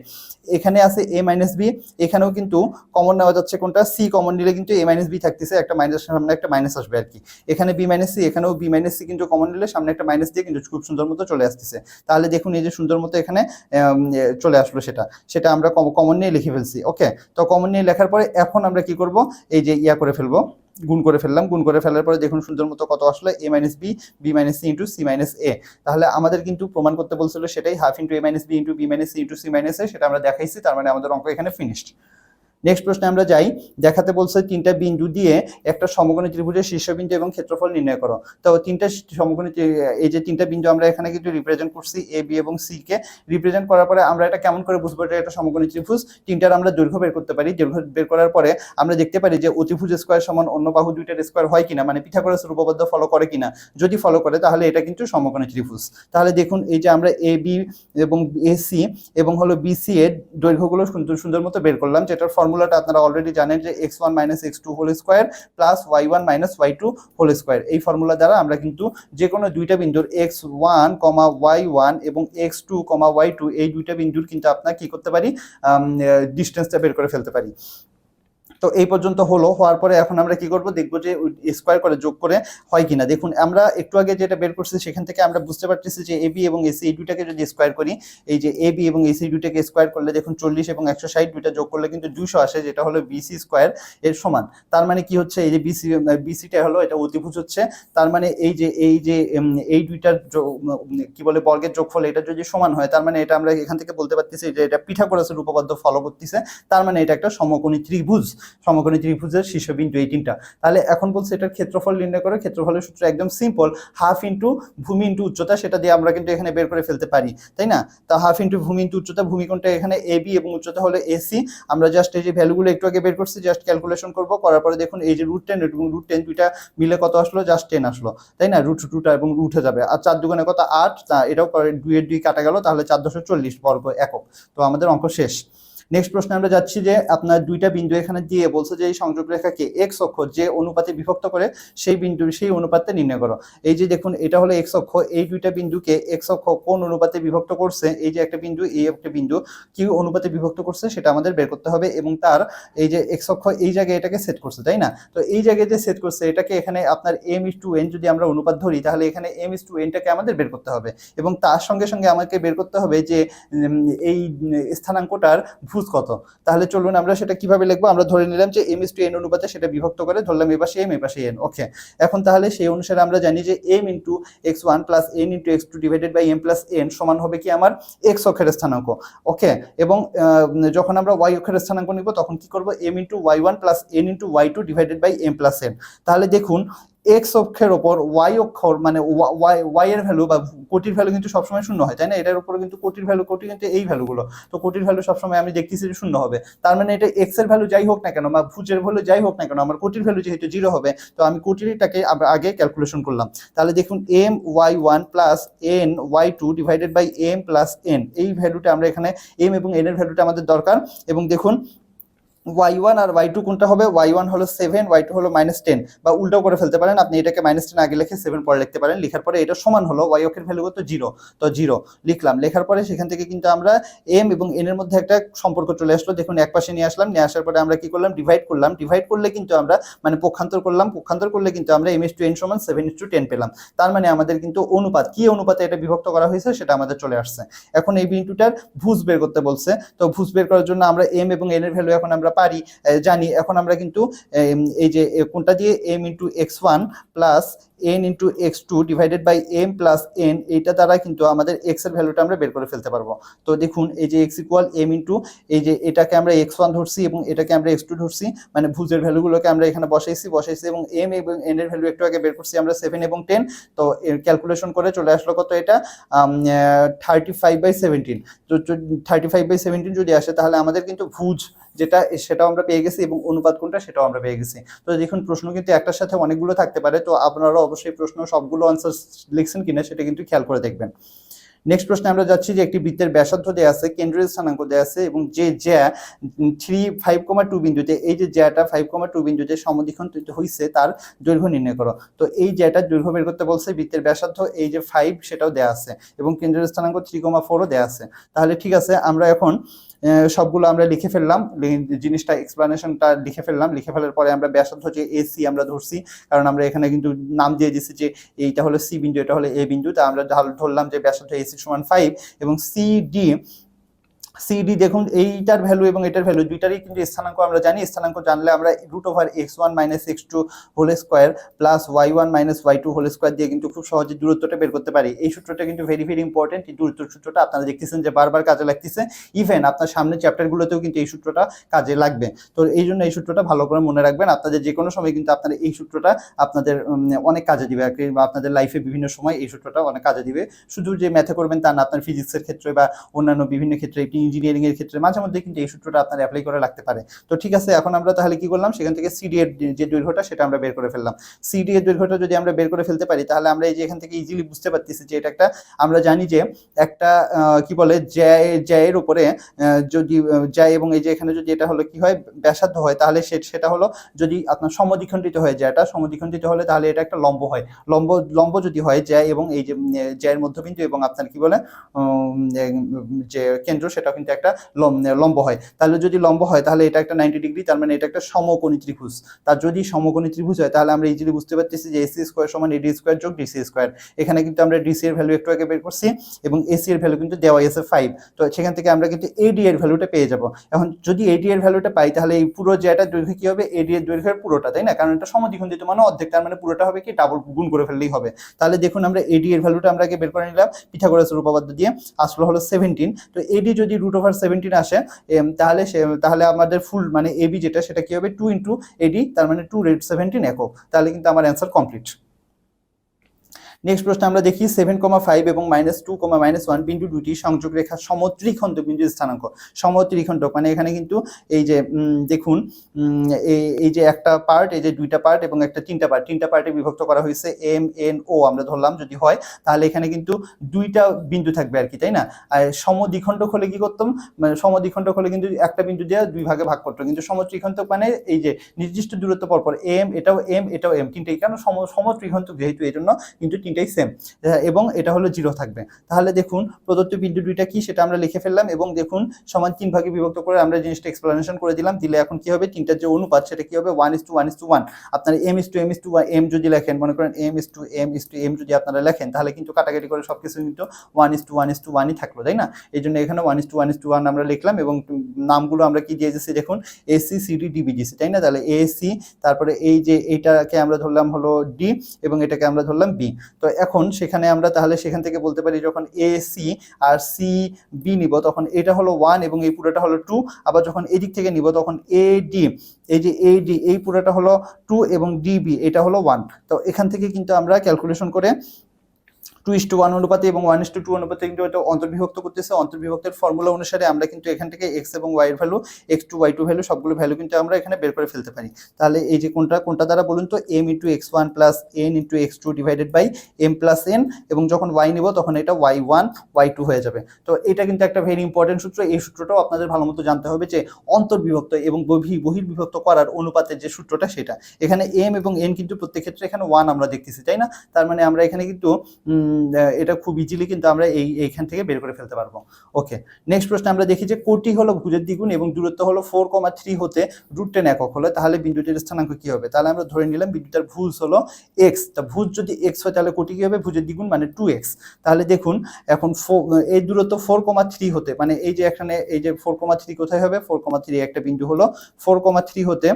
এখানে আছে এ মাইনাস বি, এখানেও কিন্তু কমন নেওয়া যাচ্ছে, কোনটা, সি কমন নিলে কিন্তু এ মাইনাস বি থাকতেছে, একটা মাইনাস সামনে একটা মাইনাস আসবে আর কি। এখানে বি মাইনাস সি, এখানেও বি মাইনাস সি কিন্তু কমন নিলে সামনে একটা মাইনাস দিয়ে কিন্তু খুব সুন্দর মতো চলে আসতেছে। তাহলে দেখুন এই যে সুন্দর মতো এখানে চলে আসলো, সেটা আমরা কমন নিয়ে লিখে ফেলছি। ওকে, তো কমন নিয়ে লেখার পরে এখন আমরা কি করব, এই যে করে ফেলবো, গুণ করে ফেললাম। গুণ করে ফেলার পরে দেখুন সুন্দর মতো কত আসলে, A minus B, B minus C into C minus A. তাহলে আমাদের কিন্তু প্রমাণ করতে বলছিল সেটাই, half into A minus B into B minus C into C minus A, সেটা আমরা দেখাইছি। তার মানে আমাদের অঙ্ক এখানে ফিনিশড। নেক্সট প্রশ্নে আমরা যাই। দেখাতে বলছে তিনটা বিন্দু দিয়ে একটা সমকোণী ত্রিভুজের শীর্ষবিন্দু এবং ক্ষেত্রফল নির্ণয় করো। তো তিনটা সমকোণী, এই যে তিনটা বিন্দু আমরা এখানে কিন্তু রিপ্রেজেন্ট করছি, এ বি এবং সি কে। রিপ্রেজেন্ট করার পরে আমরা এটা কেমন করে বুঝবো এটা একটা সমকোণী ত্রিভুজ, তিনটার আমরা দৈর্ঘ্য বের করতে পারি। দৈর্ঘ্য বের করার পরে আমরা দেখতে পারি যে অতিভুজ স্কোয়ার সমান অন্য বাহু দুইটার স্কোয়ার হয় কিনা, মানে পিথাগোরাসের উপপাদ্য ফলো করে কিনা। যদি ফলো করে তাহলে এটা কিন্তু সমকোণী ত্রিভুজ। তাহলে দেখুন এই যে আমরা এ বি এবং এ সি এবং হলো বি সি এর দৈর্ঘ্যগুলো সুন্দর মতো বের করলাম, যেটার ফর্মুলাটা আপনারা অলরেডি জানেন যে x1 - x2 whole square plus y1 - y2 whole square. এই ফর্মুলা দ্বারা আমরা কিন্তু যে কোনো দুইটা বিন্দুর x1, y1 এবং x2, y2 এই দুইটা বিন্দুর কিন্তু আপনারা কি করতে পারি, ডিসটেন্সটা বের করে ফেলতে পারি। তো এই পর্যন্ত হওয়ার পরে এখন আমরা কি করব, দেখবো যে স্কোয়ার করে যোগ করে হয় কিনা। দেখুন আমরা একটু আগে যেটা বের করছি সেখান থেকে আমরা বুঝতে পারতেছি যে এবি এবং এসি এই দুইটাকে যদি স্কোয়ার করি, এই যে এবি এবং এসি দুইটাকে স্কোয়ার করলে দেখুন 40 এবং 160 দুইটা যোগ করলে কিন্তু 200 আসে, যেটা হলো বিসি স্কোয়ার এর সমান। তার মানে কি হচ্ছে, এই যে বিসিটা হলো এটা অতিভুজ হচ্ছে। তার মানে এই যে এই দুইটার কি বলে বর্গের যোগফল এটা যদি সমান হয়, তার মানে এটা আমরা এখান থেকে বলতে পারতেছি যে এটা পিথাগোরাসের উপপাদ্য ফলো করতেছে। তার মানে এটা একটা সমকোণী ত্রিভুজ, সমকোণী ত্রিভুজের শীর্ষবিন্দু এই তিনটা। তাহলে এখন বলছে এটার ক্ষেত্রফল নির্ণয় করে। ক্ষেত্রফলের সূত্র একদম সিম্পল, হাফ ইন্টু ভূমি ইন্টু উচ্চতা, সেটা দিয়ে আমরা কিন্তু এখানে বের করে ফেলতে পারি, তাই না। তা হাফ ইন্টু ভূমি ইন্টু উচ্চতা, ভূমি কোণটা এখানে এ বি এবং উচ্চতা হলো এসি। আমরা জাস্ট এই যে ভ্যালুগুলো একটু আগে বের করছি, জাস্ট ক্যালকুলেশন করবো, করার পরে দেখুন এই যে √10 এবং √10 দুইটা মিলে কত আসলো, জাস্ট 10 আসলো, তাই না। √2টা এবং উঠে যাবে, আর 4 দুগুণে কত 8, এটাও 2 এর 2 কাটা গেল, তাহলে 4 × 40 বর্গ একক। তো আমাদের অঙ্ক শেষ। নেক্সট প্রশ্নে আমরা যাচ্ছি যে আপনার দুইটা বিন্দু এখানে দিয়ে বলছে যে এই সংযোগ রেখাকে এক্স অক্ষ যে অনুপাতে বিভক্ত করে সেই অনুপাতে নির্ণয় করো। এই যে দেখুন এটা হলো এক্স অক্ষ, এই দুইটা বিন্দুকে এক্স অক্ষ কোন অনুপাতে বিভক্ত করছে, এই যে একটা বিন্দু এই একটা বিন্দু কি অনুপাতে বিভক্ত করছে সেটা আমাদের বের করতে হবে, এবং তার এই যে এক্স অক্ষ এই জায়গায় এটাকে সেট করছে, তাই না? তো এই জায়গায় যে সেট করছে এটাকে এখানে আপনার m/n যদি আমরা অনুপাত ধরি তাহলে এখানে m/nটাকে আমাদের বের করতে হবে, এবং তার সঙ্গে সঙ্গে আমাকে বের করতে হবে যে এই স্থানাঙ্কটার ভুজ কত। তাহলে চলুন আমরা সেটা কিভাবে লিখবো, আমরা ধরে নিলাম যে m/n অনুপাতে সেটা বিভক্ত করে ধরলাম এ পাশে m এ পাশে n। ওকে, এখন তাহলে সেই অনুসারে আমরা জানি যে m x1 + n x2 divided by m + n সমান হবে কি আমার x অক্ষের স্থানাঙ্ক। ওকে, এবং যখন আমরা y অক্ষের স্থানাঙ্ক নিব তখন কি করব, m/y1 + n/y2 divided by m + n। তাহলে দেখুন এক্স অক্ষের ওপর ওয়াই অক্ষর মানে ওয়াই এর ভ্যালু বা কোটির ভ্যালু কিন্তু সবসময় শূন্য হয়, তাই না? এটার উপর কিন্তু কোটির ভ্যালু, কোটি কিন্তু এই ভ্যালুগুলো, তো কোটির ভ্যালু সবসময় আমি দেখতেছি যে শূন্য হবে। তার মানে এটা এক্স এর ভ্যালু যাই হোক না কেন বা ভুজের ভ্যালু যাই হোক না কেন, আমার কোটির ভ্যালু যেহেতু 0 হবে, তো আমি কোটিটাকে আগে ক্যালকুলেশন করলাম। তাহলে দেখুন m/y1 + n/y2 divided by m + n, এই ভ্যালুটা আমরা এখানে m এবং n এর ভ্যালুটা আমাদের দরকার। এবং দেখুন y1 আর y2 কোনটা হবে, y1 হলো 7, y2 হলো -10, বা উল্টাও করে ফেলতে পারেন, আপনি এটাকে -10 আগে লিখে 7 পরে লিখতে পারেন। লেখার পরে এটা সমান হলো y অক্ষের ভ্যালু কত 0, তো 0 লিখলাম। লেখার পরে সেখান থেকে কিন্তু আমরা m এবং n এর মধ্যে একটা সম্পর্ক চলে আসলো। দেখুন এক পাশে নিয়ে আসলাম, নিয়ে আসার পরে আমরা কি করলাম, ডিভাইড করলাম। ডিভাইড করলে কিন্তু আমরা মানে পক্ষান্তর করলাম, পক্ষান্তর করলে কিন্তু আমরা m/n সমান 7/10 পেলাম। তার মানে আমাদের কিন্তু অনুপাত কি অনুপাতে এটা বিভক্ত করা হয়েছে সেটা আমাদের চলে আসছে। এখন এই বিন্দুটার ভুজ বের করতে বলছে, তো ভুজ বের করার জন্য আমরা m এবং n এর ভ্যালু এখন আমরা পারি জানি। এখন আমরা কিন্তু এই যে কোনটা দিয়ে m/x1 + n/x2 divided by m + n, এইটা দ্বারা কিন্তু আমাদের x এর ভ্যালুটা আমরা বের করে ফেলতে পারবো। তো দেখুন এই যে x = m এই যে এটাকে আমরা x1 ধরছি এবং এটাকে আমরা x2 ধরছি, মানে ভুজের ভ্যালুগুলোকে আমরা এখানে বসাইছি এবং m এবং n এর ভ্যালু একটু আগে বের করছি আমরা 7 এবং 10। তো ক্যালকুলেশন করে চলে আসলো কত, এটা 35/17। তো 35/17 যদি আসে তাহলে আমাদের কিন্তু ভুজ যেটা সেটাও আমরা পেয়ে গেছি এবং অনুপাত কোনটা সেটাও আমরা পেয়ে গেছি। তো দেখুন প্রশ্ন কিন্তু একটার সাথে অনেকগুলো থাকতে পারে, তো আপনারা অবশ্যই প্রশ্ন সবগুলো আনসার লিখছেন কিনা সেটা কিন্তু খেয়াল করে দেখবেন। নেক্সট প্রশ্নে আমরা যাচ্ছি যে একটি বৃত্তের ব্যাসার্ধ দেয়া আছে, কেন্দ্রের স্থানাঙ্ক দেয়া আছে, এবং যে জ্যা 5,2 বিন্দুতে, এই যে জ্যাটা 5,2 বিন্দুতে সমদ্বিখণ্ড হইছে তার দৈর্ঘ্য নির্ণয় করো। তো এই জ্যাটার দৈর্ঘ্য বের করতে বলছে, বৃত্তের ব্যাসার্ধ এই যে 5 সেটাও দেয়া আছে, এবং কেন্দ্রের স্থানাঙ্ক 3,4ও দেয়া আছে। তাহলে ঠিক আছে, আমরা এখন সবগুলো আমরা লিখে ফেললাম, জিনিসটা এক্সপ্লানেশনটা লিখে ফেললাম। লিখে ফেলার পরে আমরা ব্যাসার্ধ যে এসি আমরা ধরছি, কারণ আমরা এখানে কিন্তু নাম দিয়ে দিচ্ছি যে এইটা হলো সি বিন্দু, এটা হলো এ বিন্দু, তা আমরা ধরলাম যে ব্যাসার্ধ এসি সমান 5, এবং সিডি দেখুন এইটার ভ্যালু এবং এটার ভ্যালু দুইটারই কিন্তু স্থানাঙ্ক আমরা জানি। স্থানাঙ্ক জানলে আমরা √x1 - x2 whole square plus y1 - y2 whole square দিয়ে কিন্তু খুব সহজে দূরত্বটা বের করতে পারি। এই সূত্রটা কিন্তু ভেরি ভেরি ইম্পর্টেন্ট। এই দূরত্ব সূত্রটা আপনারা দেখতেছেন যে বারবার কাজে লাগতেছে, ইভেন আপনার সামনের চ্যাপ্টারগুলোতেও কিন্তু এই সূত্রটা কাজে লাগবে। তো এই জন্য এই সূত্রটা ভালো করে মনে রাখবেন, আপনাদের যে কোনো সময় কিন্তু আপনারা এই সূত্রটা আপনাদের অনেক কাজে দিবে, বা আপনাদের লাইফে বিভিন্ন সময় এই সূত্রটা অনেক কাজে দিবে। শুধু যে ম্যাথে করবেন তা না, আপনার ফিজিক্সের ক্ষেত্রে বা অন্যান্য বিভিন্ন ক্ষেত্রে, ইঞ্জিনিয়ারিং এর ক্ষেত্রে মাঝে মধ্যে কিন্তু এই সূত্রটা আপনার অ্যাপ্লাই করে লাগতে পারে। তো ঠিক আছে, এখন আমরা তাহলে কি করলাম, সেখান থেকে সিডি এর যে দৈর্ঘ্যটা সেটা আমরা বের করে ফেললাম। সিডি এর দৈর্ঘ্যটা যদি আমরা বের করে ফেলতে পারি তাহলে আমরা এই যে এখান থেকে ইজিলি বুঝতে পারতেছি যে এটা একটা, আমরা জানি যে একটা কি বলে জ্যায়ের উপরে যদি জ্যা এবং এই যে এখানে যদি এটা হলো কি হয় ব্যাসার্ধ হয়, তাহলে সেটা হলো যদি আপনার সমদ্বিখণ্ডিত হয়, জ্যাটা সমদ্বিখণ্ডিত হলে তাহলে এটা একটা লম্ব হয়। লম্ব যদি হয় জ্যা এবং এই যে জ্যায়ের মধ্যবিন্দু এবং আপনার কি বলে যে কেন্দ্র, সেটা কিন্তু একটা লম্ব হয়। তাহলে যদি লম্ব হয় তাহলে এটা একটা 90 ডিগ্রি, তার মানে এটা একটা সমকোণী ত্রিভুজ। তার যদি সমকোণী ত্রিভুজ হয় তাহলে আমরা ইজিলি বুঝতে পারতেছি যে AC² সমান AD² যোগ DC²। এখানে কিন্তু আমরা DC এর ভ্যালু একটু আগে বের করছি এবং AC এর ভ্যালু কিন্তু দেওয়া আছে 5। তো সেখান থেকে আমরা কিন্তু AD এর ভ্যালুটা পেয়ে যাব। এখন যদি AD এর ভ্যালুটা পাই তাহলে এই পুরো জ্যাটার দৈর্ঘ্য কি হবে, AD এর দৈর্ঘ্যের পুরোটা, তাই না? কারণ এটা সমদ্বিখণ্ডিত মানে অর্ধেক, তার মানে পুরোটা হবে কি ডাবল, গুণ করে ফেললেই হবে। তাহলে দেখুন আমরা AD এর ভ্যালুটা আমরা আগে বের করে নিলাম পিথাগোরাসের উপপাদ্য দিয়ে, আসলো হলো 17। তো AD যদি √17 আসে তাহলে আমাদের ফুল মানে AB যেটা সেটা কি হবে 2 × AD, তার মানে 2 √17 একক। তাহলে কিন্তু আমার অ্যান্সার কমপ্লিট। নেক্সট প্রশ্ন আমরা দেখি 7,5 এবং -2, -1 বিন্দু দুটি সংযোগ রেখা সমত্রিখণ্ডক বিন্দুর স্থানাঙ্ক। সমত্রিখণ্ডক মানে এখানে কিন্তু এই যে দেখুন এই যে একটা পার্ট, এই যে দুইটা পার্ট এবং একটা তিনটা পার্টে বিভক্ত করা হয়েছে এম এন ও আমরা ধরলাম যদি হয়, তাহলে এখানে কিন্তু দুইটা বিন্দু থাকবে আর কি, তাই না? আর সমদ্বিখণ্ডক হলে কি করতাম, মানে সমদ্বিখণ্ডক হলে কিন্তু একটা বিন্দু দিয়ে দুই ভাগে ভাগ করতো, কিন্তু সমত্রিখণ্ডক মানে এই যে নির্দিষ্ট দূরত্ব পরপর এম এটাও এম তিনটাই, কারণ সমত্রিখণ্ডক যেহেতু এই জন্য কিন্তু তিনটাই সেম, এবং এটা হলো 0 থাকবে। তাহলে দেখুন প্রদত্ত বিন্দু দুইটা কি সেটা আমরা লিখে ফেললাম, এবং দেখুন সমান 3 ভাগে বিভক্ত করে আমরা জিনিসটা এক্সপ্লেনেশন করে দিলাম। দিলে এখন কি হবে, তিনটার যে অনুপাত সেটা কি হবে 1:1:1। আপনারা m যদি লেখেন, মনে করেন m যদি আপনারা লেখেন, তাহলে কিন্তু কাটাকাটি করে সবকিছু কিন্তু 1:1:1ই থাকলো, তাই না? এই জন্য এখানে 1:1:1 আমরা লিখলাম, এবং নামগুলো আমরা কি দিয়ে দিচ্ছি দেখুন, এসি সিডি ডিবি দিচ্ছি, তাই না? তাহলে এসি, তারপরে এই যে এইটাকে আমরা ধরলাম হলো ডি, এবং এটাকে আমরা ধরলাম বি। তো এখন সেখানে আমরা তাহলে সেখান থেকে বলতে পারি যখন এ সি আর সি বি নিব তখন এটা হলো 1 এবং এই পুরোটা হলো 2। আবার যখন এদিক থেকে নিব তখন এ ডি, এই যে এ ডি এই পুরোটা হলো 2 এবং ডিবি এটা হলো 1। তো এখান থেকে কিন্তু আমরা ক্যালকুলেশন করে 2:1 অনুপাতে এবং 1:2 অনুপাতে কিন্তু এটা অন্তর্বিভক্ত করতেছে। অন্তর্বিভক্তের ফর্মুলা অনুসারে আমরা কিন্তু এখান থেকে x এবং y এর ভ্যালু, x2 y2 ভ্যালু সবগুলো ভ্যালু কিন্তু আমরা এখানে বের করে ফেলতে পারি। তাহলে এই যে কোনটা দ্বারা বলুন তো, m × x1 + n × x2 divided by m + n, এবং যখন y নিব তখন এটা y1 y2 হয়ে যাবে। তো এটা কিন্তু একটা ভেরি ইম্পর্টেন্ট সূত্র। এই সূত্রটাও আপনাদের ভালো মতো জানতে হবে যে অন্তর্বিভক্ত এবং বহির্বিভক্ত করার অনুপাতের যে সূত্রটা সেটা। এখানে m এবং n কিন্তু প্রত্যেক ক্ষেত্রে এখানে 1 আমরা দেখতেছি, তাই না? তার মানে আমরা এখানে কিন্তু এটা খুব ইজিলি কিন্তু আমরা এইখান থেকে বের করে ফেলতে পারবো। ওকে, নেক্সট প্রশ্ন আমরা দেখি যে কোটি হলো ভুজের দ্বিগুণ এবং দূরত্ব হলো 4,3 হতে √10 একক হলে তাহলে বিন্দুটির স্থানাঙ্ক কি হবে? তাহলে আমরা ধরে নিলাম বিন্দুটার ভুজ হলো x। তা ভুজ যদি x হয় তাহলে কোটি কি হবে? ভুজের দ্বিগুণ মানে 2x। তাহলে দেখুন এখন এই দূরত্ব 4,3 হতে, মানে এই যে এখানে এই যে 4,3 কোথায় হবে? 4,3 একটা বিন্দু হলো 4,3 হতে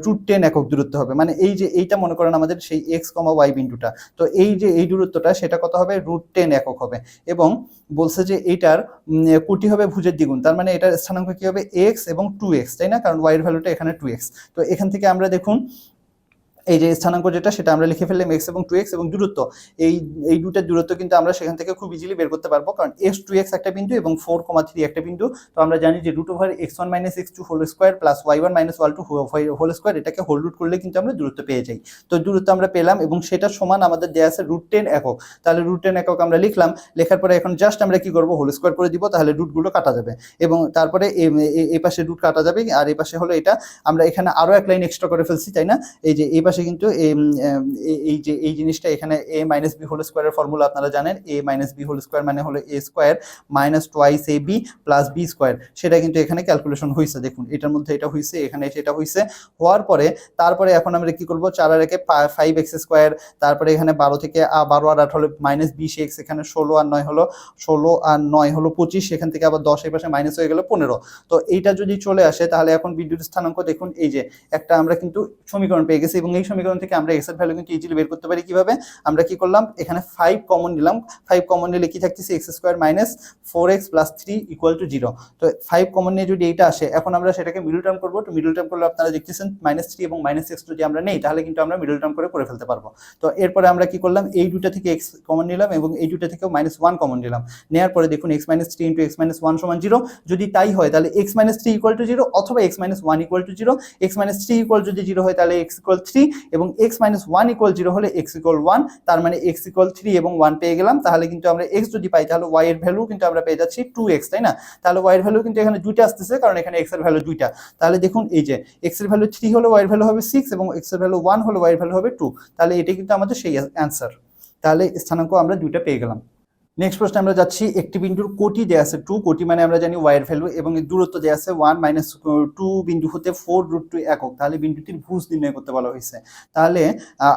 √10 একক দূরত্ব হবে, মানে এই যে এইটা মনে করেন আমাদের সেই x, y বিন্দুটা। তো এই যে এই দূরত্বটা সেটা কত হবে? √10 একক হবে, এবং বলছে যে এইটার কোটি হবে ভুজের দ্বিগুণ, তার মানে এটার স্থানাঙ্ক কি হবে? x এবং 2x, তাই না? কারণ y এর ভ্যালুটা এখানে 2x। তো এখান থেকে আমরা দেখুন এই যে স্থানাঙ্ক যেটা সেটা আমরা লিখে ফেললাম x এবং 2x, এবং দূরত্ব এই দুটার দূরত্ব কিন্তু আমরা সেখান থেকে খুব ইজিলি বের করতে পারবো, কারণ x 2x একটা বিন্দু এবং 4,3 একটা বিন্দু। তো আমরা জানি যে √x1 - x2 whole square plus y1 - y2 whole square, এটাকে হোল রুট করলে কিন্তু আমরা দূরত্ব পেয়ে যাই। তো দূরত্ব আমরা পেলাম এবং সেটা সমান আমাদের দেয়া আছে √10 একক। তাহলে √10 একক আমরা লিখলাম, লেখার পরে এখন জাস্ট আমরা কি করব? হোল স্কয়ার করে দিব, তাহলে রুটগুলো কাটা যাবে, এবং তারপরে এই পাশে রুট কাটা যাবে, আর এই পাশে হলো এটা। আমরা এখানে আরো এক লাইন এক্সট্রা করে ফেলছি, তাই না? এই যে এই পাশে কিন্তু এই যে এই জিনিসটা এখানে a - b হোল স্কয়ারের ফর্মুলা আপনারা জানেন, a - b হোল স্কয়ার মানে হলো a square minus twice ab plus b square. সেটা কিন্তু এখানে ক্যালকুলেশন হয়েছে, দেখুন এটার মধ্যে এটা হয়েছে, এখানে সেটা হয়েছে। হওয়ার পরে তারপরে এখন আমরা কি করব? 4 আর 1 5x স্কয়ার, তারপরে এখানে 12 থেকে 12 আর 8 হলো -20x, এখানে 16 আর 9 হলো 25, সেখান থেকে আবার 10 এই পাশে মাইনাস হয়ে গেল 15। তো এইটা যদি চলে আসে তাহলে এখন বিন্দুর স্থানাঙ্ক দেখুন, এই যে একটা আমরা কিন্তু সমীকরণ পেয়ে গেছি, এবং এই সমীকরণ থেকে আমরা x এর ভ্যালু কিন্তু ইজিলি বের করতে পারি। কিভাবে? আমরা কি করলাম? এখানে 5 কমন নিলাম। 5 কমন নিলে কি থাকতেছে? x square minus 4x plus 3 equal to 0। তো 5 কমন নিয়ে যদি এইটা আসে, এখন আমরা সেটাকে মিডল টার্ম করব। তো মিডল টার্ম করলে আপনারা দেখতেছেন -3 এবং -x যদি আমরা নেই তাহলে কিন্তু আমরা মিডল টার্ম করে ফেলতে পারবো। তো এরপরে আমরা কি করলাম? এই দুটো থেকে x কমন নিলাম এবং এই দুটো থেকেও -1 কমন নিলাম। নেওয়ার পরে দেখুন x - 3 × x - 1 = 0। যদি তাই হয় তাহলে x - 3 = 0 অথবা x - 1 = 0। x - 3 যদি 0 হয় তাহলে x = 3, এবং x - 1 = 0 হলে x = 1। তার মানে x = 3 এবং 1 পেয়ে গেলাম। তাহলে কিন্তু আমরা x যদি পাই তাহলে y এর ভ্যালু কিন্তু আমরা পেয়ে যাচ্ছি 2x, তাই না? তাহলে y এর ভ্যালু কিন্তু এখানে দুইটা আসতেছে, কারণ এখানে x এর ভ্যালু দুইটা। তাহলে দেখুন এই যে x এর ভ্যালু 3 হলে y এর ভ্যালু হবে 6, এবং x এর ভ্যালু 1 হলে y এর ভ্যালু হবে 2। তাহলে এটা কিন্তু আমাদের সেই অ্যান্সার। তাহলে স্থানাঙ্ক আমরা দুইটা পেয়ে গেলাম। নেক্সট প্রশ্নে আমরা যাচ্ছি, একটি বিন্দুর কোটি দেয়া আছে 2, কোটি মানে আমরা জানি y এর ভ্যালু, এবং এর দূরত্ব দেয়া আছে 1 - 2 বিন্দু হতে 4√2 একক। তাহলে বিন্দুটির ভুজ নির্ণয় করতে বলা হয়েছে। তাহলে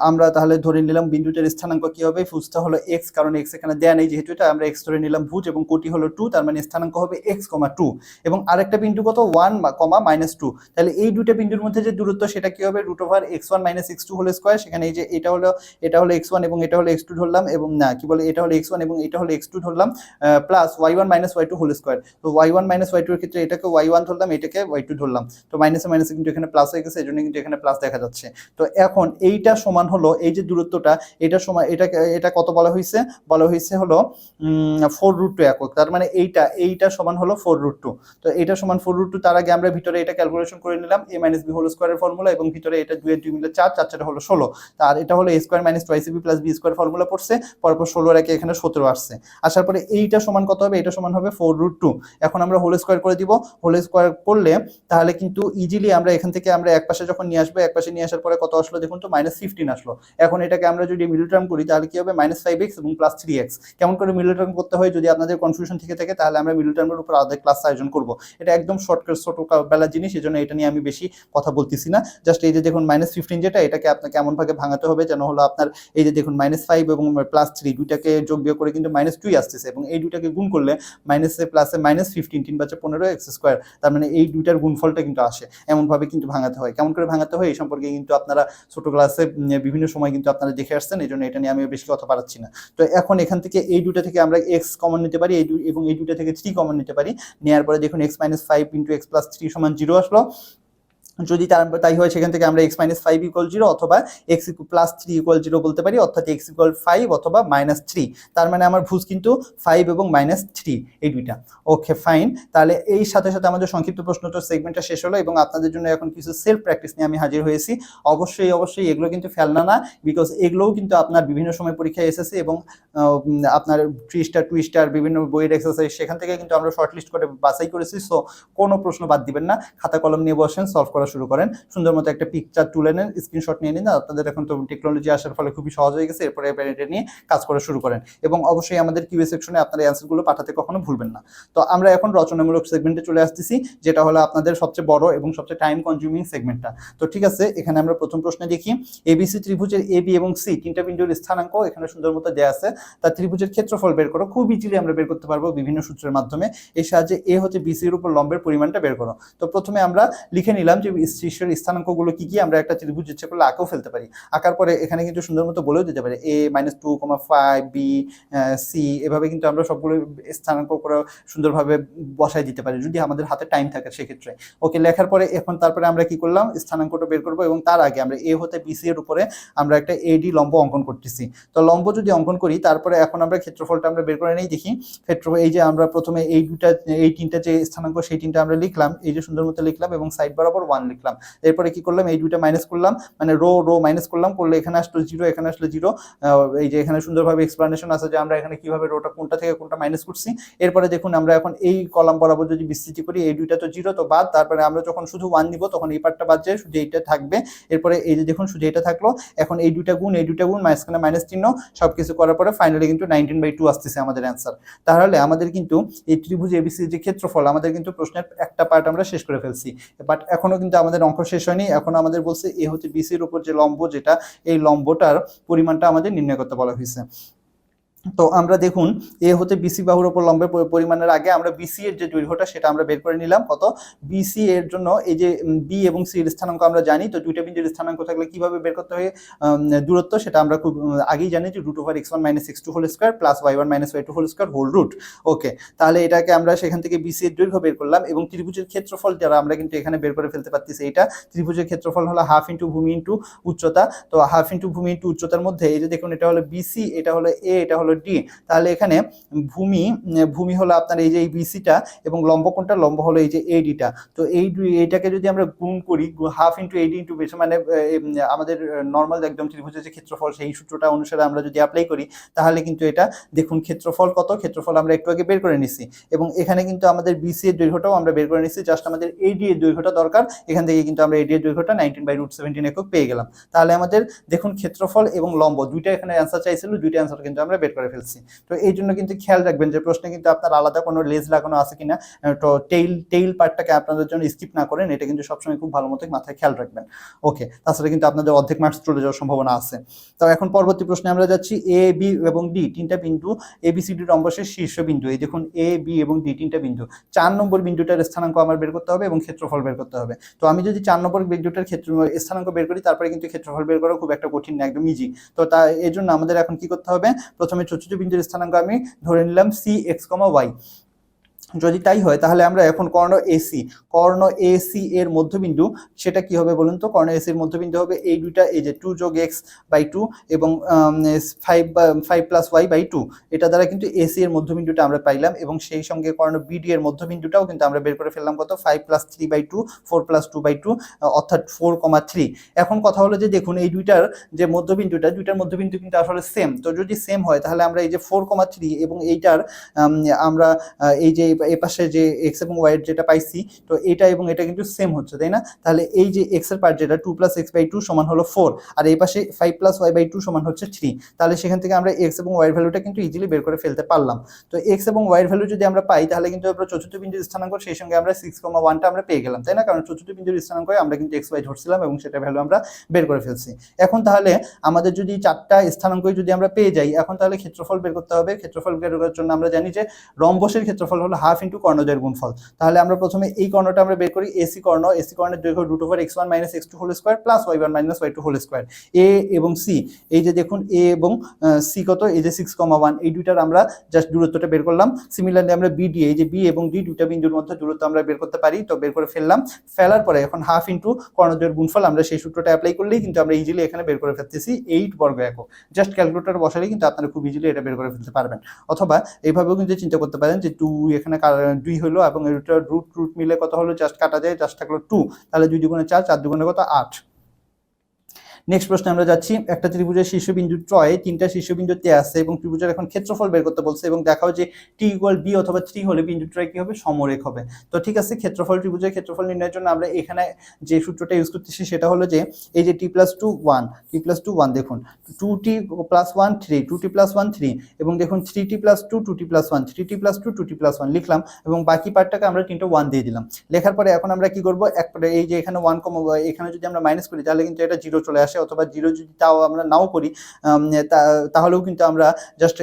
আমরা তাহলে ধরে নিলাম বিন্দুটির স্থানাঙ্ক কি হবে? ভুজটা হলো x, কারণ x এখানে দেয়া নেই যেহেতু, এটা আমরা x ধরে নিলাম ভুজ, এবং কোটি হলো 2, তার মানে স্থানাঙ্ক হবে x, 2। এবং আরেকটা বিন্দু কত? 1, -2। তাহলে এই দুটো বিন্দুর মধ্যে যে দূরত্ব সেটা কি হবে? √x1 - x2 whole square. সেখানে এই যে এটা হলো x1 এবং এটা হলো x2 ধরলাম, এবং না কি বলে এটা হলো x1 এবং এটা হলো হলো x2 ধরলাম plus y1 minus y2 whole square. তো y1 মাইনাস y2 এর ক্ষেত্রে এটাকে y1 ধরলাম, এটাকে y2 ধরলাম। তো মাইনাসে মাইনাসে কিন্তু এখানে প্লাস হয়ে গেছে, এই জন্য কিন্তু এখানে প্লাস দেখা যাচ্ছে। তো এখন এইটা সমান হলো এই যে দূরত্বটা, এটা সমান এটা কত বলা হয়েছে হলো 4√2 একক। তার মানে এইটা সমান হলো 4√2। তো এইটা সমান 4√2। তার আগে আমরা ভিতরে এটা ক্যালকুলেশন করে নিলাম, a মাইনাস b হোল স্কোয়ারের ফর্মুলা, এবং ভিতরে এটা 2 এর 2 মিলে 4, 4 হলো 16। আর এটা হলো a square minus 2ab plus b square formula পড়ছে, পরপর 16 রেখে এখানে 17 আসছে। আসার পরে এইটা সমান কত হবে? এটা সমান হবে 4√2। এখন আমরা হোল স্কোয়ার করে দিব। হোল স্কোয়ার করলে তাহলে কিন্তু ইজিলি আমরা এখান থেকে আমরা এক পাশে যখন নিয়ে আসবো, এক পাশে নিয়ে আসার পরে কত আসলো দেখুন তো, -15 আসলো। এখন এটাকে আমরা যদি মিডল টার্ম করি তাহলে কি হবে? -5x এবং +3x। কেমন করে মিডল টার্ম করতে হয় যদি আপনাদের কনফিউশন থেকে থাকে, তাহলে আমরা মিডল টার্মের উপর আলাদা ক্লাস আয়োজন করব। এটা একদম শর্টকাট ছোটবেলার জিনিস, এই জন্য এটা নিয়ে আমি বেশি কথা বলতেছি না। জাস্ট এই যে দেখুন -15 যেটা, এটাকে আপনাকে এমন ভাবে ভাঙাতে হবে যেন হলো আপনার এই যে দেখুন -5 এবং +3 দুইটাকে যোগ বিয়োগ করে কিন্তু -2 আসতেছে, এবং এই দুইটাকে গুণ করলে মাইনাসে প্লাসে -15 3 × 15 x²। তার মানে এই দুইটার গুণফলটা কিন্তু আসে, এমনভাবে কিন্তু ভাঙাতে হয়। কেমন করে ভাঙাতে হয় এই সম্পর্কে কিন্তু আপনারা ছোট ক্লাসে বিভিন্ন সময় কিন্তু আপনারা দেখে আসছেন, এই জন্য এটা নিয়ে আমি বেশি কথা বাড়াচ্ছি না। তো এখন এখান থেকে এই দুইটা থেকে আমরা x কমন নিতে পারি, এবং এই দুইটা থেকে 3 কমন নিতে পারি। নেওয়ার পরে দেখুন x - 5 × x + 3 = 0 আসলো। যদি তাই হয় সেখান থেকে আমরা x - 5 = 0 অথবা x + 3 = 0 বলতে পারি, অর্থাৎ x = 5 অথবা -3। তার মানে আমার ভুজ কিন্তু 5 এবং -3 এই দুইটা। Okay fine. তাহলে এই সাথে সাথে আমাদের সংক্ষিপ্ত প্রশ্নোত্তর সেগমেন্টটা শেষ হলো, এবং আপনাদের জন্য এখন কিছু সেলফ প্র্যাকটিস নিয়ে আমি হাজির হয়েছি। অবশ্যই এগুলো কিন্তু ফেলনা না, বিকজ এগুলোও কিন্তু আপনার বিভিন্ন সময় পরীক্ষায় এসেছে, এবং আপনার 3 স্টার 2 স্টার বিভিন্ন বইয়ের এক্সারসাইজ সেখান থেকে কিন্তু আমরা শর্টলিস্ট করে বাছাই করেছি। সো কোনো প্রশ্ন বাদ দিবেন না, খাতা কলম নিয়ে বসেন, সলভ করা শুরু করেন, সুন্দর মতো একটা পিকচার তুলে নেন, স্ক্রিনশট নিয়ে নিন। আপনাদের এখন তো টেকনোলজি আসার ফলে খুবই সহজ হয়ে গেছে, এরপরে এটা নিয়ে কাজ করা শুরু করেন, এবং অবশ্যই আমাদের কিউএ সেকশনে আপনার অ্যান্সারগুলো পাঠাতে কখনো ভুলবেন না। তো আমরা এখন রচনামূলক সেগমেন্টে চলে আসতেছি, যেটা হলো আপনাদের সবচেয়ে বড় এবং সবচেয়ে টাইম কনজিউমিং সেগমেন্টটা। তো ঠিক আছে, এখানে আমরা প্রথম প্রশ্নে দেখি, এবিসি ত্রিভুজের এ বি এবং সি তিনটা বিন্দুর স্থানাঙ্ক এখানে সুন্দর মতো দেওয়া আছে। তার ত্রিভুজের ক্ষেত্রফল বের করো। খুব ইজিলি আমরা বের করতে পারবো বিভিন্ন সূত্রের মাধ্যমে। এর সাহায্যে এ হতে বিসির উপর লম্বের পরিমাণটা বের করো। তো প্রথমে আমরা লিখে নিলাম যে শীর্ষের স্থানাঙ্কগুলো কি কি। আমরা একটা ত্রিভুজ ইচ্ছে করলে আঁকেও ফেলতে পারি। আঁকার পরে এখানে কিন্তু সুন্দর মতো বলেও দিতে পারি a - 2,5 b c, এভাবে কিন্তু আমরা সবগুলো স্থানাঙ্ক করে সুন্দরভাবে বসাই দিতে পারি যদি আমাদের হাতে টাইম থাকে সেক্ষেত্রে। ওকে, লেখার পরে এখন তারপরে আমরা কি করলাম, স্থানাঙ্কটা বের করবো, এবং তার আগে আমরা এ হতে বি সি এর উপরে আমরা একটা এডি লম্ব অঙ্কন করতেছি। তো লম্ব যদি অঙ্কন করি, তারপরে এখন আমরা ক্ষেত্রফলটা আমরা বের করে নেই। দেখি ক্ষেত্রফল, এই যে আমরা প্রথমে এই তিনটা যে স্থানাঙ্ক সেই তিনটা আমরা লিখলাম, এই যে সুন্দর মতো লিখলাম, এবং সাইড বরাবর 1 লিখলাম। এরপরে কি করলাম, এই দুইটা মাইনাস করলাম, মানে রো মাইনাস করলাম, করলে এখানে আসলো 0, এখানে আসলো 0। এই যে এখানে সুন্দরভাবে এক্সপ্লানেশন আছে যে আমরা এখানে কিভাবে রোটা কোনটা থেকে কোনটা মাইনাস করছি। এরপরে দেখুন আমরা এখন এই কলাম বরাবর যদি বিস্তৃতি করি, এই দুইটা তো 0 তো বাদ, তারপরে আমরা যখন শুধু 1 নিব তখন এই পার্টটা বাদ যায়, শুধু এইটা থাকবে। এরপরে এই যে দেখুন শুধু এটা থাকলো। এখন এই দুইটা গুণ মাঝখানে মাইনাস চিহ্ন, সবকিছু করার পরে ফাইনালি কিন্তু 19/2 আসতেছে আমাদের অ্যান্সার। তাহলে আমাদের কিন্তু এই ত্রিভুজ এবিসির যে ক্ষেত্রফল, আমাদের কিন্তু প্রশ্নের একটা পার্ট আমরা শেষ করে ফেলছি, বাট এখনো কিন্তু আমাদের অঙ্ক শেষ হয়নি। এখন আমাদের বলছে এ হচ্ছে বিসির উপর যে লম্ব, যেটা এই লম্বটার পরিমাণটা আমাদের নির্ণয় করতে বলা হয়েছে। তো আমরা দেখুন এ হতে বিসি বাহুর উপর লম্বের পরিমাণের আগে আমরা বিসি এর যে দৈর্ঘ্যটা সেটা আমরা বের করে নিলাম। কত? বিসি এর জন্য এই যে বি এবং সি এর স্থানাঙ্ক আমরা জানি, তো দুইটা বিন্দুর স্থানাঙ্ক থাকলে কিভাবে বের করতে হয় দূরত্ব, সেটা আমরা খুব আগেই জানি যে √(x1 - x2) whole square plus y1 - y2 whole square whole root. Okay, তাহলে এটাকে আমরা সেখান থেকে বিসি এর দৈর্ঘ্য বের করলাম, এবং ত্রিভুজের ক্ষেত্রফল যারা আমরা কিন্তু এখানে বের করে ফেলতে পারতেছি। এটা ত্রিভুজের ক্ষেত্রফল হলো হাফ ইন্টু ভূমি ইন্টু উচ্চতা। তো হাফ ইন্টু ভূমি ইন্টু উচ্চতার মধ্যে এই যে দেখুন এটা হলো বিসি, এটা হলো এ, এটা হলো ডি। তাহলে এখানে ভূমি হলো আপনার এই যে এই বিসিটা, এবং লম্ব কোনটা, লম্ব হলো এই যে এডিটা। তো এইটাকে যদি আমরা গুণ করি, হাফ ইন্টু এডি ইন্টু বেশি, মানে আমাদের নর্মাল একদম ত্রিভুজের যে ক্ষেত্রফল সেই সূত্রটা অনুসারে আমরা যদি অ্যাপ্লাই করি, তাহলে কিন্তু এটা দেখুন ক্ষেত্রফল কত, ক্ষেত্রফল আমরা একটু আগে বের করে নিছি, এবং এখানে কিন্তু আমাদের বিসি এর দৈর্ঘ্যটাও আমরা বের করে নিছি। জাস্ট আমাদের এডি এর দৈর্ঘ্যটা দরকার, এখান থেকে কিন্তু আমরা এডি এর দৈর্ঘ্যটা 19/√17 একক পেয়ে গেলাম। তাহলে আমাদের দেখুন ক্ষেত্রফল এবং লম্ব দুইটা এখানে অ্যান্সার চাইছিল, দুইটা অ্যান্সার কিন্তু আমরা বের করে ফেলছি। তো এই জন্য কিন্তু খেয়াল রাখবেন যে প্রশ্নে কিন্তু আপনার আলাদা কোনো লেজ লাগানো আছে কিনা, তো টেইল পার্টটাকে আপনাদের জন্য স্কিপ না করেন, এটা কিন্তু সবসময় খুব ভালো মতো মাথায় খেয়াল রাখবেন। ওকে, তাছাড়া কিন্তু আপনাদের অর্ধেক মার্কস চলে যাওয়ার সম্ভাবনা আছে। তো এখন পরবর্তী প্রশ্নে আমরা যাচ্ছি, এ বি এবং ডি তিনটা বিন্দু এবিসিডি রম্বসের শীর্ষ বিন্দু। এই দেখুন এ বি এবং ডি তিনটা বিন্দু, 4 নম্বর বিন্দুটার স্থানাঙ্ক আমার বের করতে হবে এবং ক্ষেত্রফল বের করতে হবে। তো আমি যদি 4 নম্বর বিন্দুটার স্থানাঙ্ক বের করি, তারপরে কিন্তু ক্ষেত্রফল বের করা খুব একটা কঠিন না, একদম ইজি। তো এর জন্য আমাদের এখন কি করতে হবে, প্রথমে চতুর্থ বিন্দুর স্থানাঙ্ক আমি ধরে নিলাম সি এক্স কমা ওয়াই। যদি তাই হয় তাহলে আমরা এখন কর্ণ এসি এর মধ্যবিন্দু সেটা কি হবে বলুন তো? কর্ণ এসি এর মধ্যবিন্দু হবে এই দুইটা, এই যে 2 যোগ এক্স বাই 2 এবং 5 প্লাস ওয়াই বাই 2, এটা দ্বারা কিন্তু এসি এর মধ্যবিন্দুটা আমরা পাইলাম এবং সেই সঙ্গে কর্ণ বিডি এর মধ্যবিন্দুটাও কিন্তু আমরা বের করে ফেললাম। কত? 5 প্লাস 3 বাই 2, 4 প্লাস 2 বাই 2, অর্থাৎ 4,3। এখন কথা হলো যে দেখুন এই দুইটার যে মধ্যবিন্দুটা, দুইটার মধ্যবিন্দু কিন্তু আসলে সেম। তো যদি সেম হয় তাহলে আমরা এই যে 4,3 এবং এইটার আমরা এই যে এই পাশে যে এক্স এবং ওয়াই এর যেটা পাইছি, তো এটা এবং এটা কিন্তু সেম হচ্ছে, তাই না? তাহলে এই যে এক্স এর পার্ট যেটা 2 প্লাস এক্স বাই 2 সমান হলো 4, আর এই পাশে 5 প্লাস ওয়াই বাই 2 সমান হচ্ছে 3। তাহলে সেখান থেকে আমরা এক্স এবং ওয়াই এর ভ্যালুটা কিন্তু ইজিলি বের করে ফেলতে পারলাম। তো এক্স এবং ওয়াই এর ভ্যালু যদি আমরা পাই তাহলে কিন্তু আমরা চতুর্থ বিন্দুর স্থানাঙ্ক সেই সঙ্গে আমরা 6,1টা আমরা পেয়ে গেলাম, তাই না? কারণ চতুর্থ বিন্দুর স্থানাঙ্ক আমরা কিন্তু এক্স ওয়াই ধরছিলাম এবং সেটা ভ্যালু আমরা বের করে ফেলছি। এখন তাহলে আমাদের যদি চারটা স্থানাঙ্কই যদি আমরা পেয়ে যাই, এখন তাহলে ক্ষেত্রফল বের করতে হবে। ক্ষেত্রফল বের করার জন্য আমরা জানি যে রম্বসের ক্ষেত্রফল হলো হাফ ইন্টু কর্ণদ্বয়ের গুণফল। তাহলে আমরা প্রথমে এই কর্ণটা আমরা বের করি, এসি কর্ণের দৈর্ঘ্য √(x1 - x2) whole square plus y1 - y2 whole square. A এবং সি, এই যে দেখুন এ এবং সি কত? এই যে 6,1, এই দুইটার আমরা জাস্ট দূরত্বটা বের করলাম। সিমিলারলি আমরা বিডি, এই যে বি এবং ডি দুইটা বিন্দুর মধ্যে দূরত্ব আমরা বের করতে পারি, তো বের করে ফেললাম। ফেলার পরে এখন হাফ ইন্টু কর্ণদ্বয়ের গুণফল, আমরা সেই সূত্রটা অ্যাপ্লাই করলেই কিন্তু আমরা ইজিলি এখানে বের করে ফেলতেছি 8 বর্গ একক। জাস্ট ক্যালকুলেটর বসালেই কিন্তু আপনারা খুব ইজিলি এটা বের করে ফেলতে পারবেন। অথবা এইভাবেও কিন্তু চিন্তা করতে পারেন যে 2 এখানে 2 হলো এবং এটা রুট মিলে কত হলো? জাস্ট কাটা যায়, জাস্ট থাকলো 2, তাহলে 2 দুগুণে 4, 4 দুগুণে কত? 8। নেক্সট প্রশ্নে আমরা যাচ্ছি। একটা ত্রিভুজের শীর্ষবিন্দু ট্রয় তিনটা শীর্ষবিন্দুতে আছে এবং ত্রিভুজের এখন ক্ষেত্রফল বের করতে বলছে এবং দেখাও যে টি ইকুয়াল বি অথবা 3 হলে বিন্দু ট্রয় কি হবে? সমরেখ হবে। তো ঠিক আছে, ত্রিভুজের ক্ষেত্রফল নির্ণয়ের জন্য আমরা এখানে যে সূত্রটা ইউজ করতেছি সেটা হলো যে এই যে t+2 1 দেখুন 2t+1 3, 2t+1 3 এবং দেখুন 3t+2 2t+1, 3t+2 2t+1 লিখলাম এবং বাকি পার্টটাকে আমরা 3টা 1 দিয়ে দিলাম। লেখার পরে এখন আমরা কি করব? একবারে এই যে এখানে 1, এখানে যদি আমরা মাইনাস করি তাহলে কিন্তু এটা 0 চলে আসে, অথবা 0 যদি তাও আমরা নাও করি তাহলেও কিন্তু আমরা জাস্ট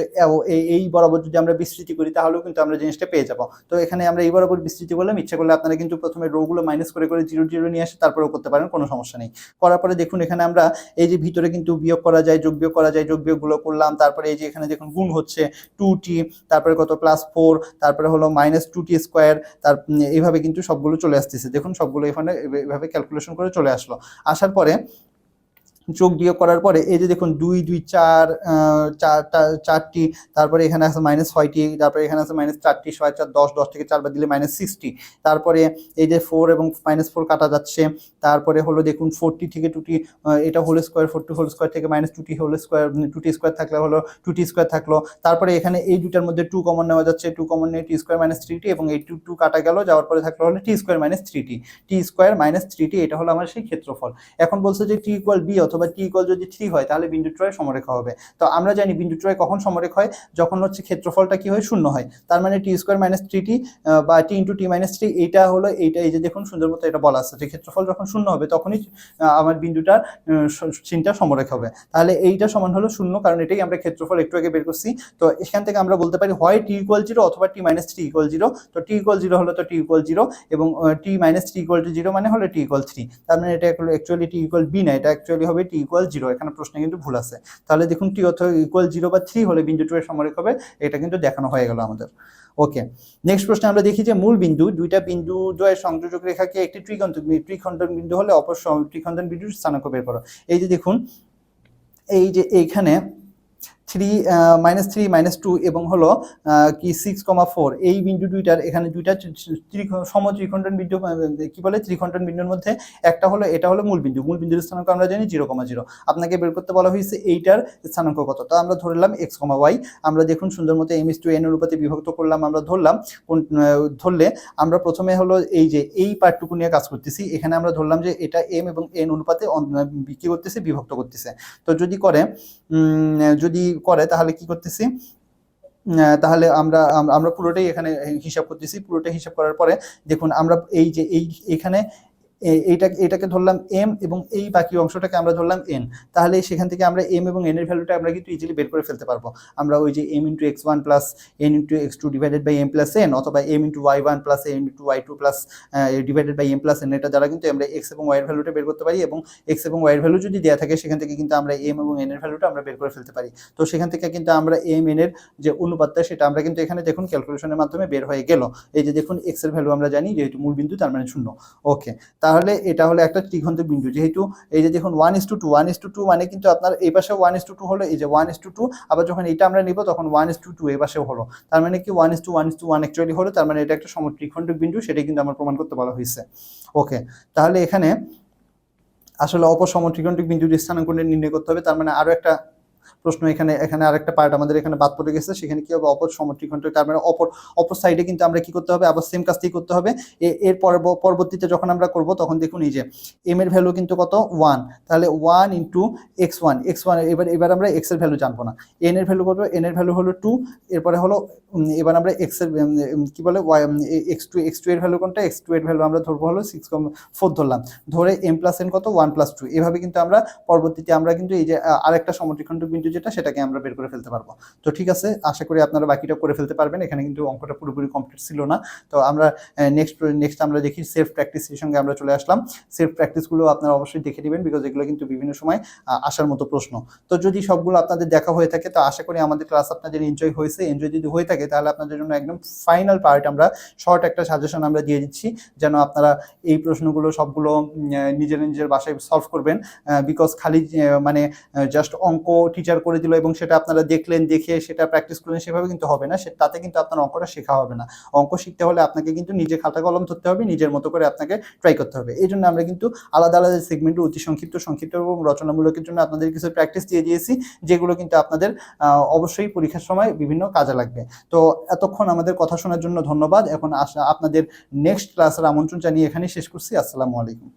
এই বরাবর যদি আমরা বিস্তৃতি করি তাহলেও কিন্তু আমরা জিনিসটা পেয়ে যাব। তো এখানে আমরা এই বরাবর বিস্তৃতি করলাম। ইচ্ছা করলে আপনারা কিন্তু প্রথমে রোগুলো মাইনাস করে 0 0 নিয়ে আসে তারপরেও করতে পারেন, কোনো সমস্যা নেই। করার পরে দেখুন এখানে আমরা এই যে ভিতরে কিন্তু বিয়োগ করা যায়, যোগ বিয়োগগুলো করলাম। তারপরে এই যে এখানে দেখুন গুণ হচ্ছে 2t, তারপরে কত? +4, তারপরে হলো -2t², এইভাবে কিন্তু সবগুলো চলে আসতেছে। দেখুন সবগুলো এখানে এইভাবে ক্যালকুলেশন করে চলে আসলো। আসার পরে যোগ বিয়োগ করার পরে এই যে দেখুন 2 2 4 4টি, তারপরে এখানে আছে -6টি, তারপরে এখানে আছে -4টি, 6 4 10, 10 থেকে 4 বাদ দিলে -6টি, তারপরে এই যে 4 এবং -4 কাটা যাচ্ছে। তারপরে হলো দেখুন 4টি থেকে 2টি, এটা whole square, 4t whole square থেকে -2t whole square, 2t square থাকলে হলো 2t স্কয়ার থাকলো। তারপরে এখানে এই দুটার মধ্যে 2 কমন নেওয়া যাচ্ছে, 2 কমন নিয়ে t² - 3t এবং এই 2 কাটা গেল, যাওয়ার পরে থাকলো হলো t² - 3t, এটা হলো আমার সেই ক্ষেত্রফল। এখন বলছে যে t = b অথবা t = যদি 3 হয় তাহলে বিন্দু ট্রয় সমরেখা হবে। তো আমরা জানি বিন্দু ট্রয় কখন সমরেখ হয়? যখন হচ্ছে ক্ষেত্রফলটা কি হয়? 0 হয়। তার মানে t² - 3t বা t × t - 3, এইটা হলো এইটা, এই যে দেখুন সুন্দর মতো এটা বলা আছে যে ক্ষেত্রফল যখন 0 হবে তখনই আমার বিন্দুটার চিনটা সমরেখ হবে। তাহলে এইটা সমান হলো 0, কারণ এটাই আমরা ক্ষেত্রফল একটু আগে বের করছি। তো এখান থেকে আমরা বলতে পারি হয় t = 0 অথবা t - 3 = 0। তো t = 0 হলো তো t = 0 এবং t - 3 = 0 মানে হলো t = 3। তার মানে এটা অ্যাকচুয়ালি t = b না, এটা অ্যাকচুয়ালি হবে t = 0। এখানে প্রশ্নে কিন্তু ভুল আছে। তাহলে দেখুন t = 0 বা 3 হলে বিন্দু ট্রয় সমরেখ হবে, এটা কিন্তু দেখানো হয়ে গেল আমাদের। ওকে, নেক্সট প্রশ্নে আমরা দেখি যে মূল বিন্দু দুইটা বিন্দু দ্বয়ের সংযোজক রেখাকে একটি ত্রিখণ্ডন বিন্দু হলে অপর ত্রিখণ্ডন বিন্দুর স্থানাঙ্ক বের করো। এই যে দেখুন এই যে এইখানে 3 -2 এবং হলো কি 6,4, এই বিন্দু দুইটার এখানে দুইটা সমত্রিখণ্ডন বিন্দু, কি বলে ত্রিখণ্ডন বিন্দুর মধ্যে একটা হলো, এটা হলো মূল বিন্দুর স্থানাঙ্ক আমরা জানি 0,0। আপনাকে বের করতে বলা হয়েছে এইটার স্থানাঙ্ক কত। তো আমরা ধরলাম x, y। আমরা দেখুন সুন্দর মতো m/n অনুপাতে বিভক্ত করলাম। আমরা ধরলে আমরা প্রথমে হলো এই যে এই পার্টটুকু নিয়ে কাজ করতেছি। এখানে আমরা ধরলাম যে এটা m এবং n অনুপাতে কি করতেছে? বিভক্ত করতেছে। তো যদি করে তাহলে কি করতেছি? তাহলে আমরা পুরোটাই এখানে হিসাব করতেছি। পুরোটা হিসাব করার পরে দেখুন আমরা এই যে এইখানে এইটাকে ধরলাম এম এবং এই বাকি অংশটাকে আমরা ধরলাম এন, তাহলে সেখান থেকে আমরা এম এবং এন এর ভ্যালুটা আমরা কিন্তু ইজিলি বের করে ফেলতে পারবো। আমরা ওই যে M into X one plus N into X two divided by M plus N, অথবা M into Y one plus N into Y two plus divided by M plus N, এটা দ্বারা কিন্তু আমরা এক্স এবং ওয়াই এর ভ্যালুটা বের করতে পারি, এবং এক্স এবং ওয়াই এর ভ্যালু যদি দেওয়া থাকে সেখান থেকে কিন্তু আমরা এম এবং এন এর ভ্যালুটা আমরা বের করে ফেলতে পারি। তো সেখান থেকে কিন্তু আমরা এম এন এর যে অনুপাতটা সেটা আমরা কিন্তু এখানে দেখুন ক্যালকুলেশনের মাধ্যমে বের হয়ে গেল। এই যে দেখুন এক্স এর ভ্যালু আমরা জানি যেহেতু মূল বিন্দু তার মানে 0। ওকে, তাহলে এটা হলো একটা ত্রিঘন্টের বিন্দু। যেহেতু এই যে দেখুন 1:2 1:2 মানে কিন্তু আপনার এই পাশে 1:2 হলো, এই যে 1:2, আবার যখন এটা আমরা নিব তখন 1:2 এই পাশেও হলো, তার মানে কি 1:1:1 অ্যাকচুয়ালি হলো, তার মানে এটা একটা সমত্রিখণ্ডক বিন্দু, সেটাই কিন্তু আমার প্রমাণ করতে বলা হয়েছে। ওকে, তাহলে এখানে আসলে অপর সমত্রিখণ্ডক বিন্দুর স্থানাঙ্ক নির্ণয় করতে হবে, তার মানে আরো একটা প্রশ্ন এখানে আরেকটা পার্ট আমাদের এখানে বাদ পড়ে গেছে। সেখানে কি হবে, অপর সমত্রিখণ্ডক, তার মানে অপর সাইডে কিন্তু আমরা কি করতে হবে, আবার সেম কাজটাই করতে হবে। এর পরবর্তীতে যখন আমরা করব তখন দেখুন এই যে এম এর ভ্যালু কিন্তু কত 1, তাহলে 1 ইন্টু x1 এবার আমরা এক্স এর ভ্যালু জানবো না। এন এর ভ্যালু কত, এন এর ভ্যালু হলো 2, এরপরে হলো এবার আমরা এক্স এর কি বলে x2 এর ভ্যালু কোনটা, x2 এর ভ্যালু আমরা ধরবো হলো 6.4 ধরলাম, ধরে m প্লাস n কত 1+2, এভাবে কিন্তু আমরা পরবর্তীতে আমরা কিন্তু এই যে আরেকটা সমত্রিখণ্ডক বিন্দু যেটা সেটাকে আমরা বের করে ফেলতে পারবো। তো ঠিক আছে, আশা করি আপনারা বাকিটা করে ফেলতে পারবেন। এখানে কিন্তু অঙ্কটা পুরোপুরি কমপ্লিট ছিল না। তো আমরা নেক্সট আমরা দেখি সেলফ প্র্যাকটিসের সঙ্গে আমরা চলে আসলাম। সেলফ প্র্যাকটিসগুলো আপনারা অবশ্যই দেখে নেবেন, বিকজ এগুলো কিন্তু বিভিন্ন সময় আসার মতো প্রশ্ন। তো যদি সবগুলো আপনাদের দেখা হয়ে থাকে তো আশা করি আমাদের ক্লাস আপনাদের এনজয় হয়েছে। এনজয় যদি হয়ে থাকে তাহলে আপনাদের জন্য একদম ফাইনাল পার্ট আমরা শর্ট একটা সাজেশন আমরা দিয়ে দিচ্ছি, যেন আপনারা এই প্রশ্নগুলো সবগুলো নিজের বাসায় সলভ করবেন। বিকজ খালি মানে জাস্ট অঙ্ক টিচার করে দিল এবং সেটা আপনারা দেখলেন, দেখে সেটা প্র্যাকটিস করলেন, সেভাবে কিন্তু হবে না। তাতে কিন্তু আপনার অঙ্কটা শেখা হবে না। অঙ্ক শিখতে হলে আপনাকে কিন্তু নিজে খাতা কলম ধরতে হবে, নিজের মতো করে আপনাকে ট্রাই করতে হবে। এই জন্য আমরা কিন্তু আলাদা আলাদা সেগমেন্টে অতি সংক্ষিপ্ত এবং রচনামূলকের জন্য আপনাদের কিছু প্র্যাকটিস দিয়ে দিয়েছি, যেগুলো কিন্তু আপনাদের অবশ্যই পরীক্ষার সময় বিভিন্ন কাজে লাগবে। তো এতক্ষণ আমাদের কথা শোনার জন্য ধন্যবাদ। এখন আপনাদের নেক্সট ক্লাসের আমন্ত্রণ জানিয়ে এখানেই শেষ করছি। আসসালামু আলাইকুম।